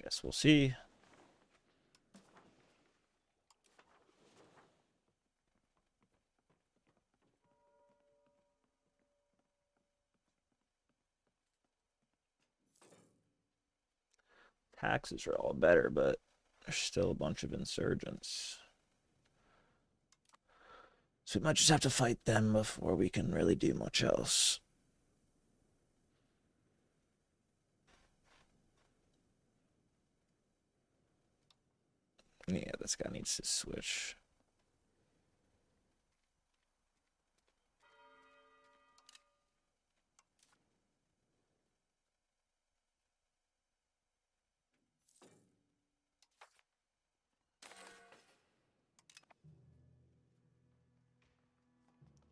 Guess we'll see. Taxes are all better, but there's still a bunch of insurgents. So we might just have to fight them before we can really do much else. Yeah, this guy needs to switch.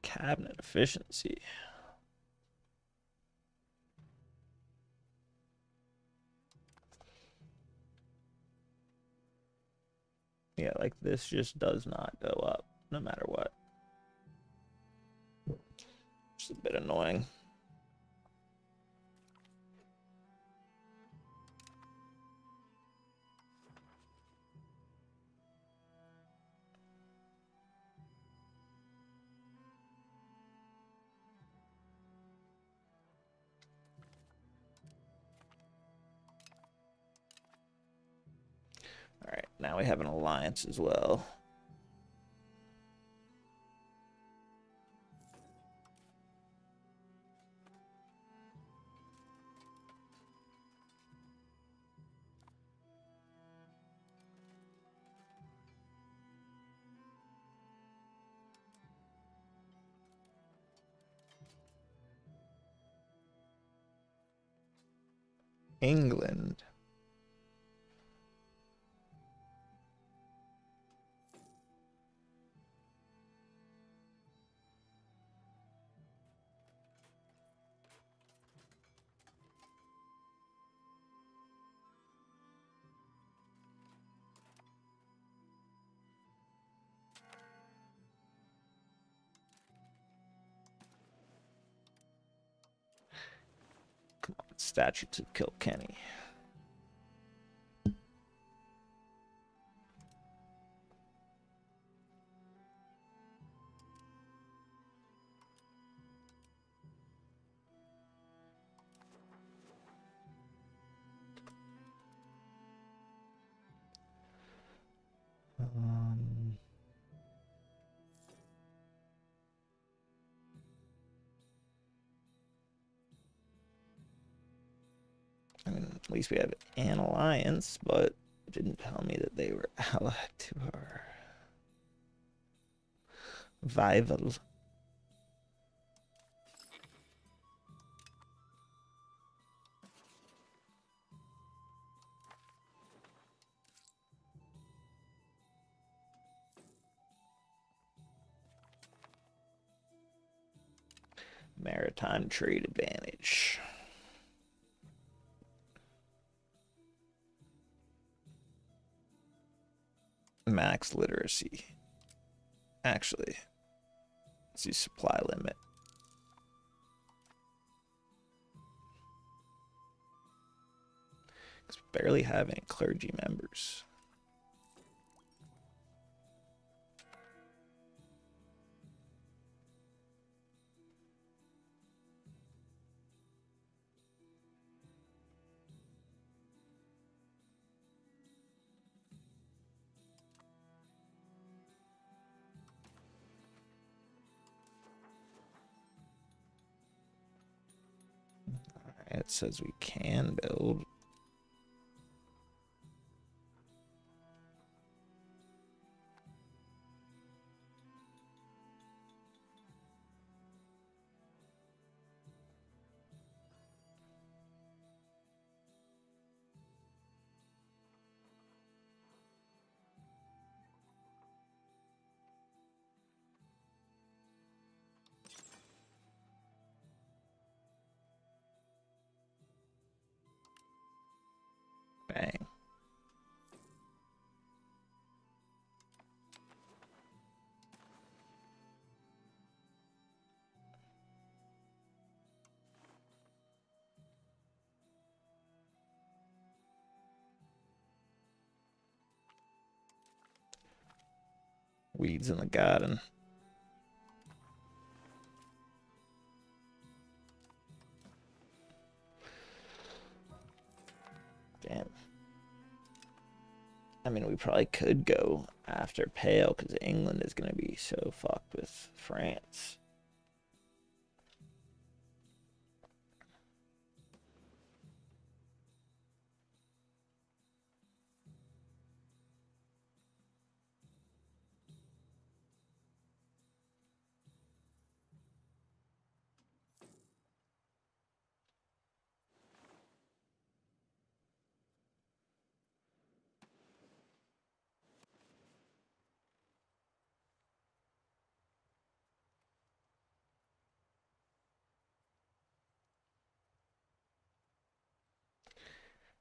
Cabinet efficiency. Yeah, like this just does not go up no matter what. It's a bit annoying. All right, now we have an alliance as well. England. Statutes of Kilkenny. I mean, at least we have an alliance, but it didn't tell me that they were allied to our rival. Maritime trade advantage. Max literacy. Actually, let's see supply limit. Because we barely have any clergy members. It says we can build. Bang. Weeds in the garden. Damn. I mean, we probably could go after Pale because England is going to be so fucked with France.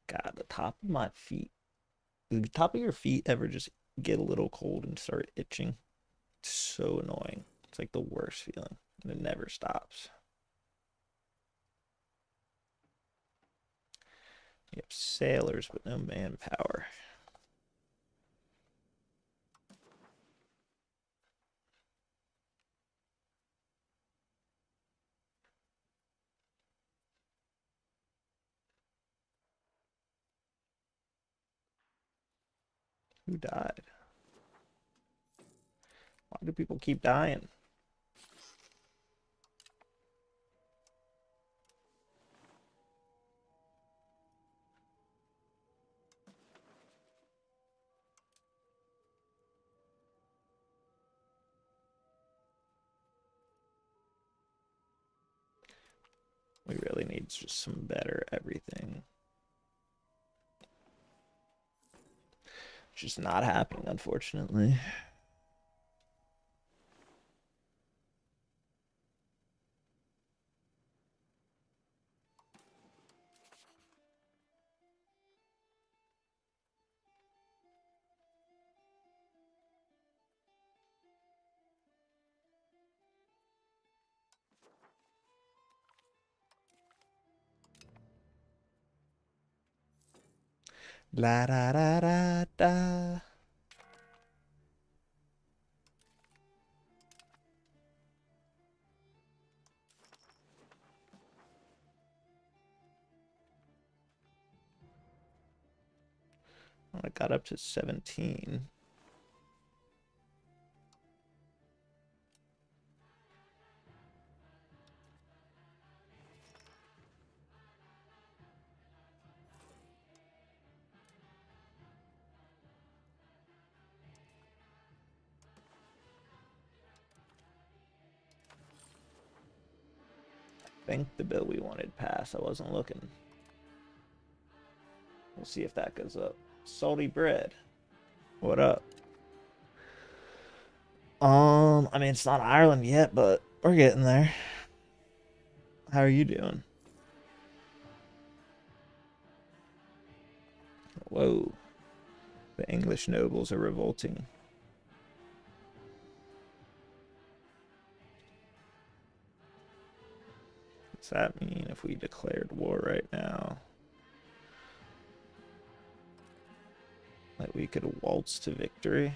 God, the top of my feet. The top of your feet ever just get a little cold and start itching? It's so annoying. It's like the worst feeling. And it never stops. You have sailors but no manpower. Who died? Why do people keep dying? We really need just some better everything. Just not happening, unfortunately. La da da da da. I got up to 17. I think the bill we wanted passed. I wasn't looking. We'll see if that goes up. Salty bread. What up? I mean, it's not Ireland yet, but we're getting there. How are you doing? Whoa. The English nobles are revolting. What's that mean if we declared war right now? Like we could waltz to victory?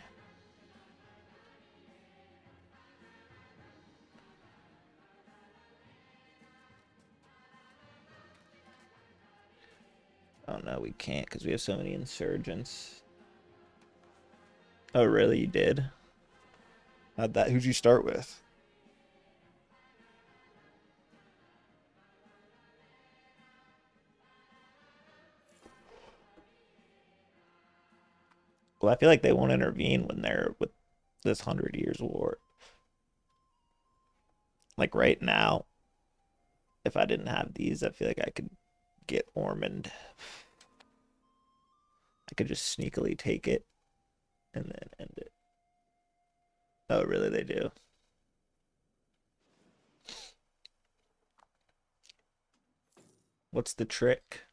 Oh no, we can't because we have so many insurgents. Oh really, you did? Who'd you start with? Well, I feel like they won't intervene when they're with this 100 Years war. Like right now, if I didn't have these, I feel like I could get Ormond. I could just sneakily take it and then end it. Oh, really? They do. What's the trick?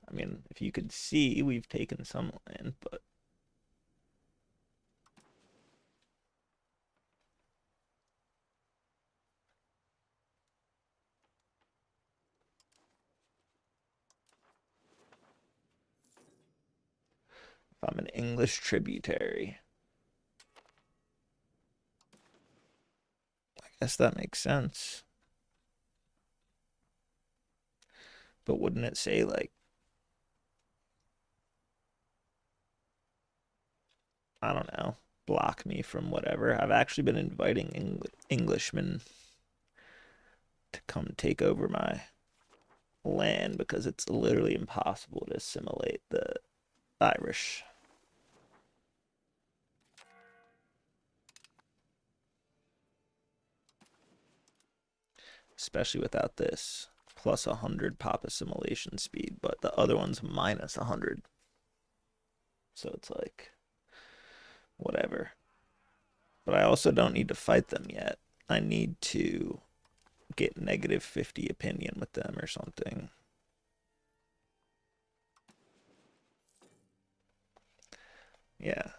I mean, if you could see, we've taken some land, but if I'm an English tributary, I guess that makes sense. But wouldn't it say, like, I don't know, block me from whatever? I've actually been inviting Englishmen to come take over my land because it's literally impossible to assimilate the Irish. Especially without this plus 100 pop assimilation speed, but the other one's minus 100. So it's like, whatever. But I also don't need to fight them yet. I need to get negative 50 opinion with them or something. Yeah.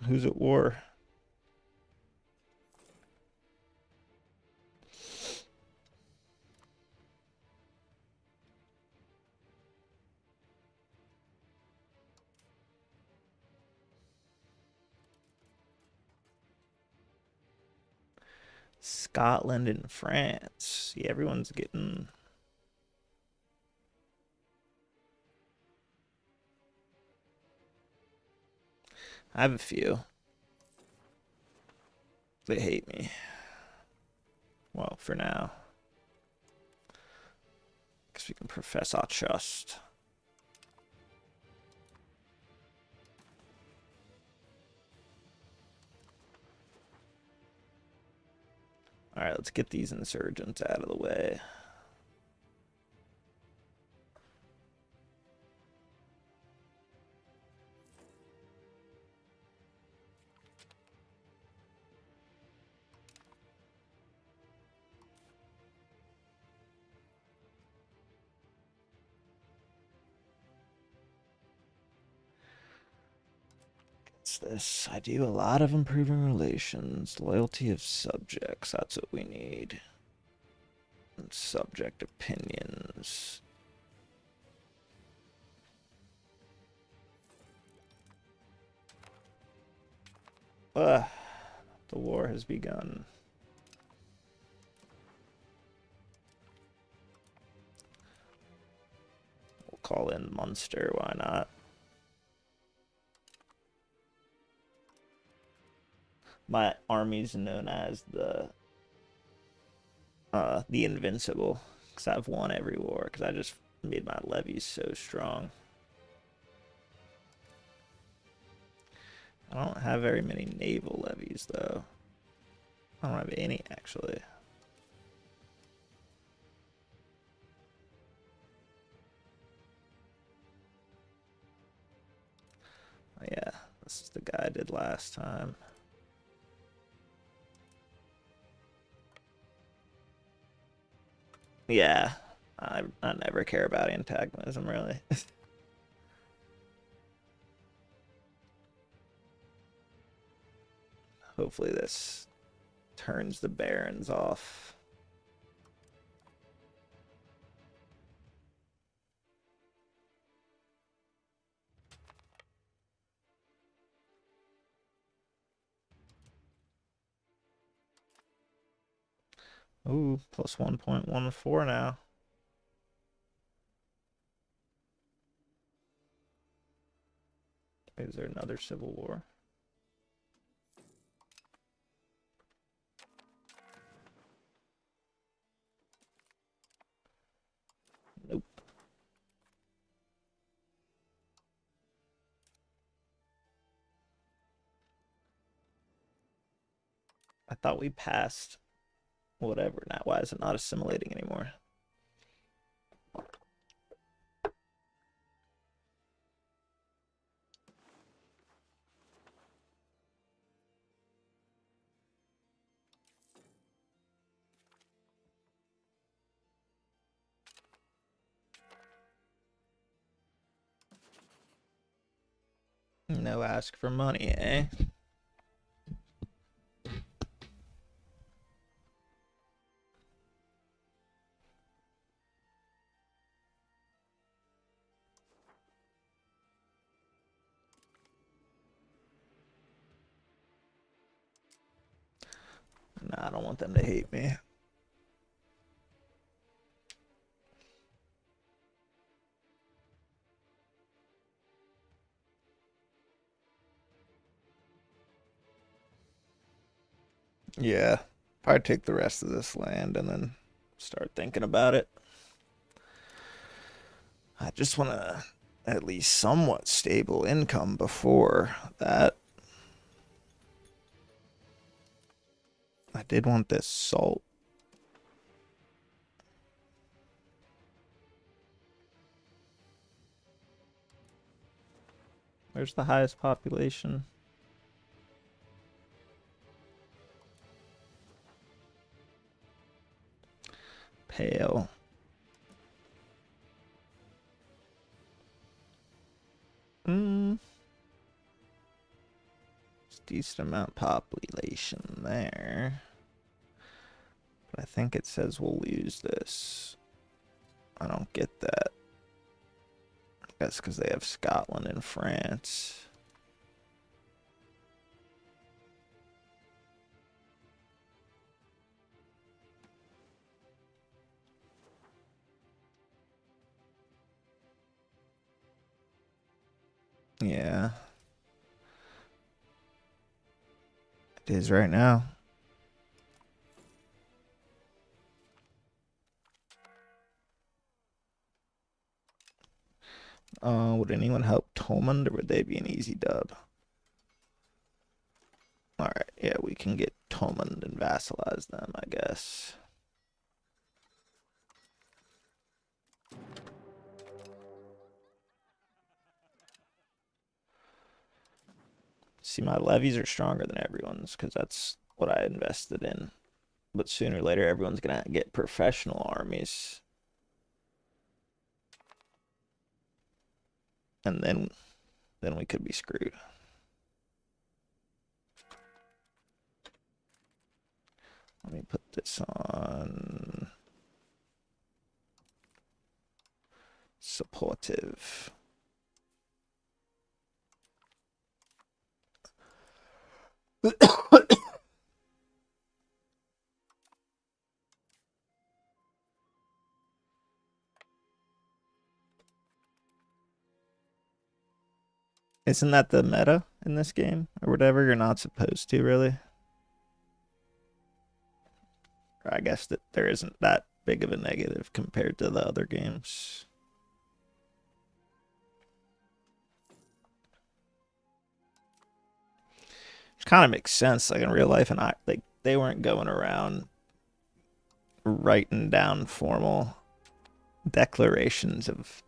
Who's at war? Scotland and France. See, everyone's getting. I have a few. They hate me. Well, for now. Because we can profess our trust. Alright, let's get these insurgents out of the way. What's this? I do a lot of improving relations. Loyalty of subjects. That's what we need. And subject opinions. The war has begun. We'll call in Munster. Why not? My army's known as the Invincible, because I've won every war, because I just made my levies so strong. I don't have very many naval levies, though. I don't have any, actually. Oh, yeah, this is the guy I did last time. Yeah, I never care about antagonism, really. Hopefully this turns the barons off. Ooh, plus 1.14 now. Is there another civil war? Nope. I thought we passed whatever. Now, why is it not assimilating anymore? No ask for money, eh? Nah, I don't want them to hate me. Yeah, probably take the rest of this land and then start thinking about it. I just want to at least somewhat stable income before that. I did want this salt. Where's the highest population? Pale. It's a decent amount population there. But I think it says we'll lose this. I don't get that. That's because they have Scotland and France. Yeah. It is right now. Would anyone help Tomund, or would they be an easy dub? Alright, yeah, we can get Tomund and vassalize them, I guess. See, my levies are stronger than everyone's because that's what I invested in. But sooner or later, everyone's gonna get professional armies. And then we could be screwed. Let me put this on supportive. Isn't that the meta in this game or whatever? You're not supposed to, really. Or I guess that there isn't that big of a negative compared to the other games. Which kind of makes sense. Like in real life, and they weren't going around writing down formal declarations of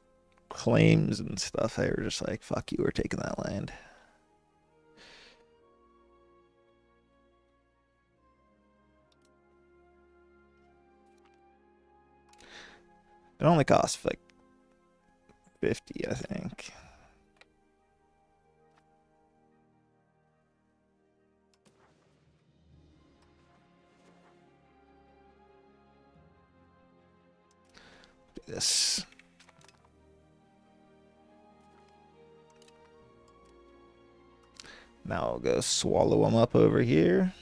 claims and stuff. They were just like, "Fuck you, we're taking that land." It only costs like 50, I think. Do this. Now I'll go swallow them up over here.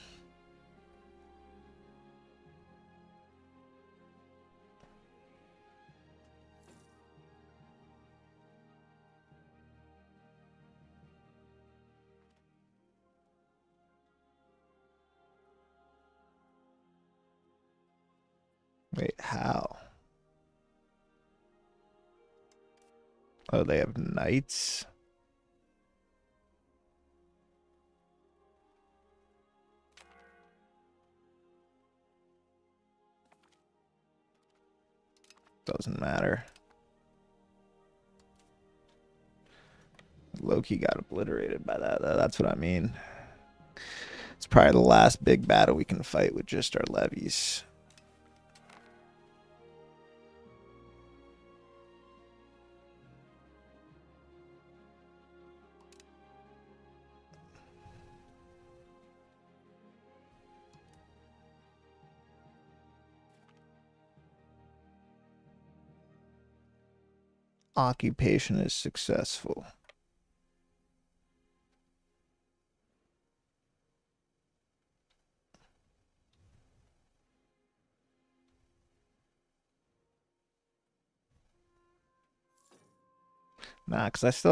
Wait, how? Oh, they have knights? Doesn't matter. Loki got obliterated by that, though. That's what I mean. It's probably the last big battle we can fight with just our levies. Occupation is successful. Nah, because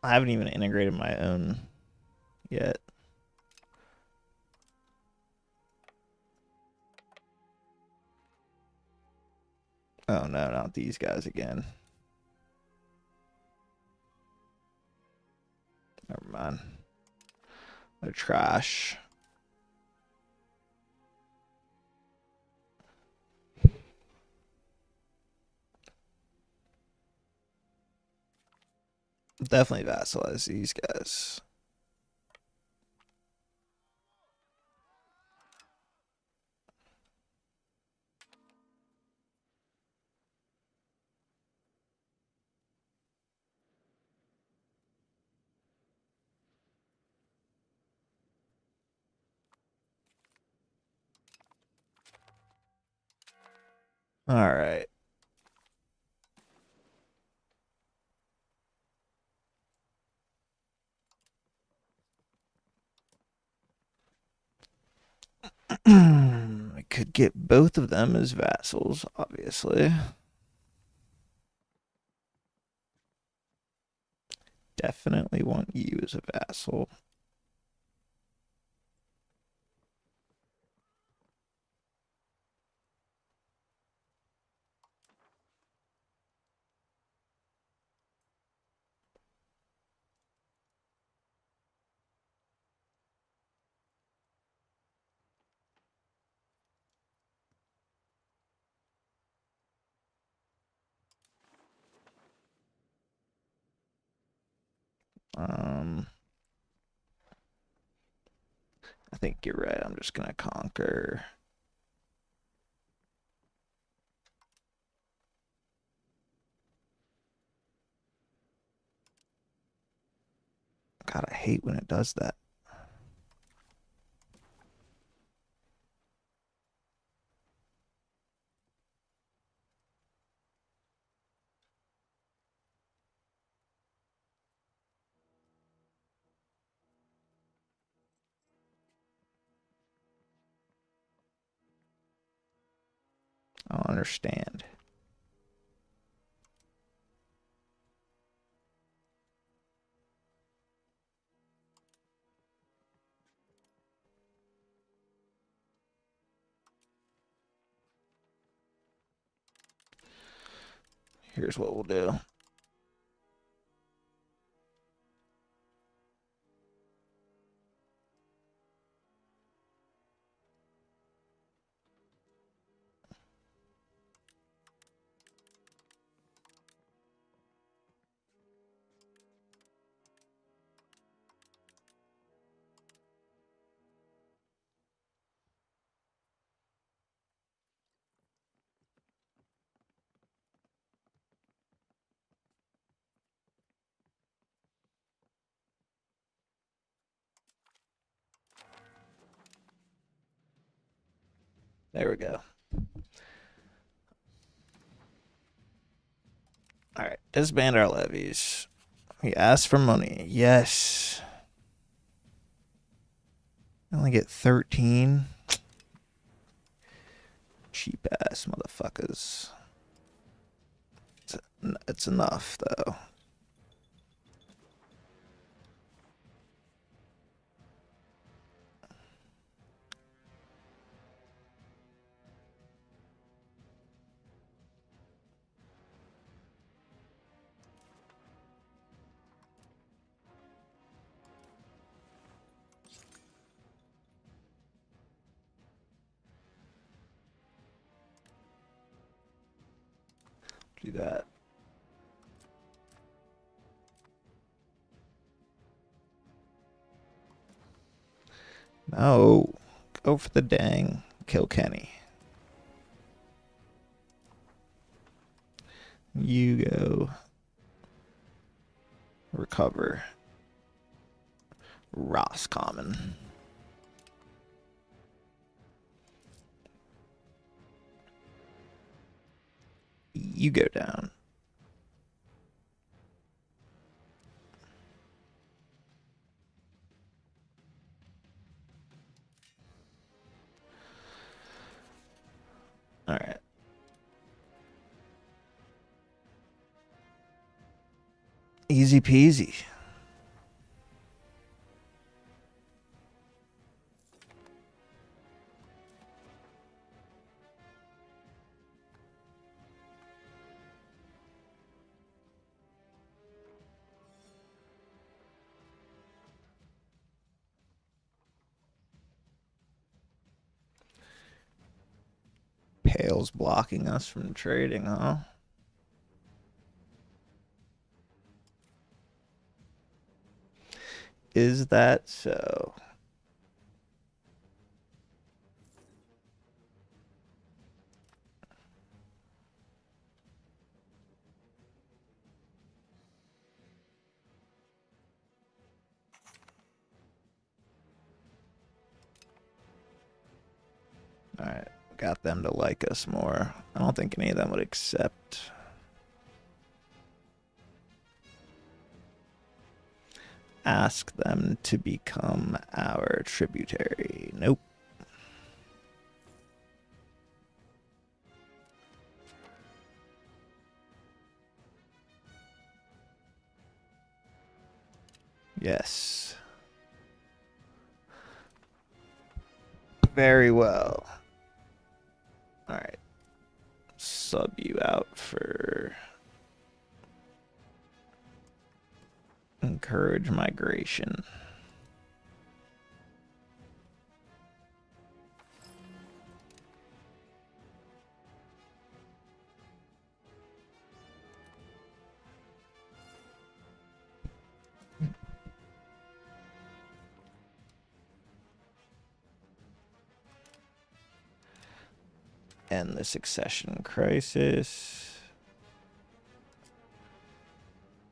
I haven't even integrated my own yet. Oh no, not these guys again. Never mind. They're trash. Definitely vassalize these guys. All right. I could get both of them as vassals, obviously. Definitely want you as a vassal. I think you're right. I'm just gonna conquer. God, I hate when it does that. I don't understand. Here's what we'll do. There we go. All right, disband our levies. We ask for money. Yes. I only get 13. Cheap ass motherfuckers. It's enough though. Do that. No. Go for the dang Kilkenny. You go. Recover. Roscommon. You go down. All right. Easy peasy. Pale's blocking us from trading, huh? Is that so? All right, got them to like us more. I don't think any of them would accept. Ask them to become our tributary. Nope. Yes. Very well. All right. Sub you out for encourage migration. End the succession crisis.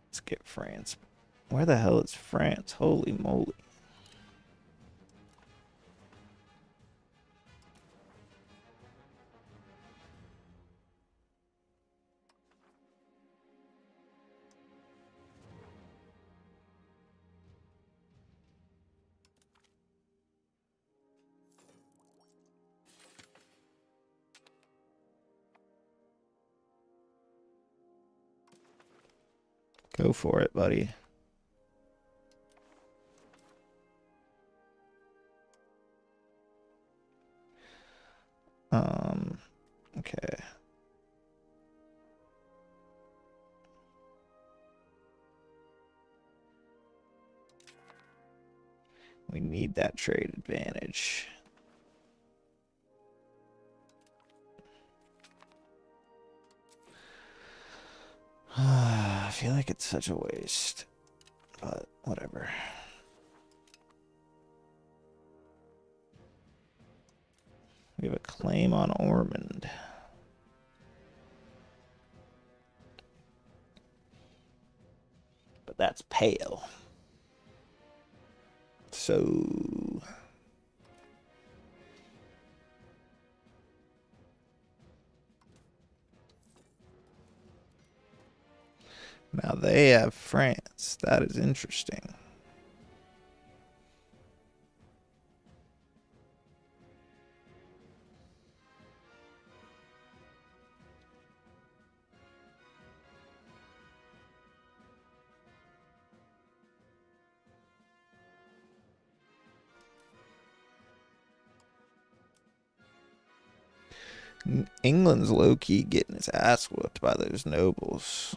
Let's get France. Where the hell is France? Holy moly. Go for it, buddy. Okay. We need that trade advantage. I feel like it's such a waste, but whatever. We have a claim on Ormond. But that's pale. So now they have France. That is interesting. England's low-key getting his ass whooped by those nobles.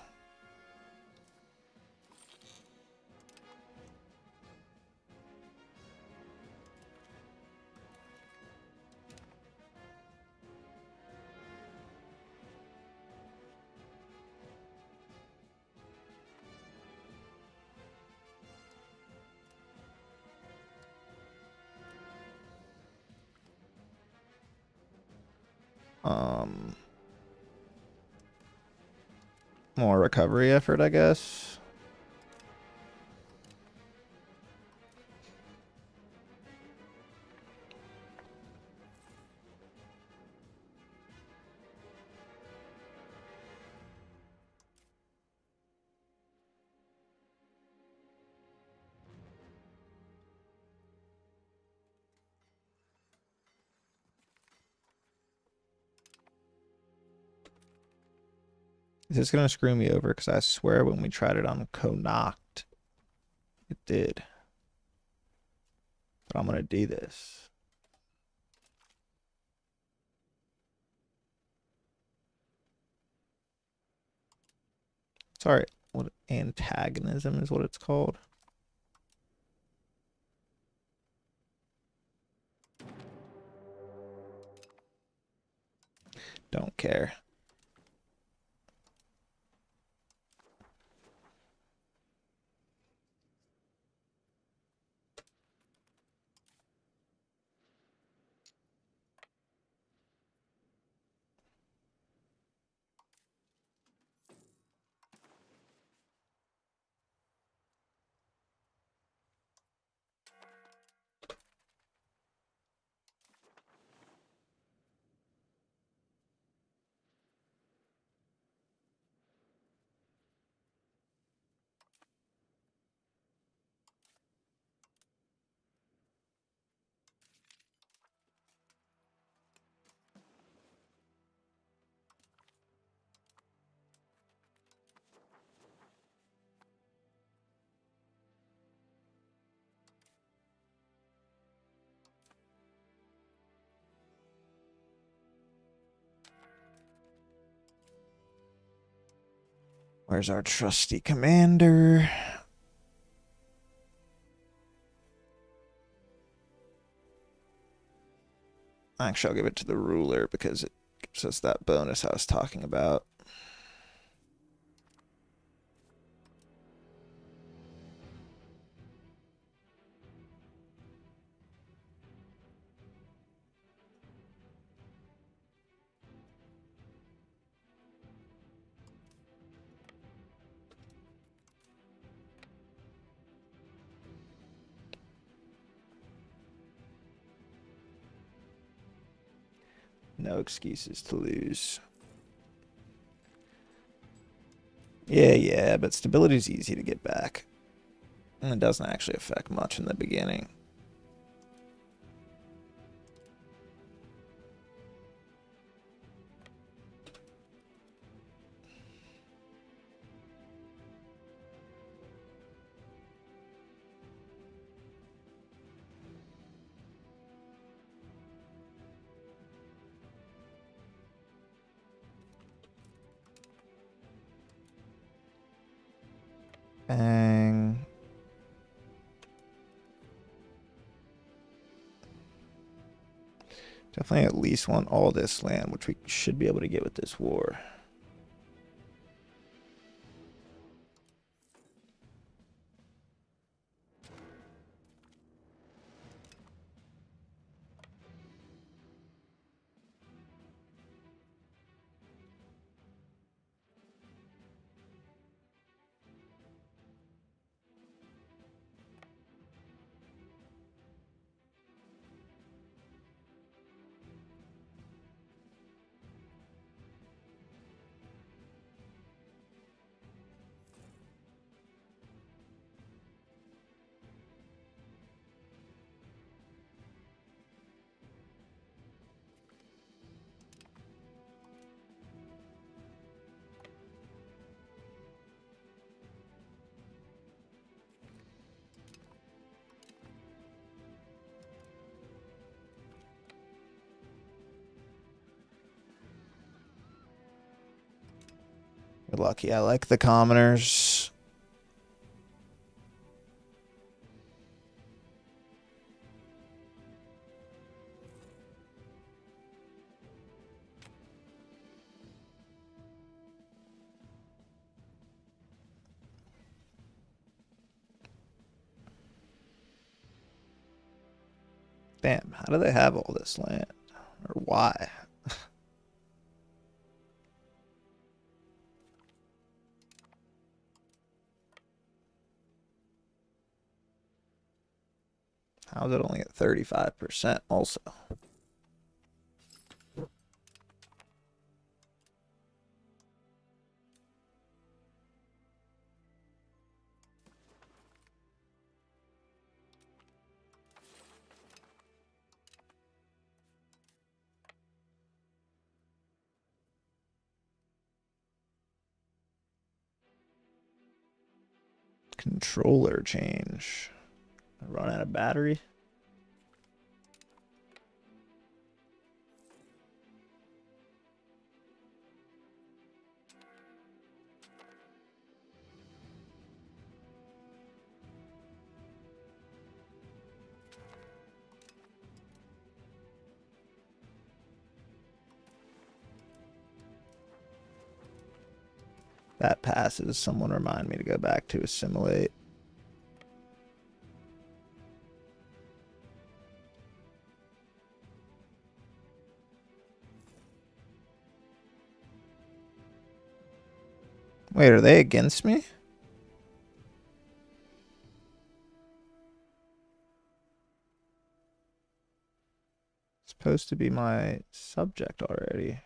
More recovery effort, I guess. Is this going to screw me over? Because I swear when we tried it on Connacht, it did. But I'm going to do this. Sorry, what antagonism is what it's called. Don't care. Where's our trusty commander? Actually, I'll give it to the ruler because it gives us that bonus I was talking about. No excuses to lose. Yeah, but stability is easy to get back. And it doesn't actually affect much in the beginning. Bang. Definitely at least want all this land, which we should be able to get with this war. You're lucky. I like the commoners. Damn, how do they have all this land? Or why? How is it only at 35% also? Controller change. Run out of battery. That passes. Someone remind me to go back to assimilate. Wait, are they against me? Supposed to be my subject already.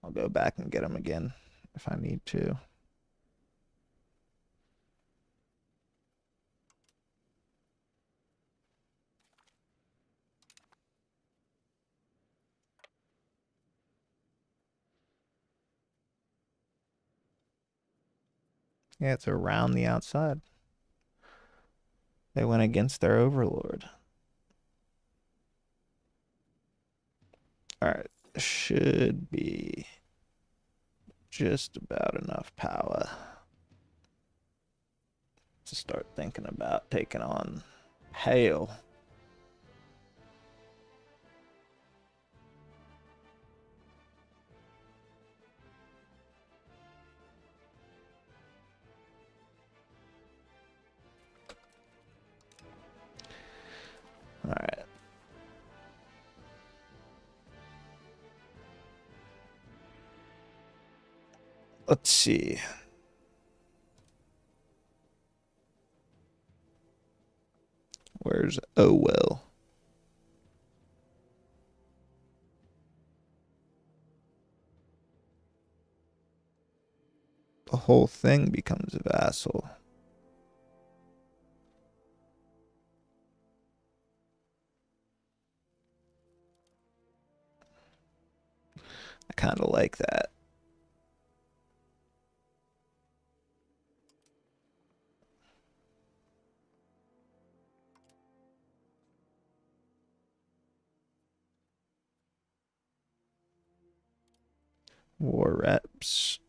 I'll go back and get them again if I need to. Yeah, it's around the outside. They went against their overlord. Alright, should be just about enough power to start thinking about taking on Hail. Alright. Let's see. Where's Owell? The whole thing becomes a vassal. I kind of like that. War reps.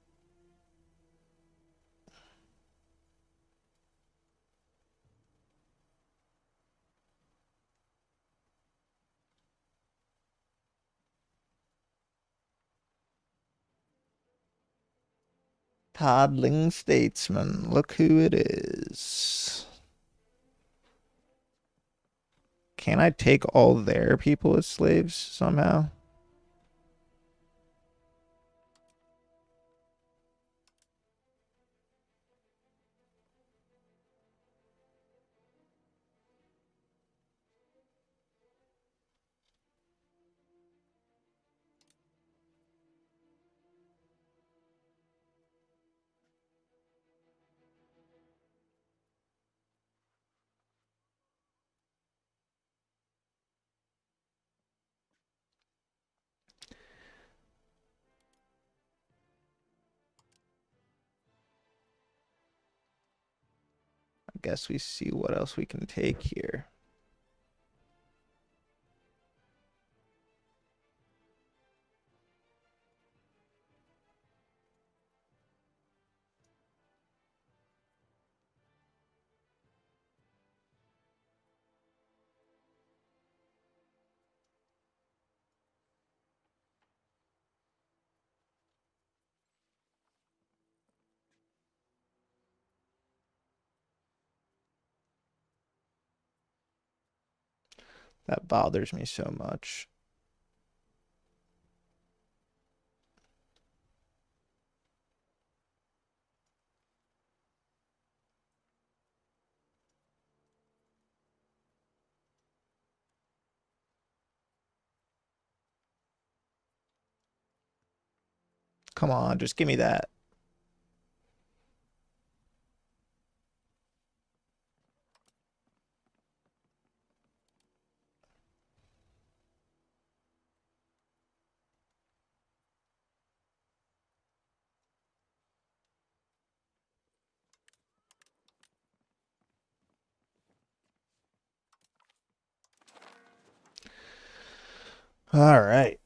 Toddling statesman. Look who it is. Can I take all their people as slaves somehow? I guess we see what else we can take here. That bothers me so much. Come on, just give me that. All right.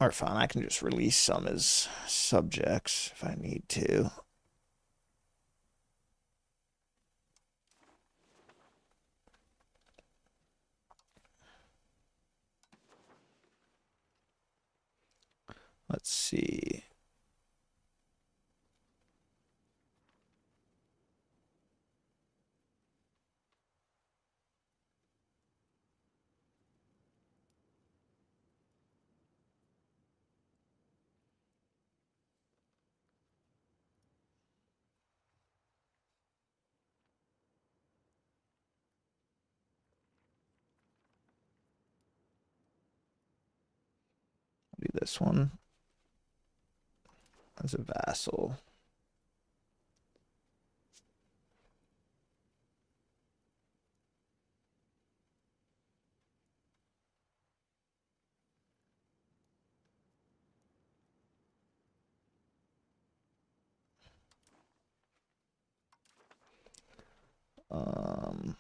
Or fine, I can just release some as subjects if I need to. Let's see. Do this one as a vassal. Um,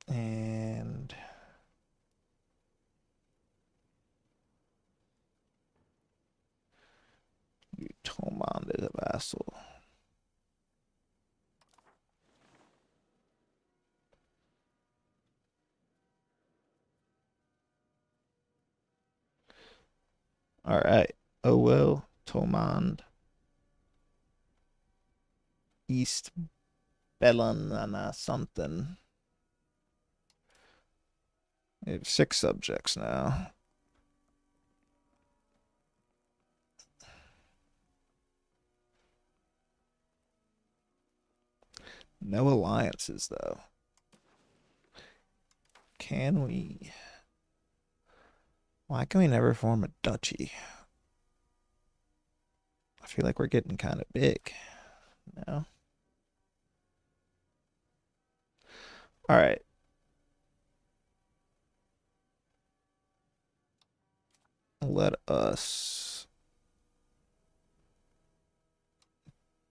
and Tomand is a vassal. All right. Oh well, Tomand. East Bellanana something. We have 6 subjects now. No alliances, though. Can we? Why can we never form a duchy? I feel like we're getting kind of big. No? All right. Let us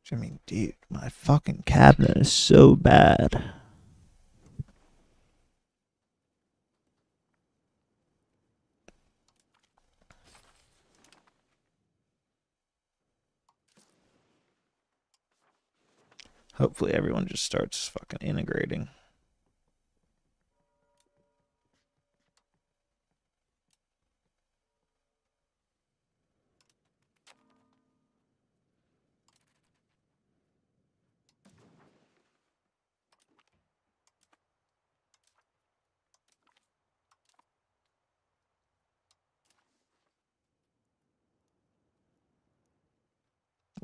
I mean, dude, my fucking cabinet is so bad. Hopefully everyone just starts fucking integrating.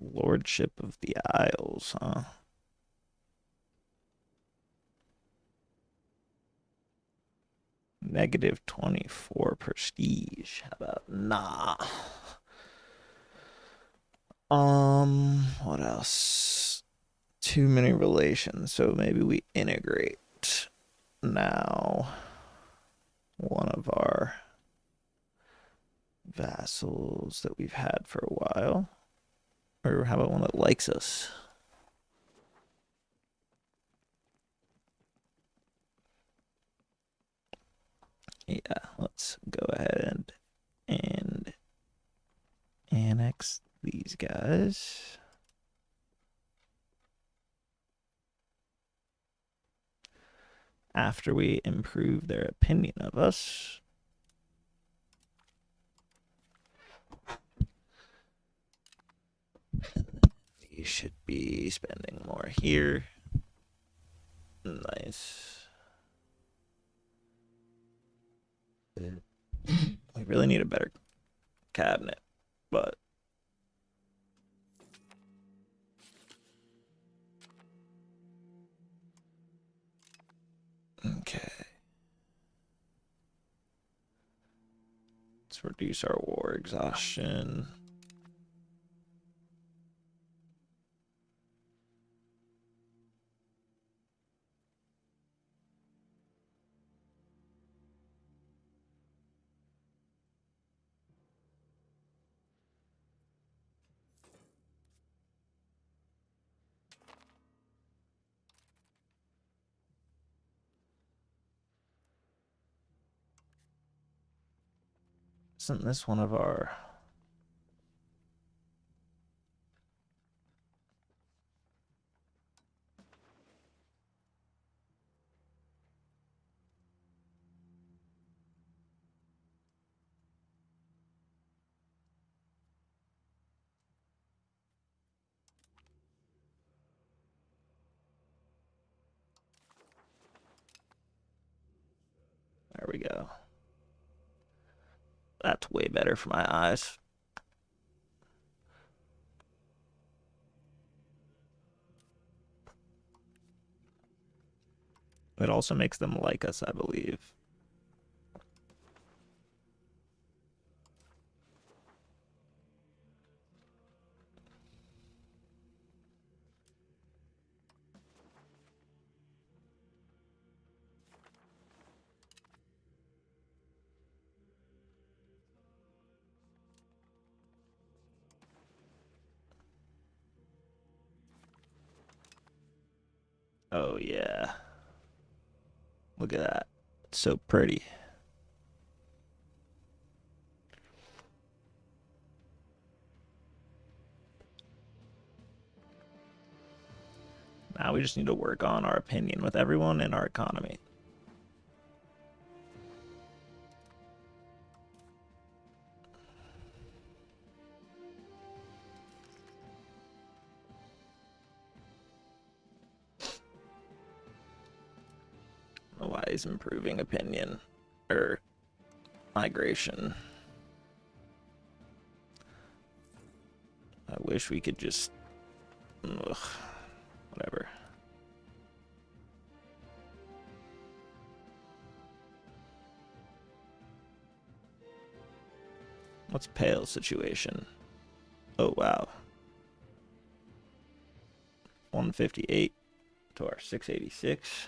Lordship of the Isles, huh? Negative 24 prestige. How about nah? What else? Too many relations, so maybe we integrate now one of our vassals that we've had for a while. Or how about one that likes us? Yeah, let's go ahead and annex these guys. After we improve their opinion of us. We should be spending more here. Nice. We really need a better cabinet, but okay. Let's reduce our war exhaustion. Isn't this one of our... There we go. That's way better for my eyes. It also makes them like us, I believe. Oh, yeah. Look at that. It's so pretty. Now we just need to work on our opinion with everyone and our economy. Why is improving opinion or migration? I wish we could just... Ugh, whatever. What's Pale's situation? Oh, wow. 158 to our 686.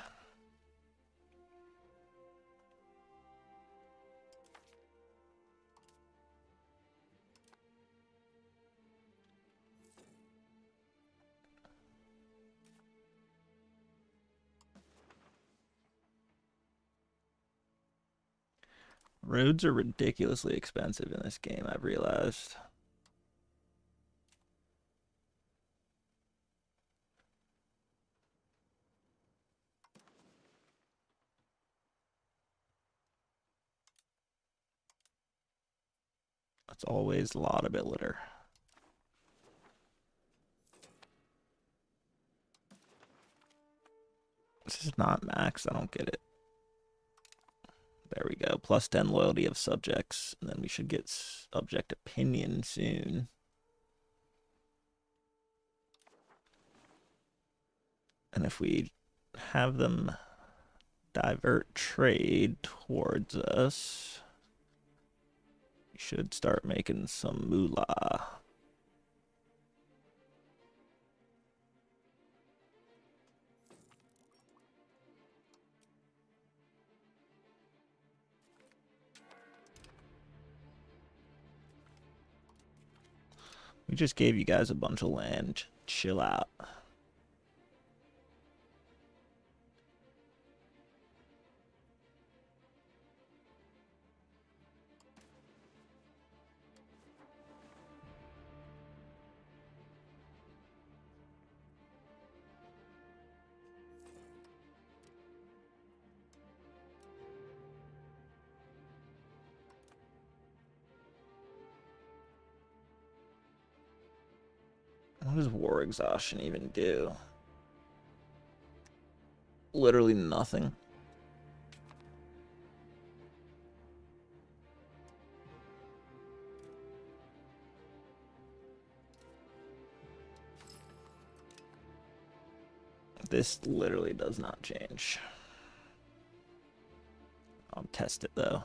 Roads are ridiculously expensive in this game, I've realized. It's always a lot of billiter. This is not max, I don't get it. There we go. Plus 10 loyalty of subjects. And then we should get subject opinion soon. And if we have them divert trade towards us, we should start making some moolah. We just gave you guys a bunch of land. Chill out. What does war exhaustion even do? Literally nothing. This literally does not change. I'll test it though.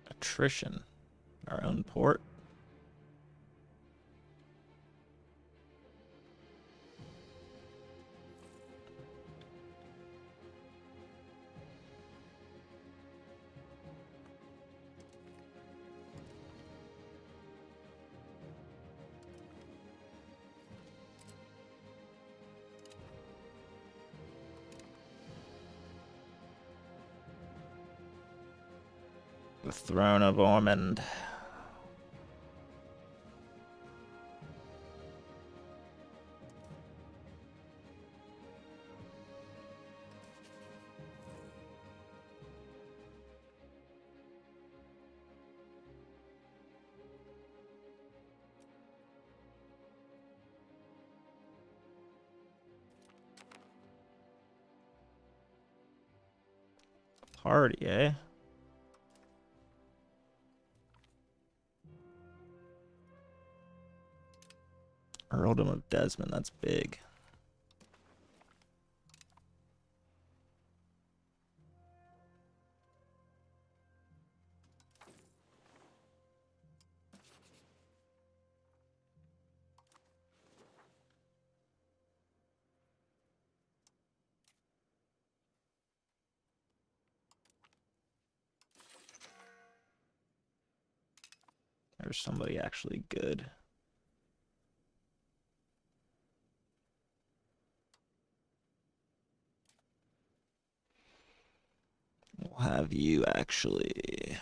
Attrition. Our own port. The Throne of Ormond. Party, eh? Earldom of Desmond, that's big. There's somebody actually good. We'll have you actually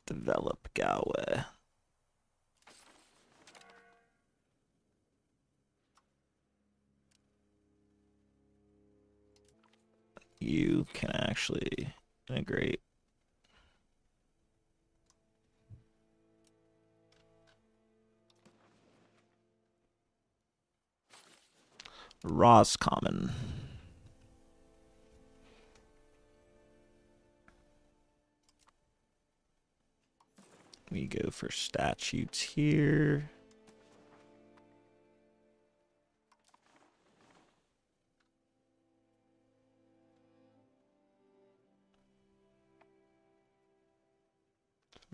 develop Galway. You can actually integrate. Roscommon. We go for statutes here.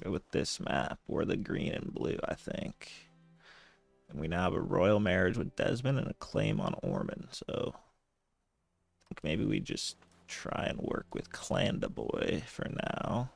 Go with this map, or the green and blue, I think. And we now have a royal marriage with Desmond and a claim on Ormond, so maybe we just try and work with Clandaboy for now.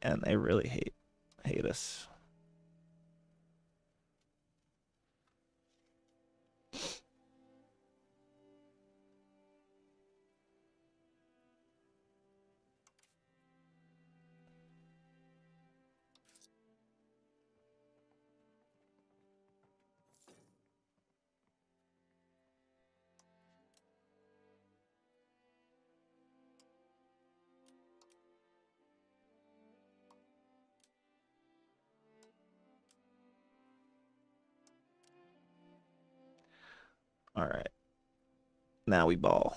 And they really hate us. All right. Now we ball.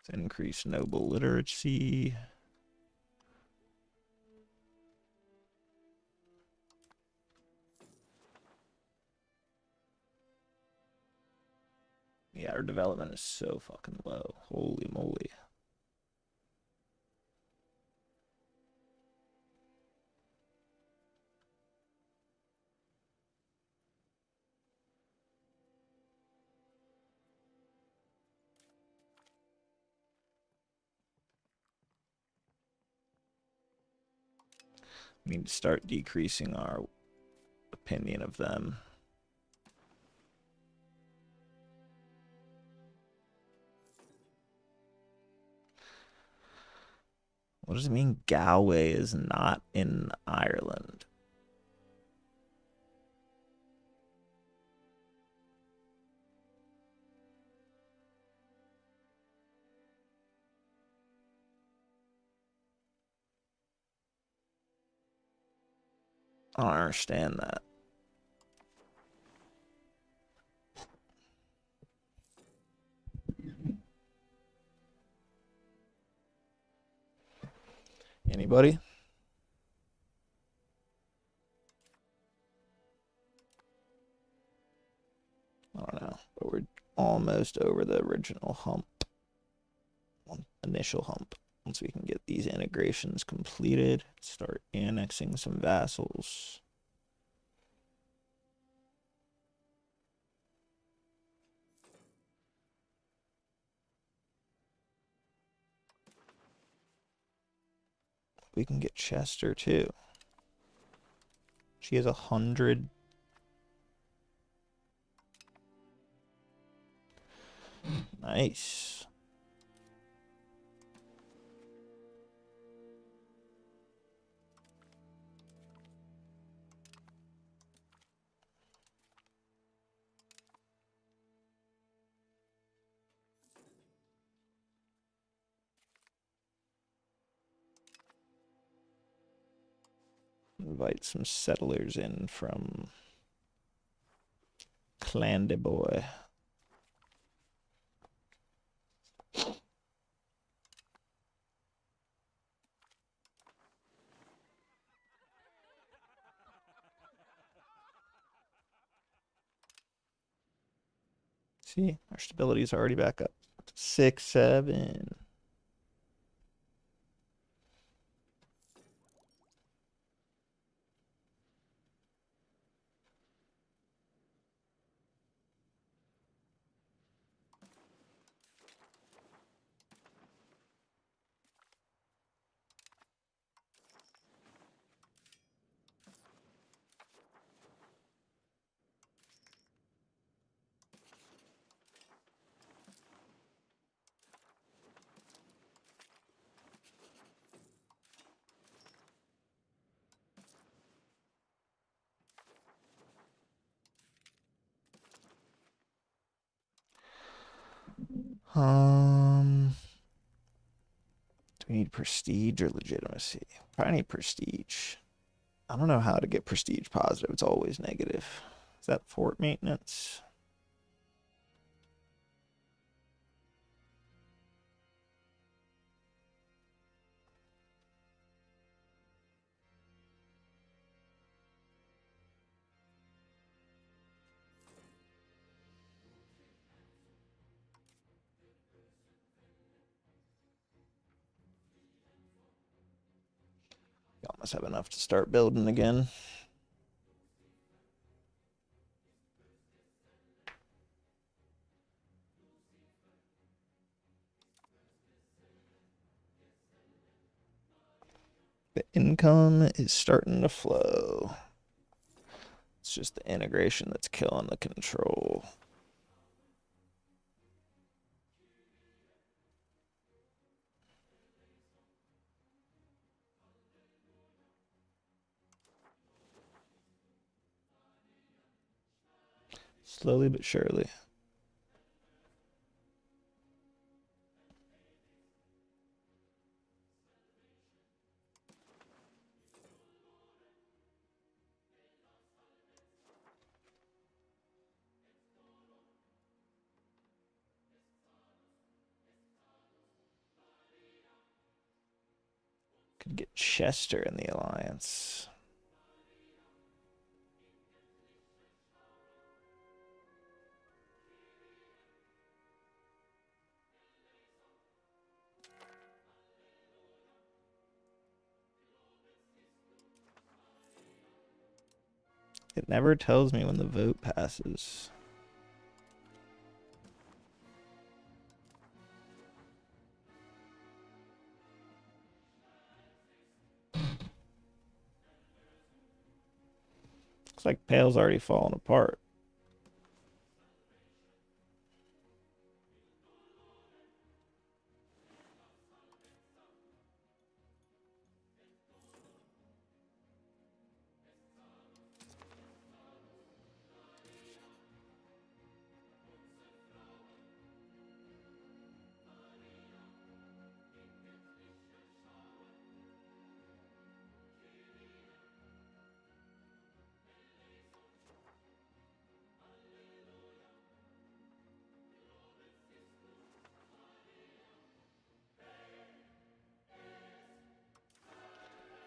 Let's increase noble literacy. Yeah, our development is so fucking low. Holy moly. We need to start decreasing our opinion of them. What does it mean Galway is not in Ireland? I don't understand that. Anybody? I don't know, but we're almost over the original hump, initial hump. Once we can get these integrations completed, start annexing some vassals. We can get Chester too. She has 100. Nice. Invite some settlers in from Clandaboy. See, our stability is already back up. 6, 7. Do we need prestige or legitimacy? Probably need prestige. I don't know how to get prestige positive. It's always negative. Is that fort maintenance? Y'all must have enough to start building again. The income is starting to flow. It's just the integration that's killing the control. Slowly but surely. Could get Chester in the alliance. It never tells me when the vote passes. Looks like Pale's already fallen apart.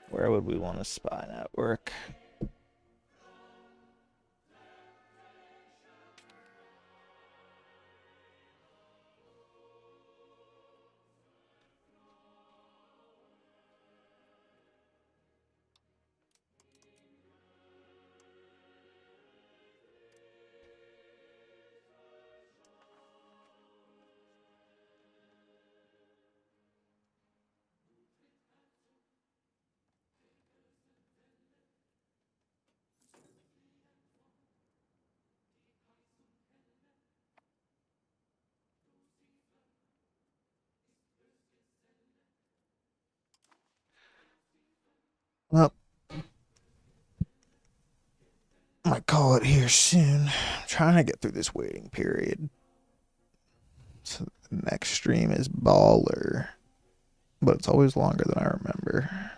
Where would we want a spy network? Well, I might call it here soon. I'm trying to get through this waiting period. So the next stream is baller, but it's always longer than I remember.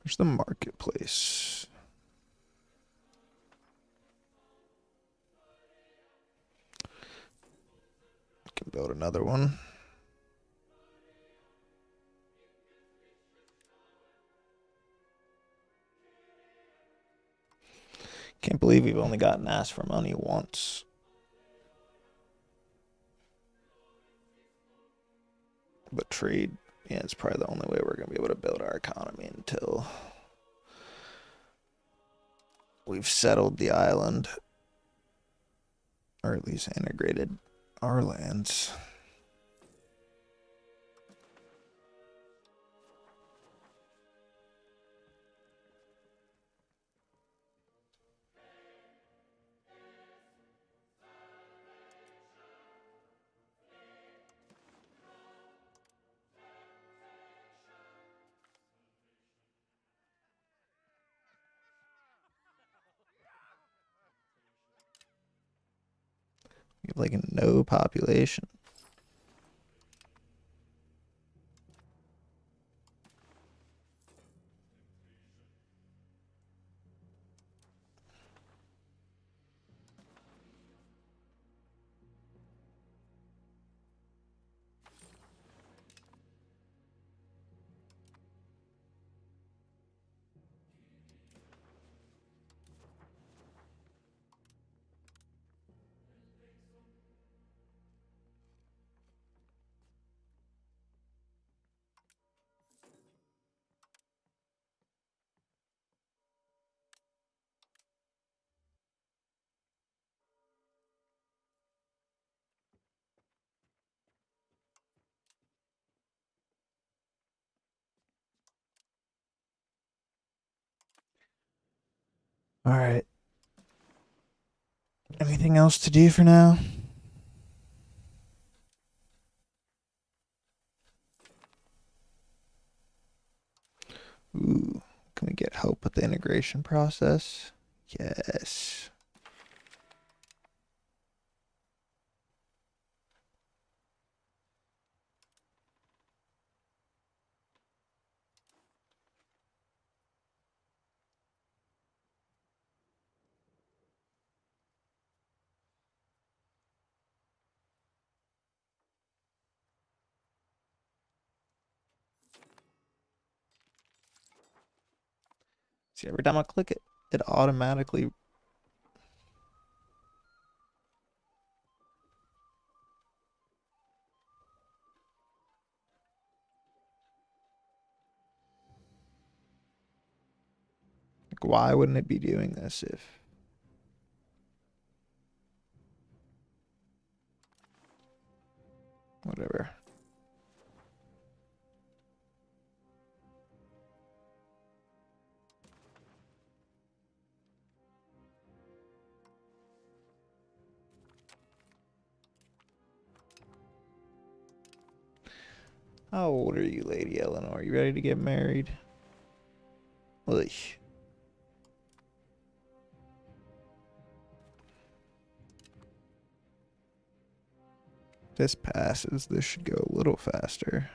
Where's the marketplace? Can build another one. Can't believe we've only gotten asked for money once. But trade, yeah, it's probably the only way we're going to be able to build our economy until we've settled the island. Or at least integrated our lands. You have like no population. All right. Anything else to do for now? Ooh, can we get help with the integration process? Yes. See, every time I click it, it automatically. Like, why wouldn't it be doing this if. Whatever. How old are you, Lady Eleanor? You ready to get married? Ugh. This passes. This should go a little faster.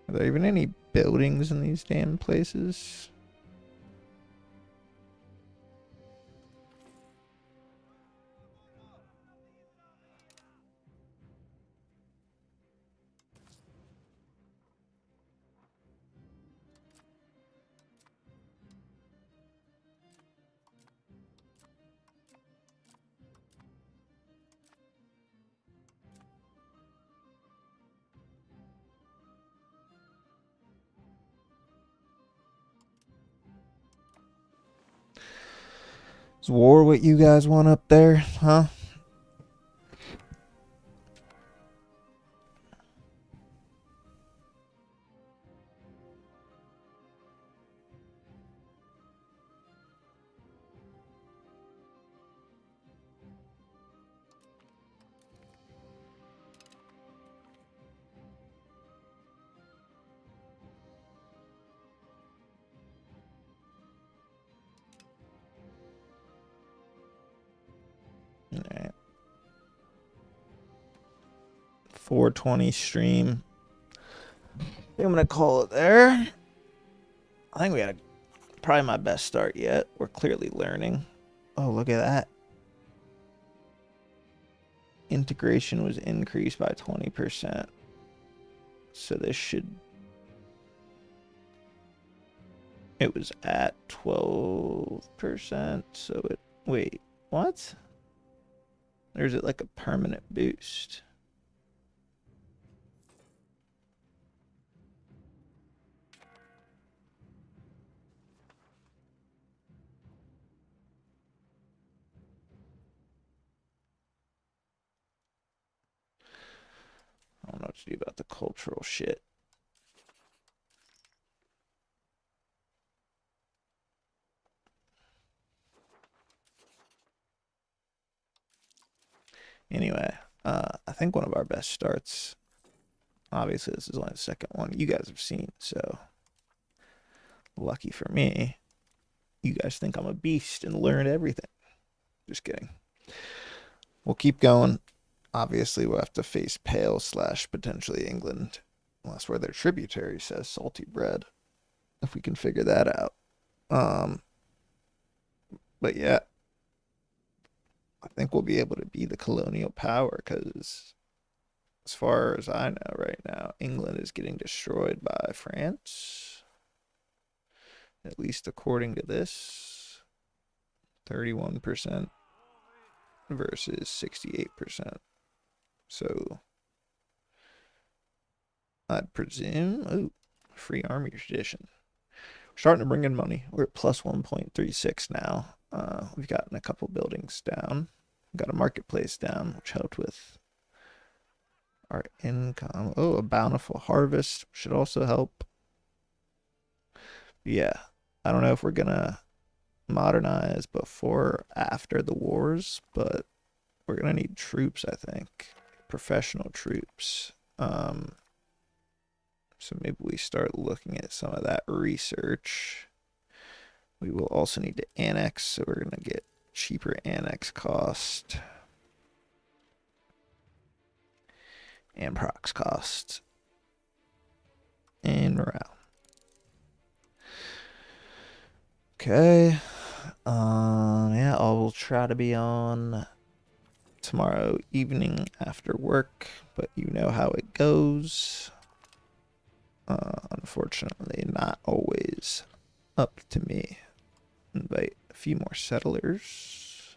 Are there even any buildings in these damn places? Is war what you guys want up there, huh? Alright. 420 stream. I think I'm gonna call it there. I think we had probably my best start yet. We're clearly learning. Oh, look at that. Integration was increased by 20%. So this should. It was at 12%. So it. Wait, what? Or is it like a permanent boost? I don't know what to do about the cultural shit. Anyway, I think one of our best starts. Obviously, this is only the second one you guys have seen, so lucky for me, you guys think I'm a beast and learned everything. Just kidding. We'll keep going. Obviously, we'll have to face Pale / potentially England, unless where their tributary says salty bread. If we can figure that out. But yeah, I think we'll be able to be the colonial power because, as far as I know right now, England is getting destroyed by France. At least according to this, 31% versus 68%. So I'd presume, oh, free army tradition. We're starting to bring in money. We're at plus 1.36 now. We've gotten a couple buildings down. We've got a marketplace down, which helped with our income. Oh, a bountiful harvest should also help. Yeah, I don't know if we're gonna modernize before or after the wars, but we're gonna need troops, I think. Professional troops. So maybe we start looking at some of that research. We will also need to annex, so we're gonna get cheaper annex cost and prox cost and morale. Okay. Yeah, I'll try to be on tomorrow evening after work, but you know how it goes. Unfortunately, not always up to me. Invite a few more settlers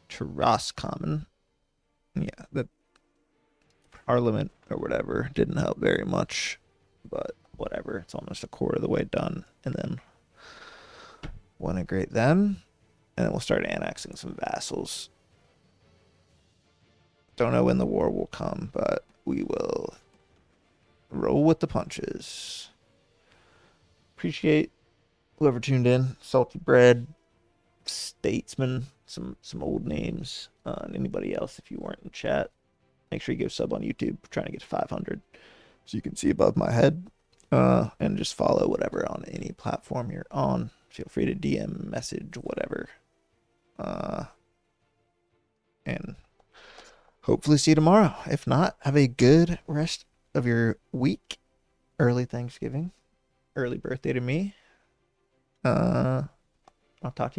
to Roscommon. Yeah, the Parliament or whatever didn't help very much, but whatever. It's almost a quarter of the way done, and then we'll integrate them, and then we'll start annexing some vassals. Don't know when the war will come, but we will roll with the punches. Appreciate whoever tuned in. Salty Bread, Statesman, some old names, and anybody else if you weren't in chat. Make sure you go sub on YouTube. We're trying to get to 500 so you can see above my head. And just follow whatever on any platform you're on. Feel free to DM, message, whatever. And hopefully see you tomorrow. If not, have a good rest of your week. Early Thanksgiving. Early birthday to me. I'll talk to you.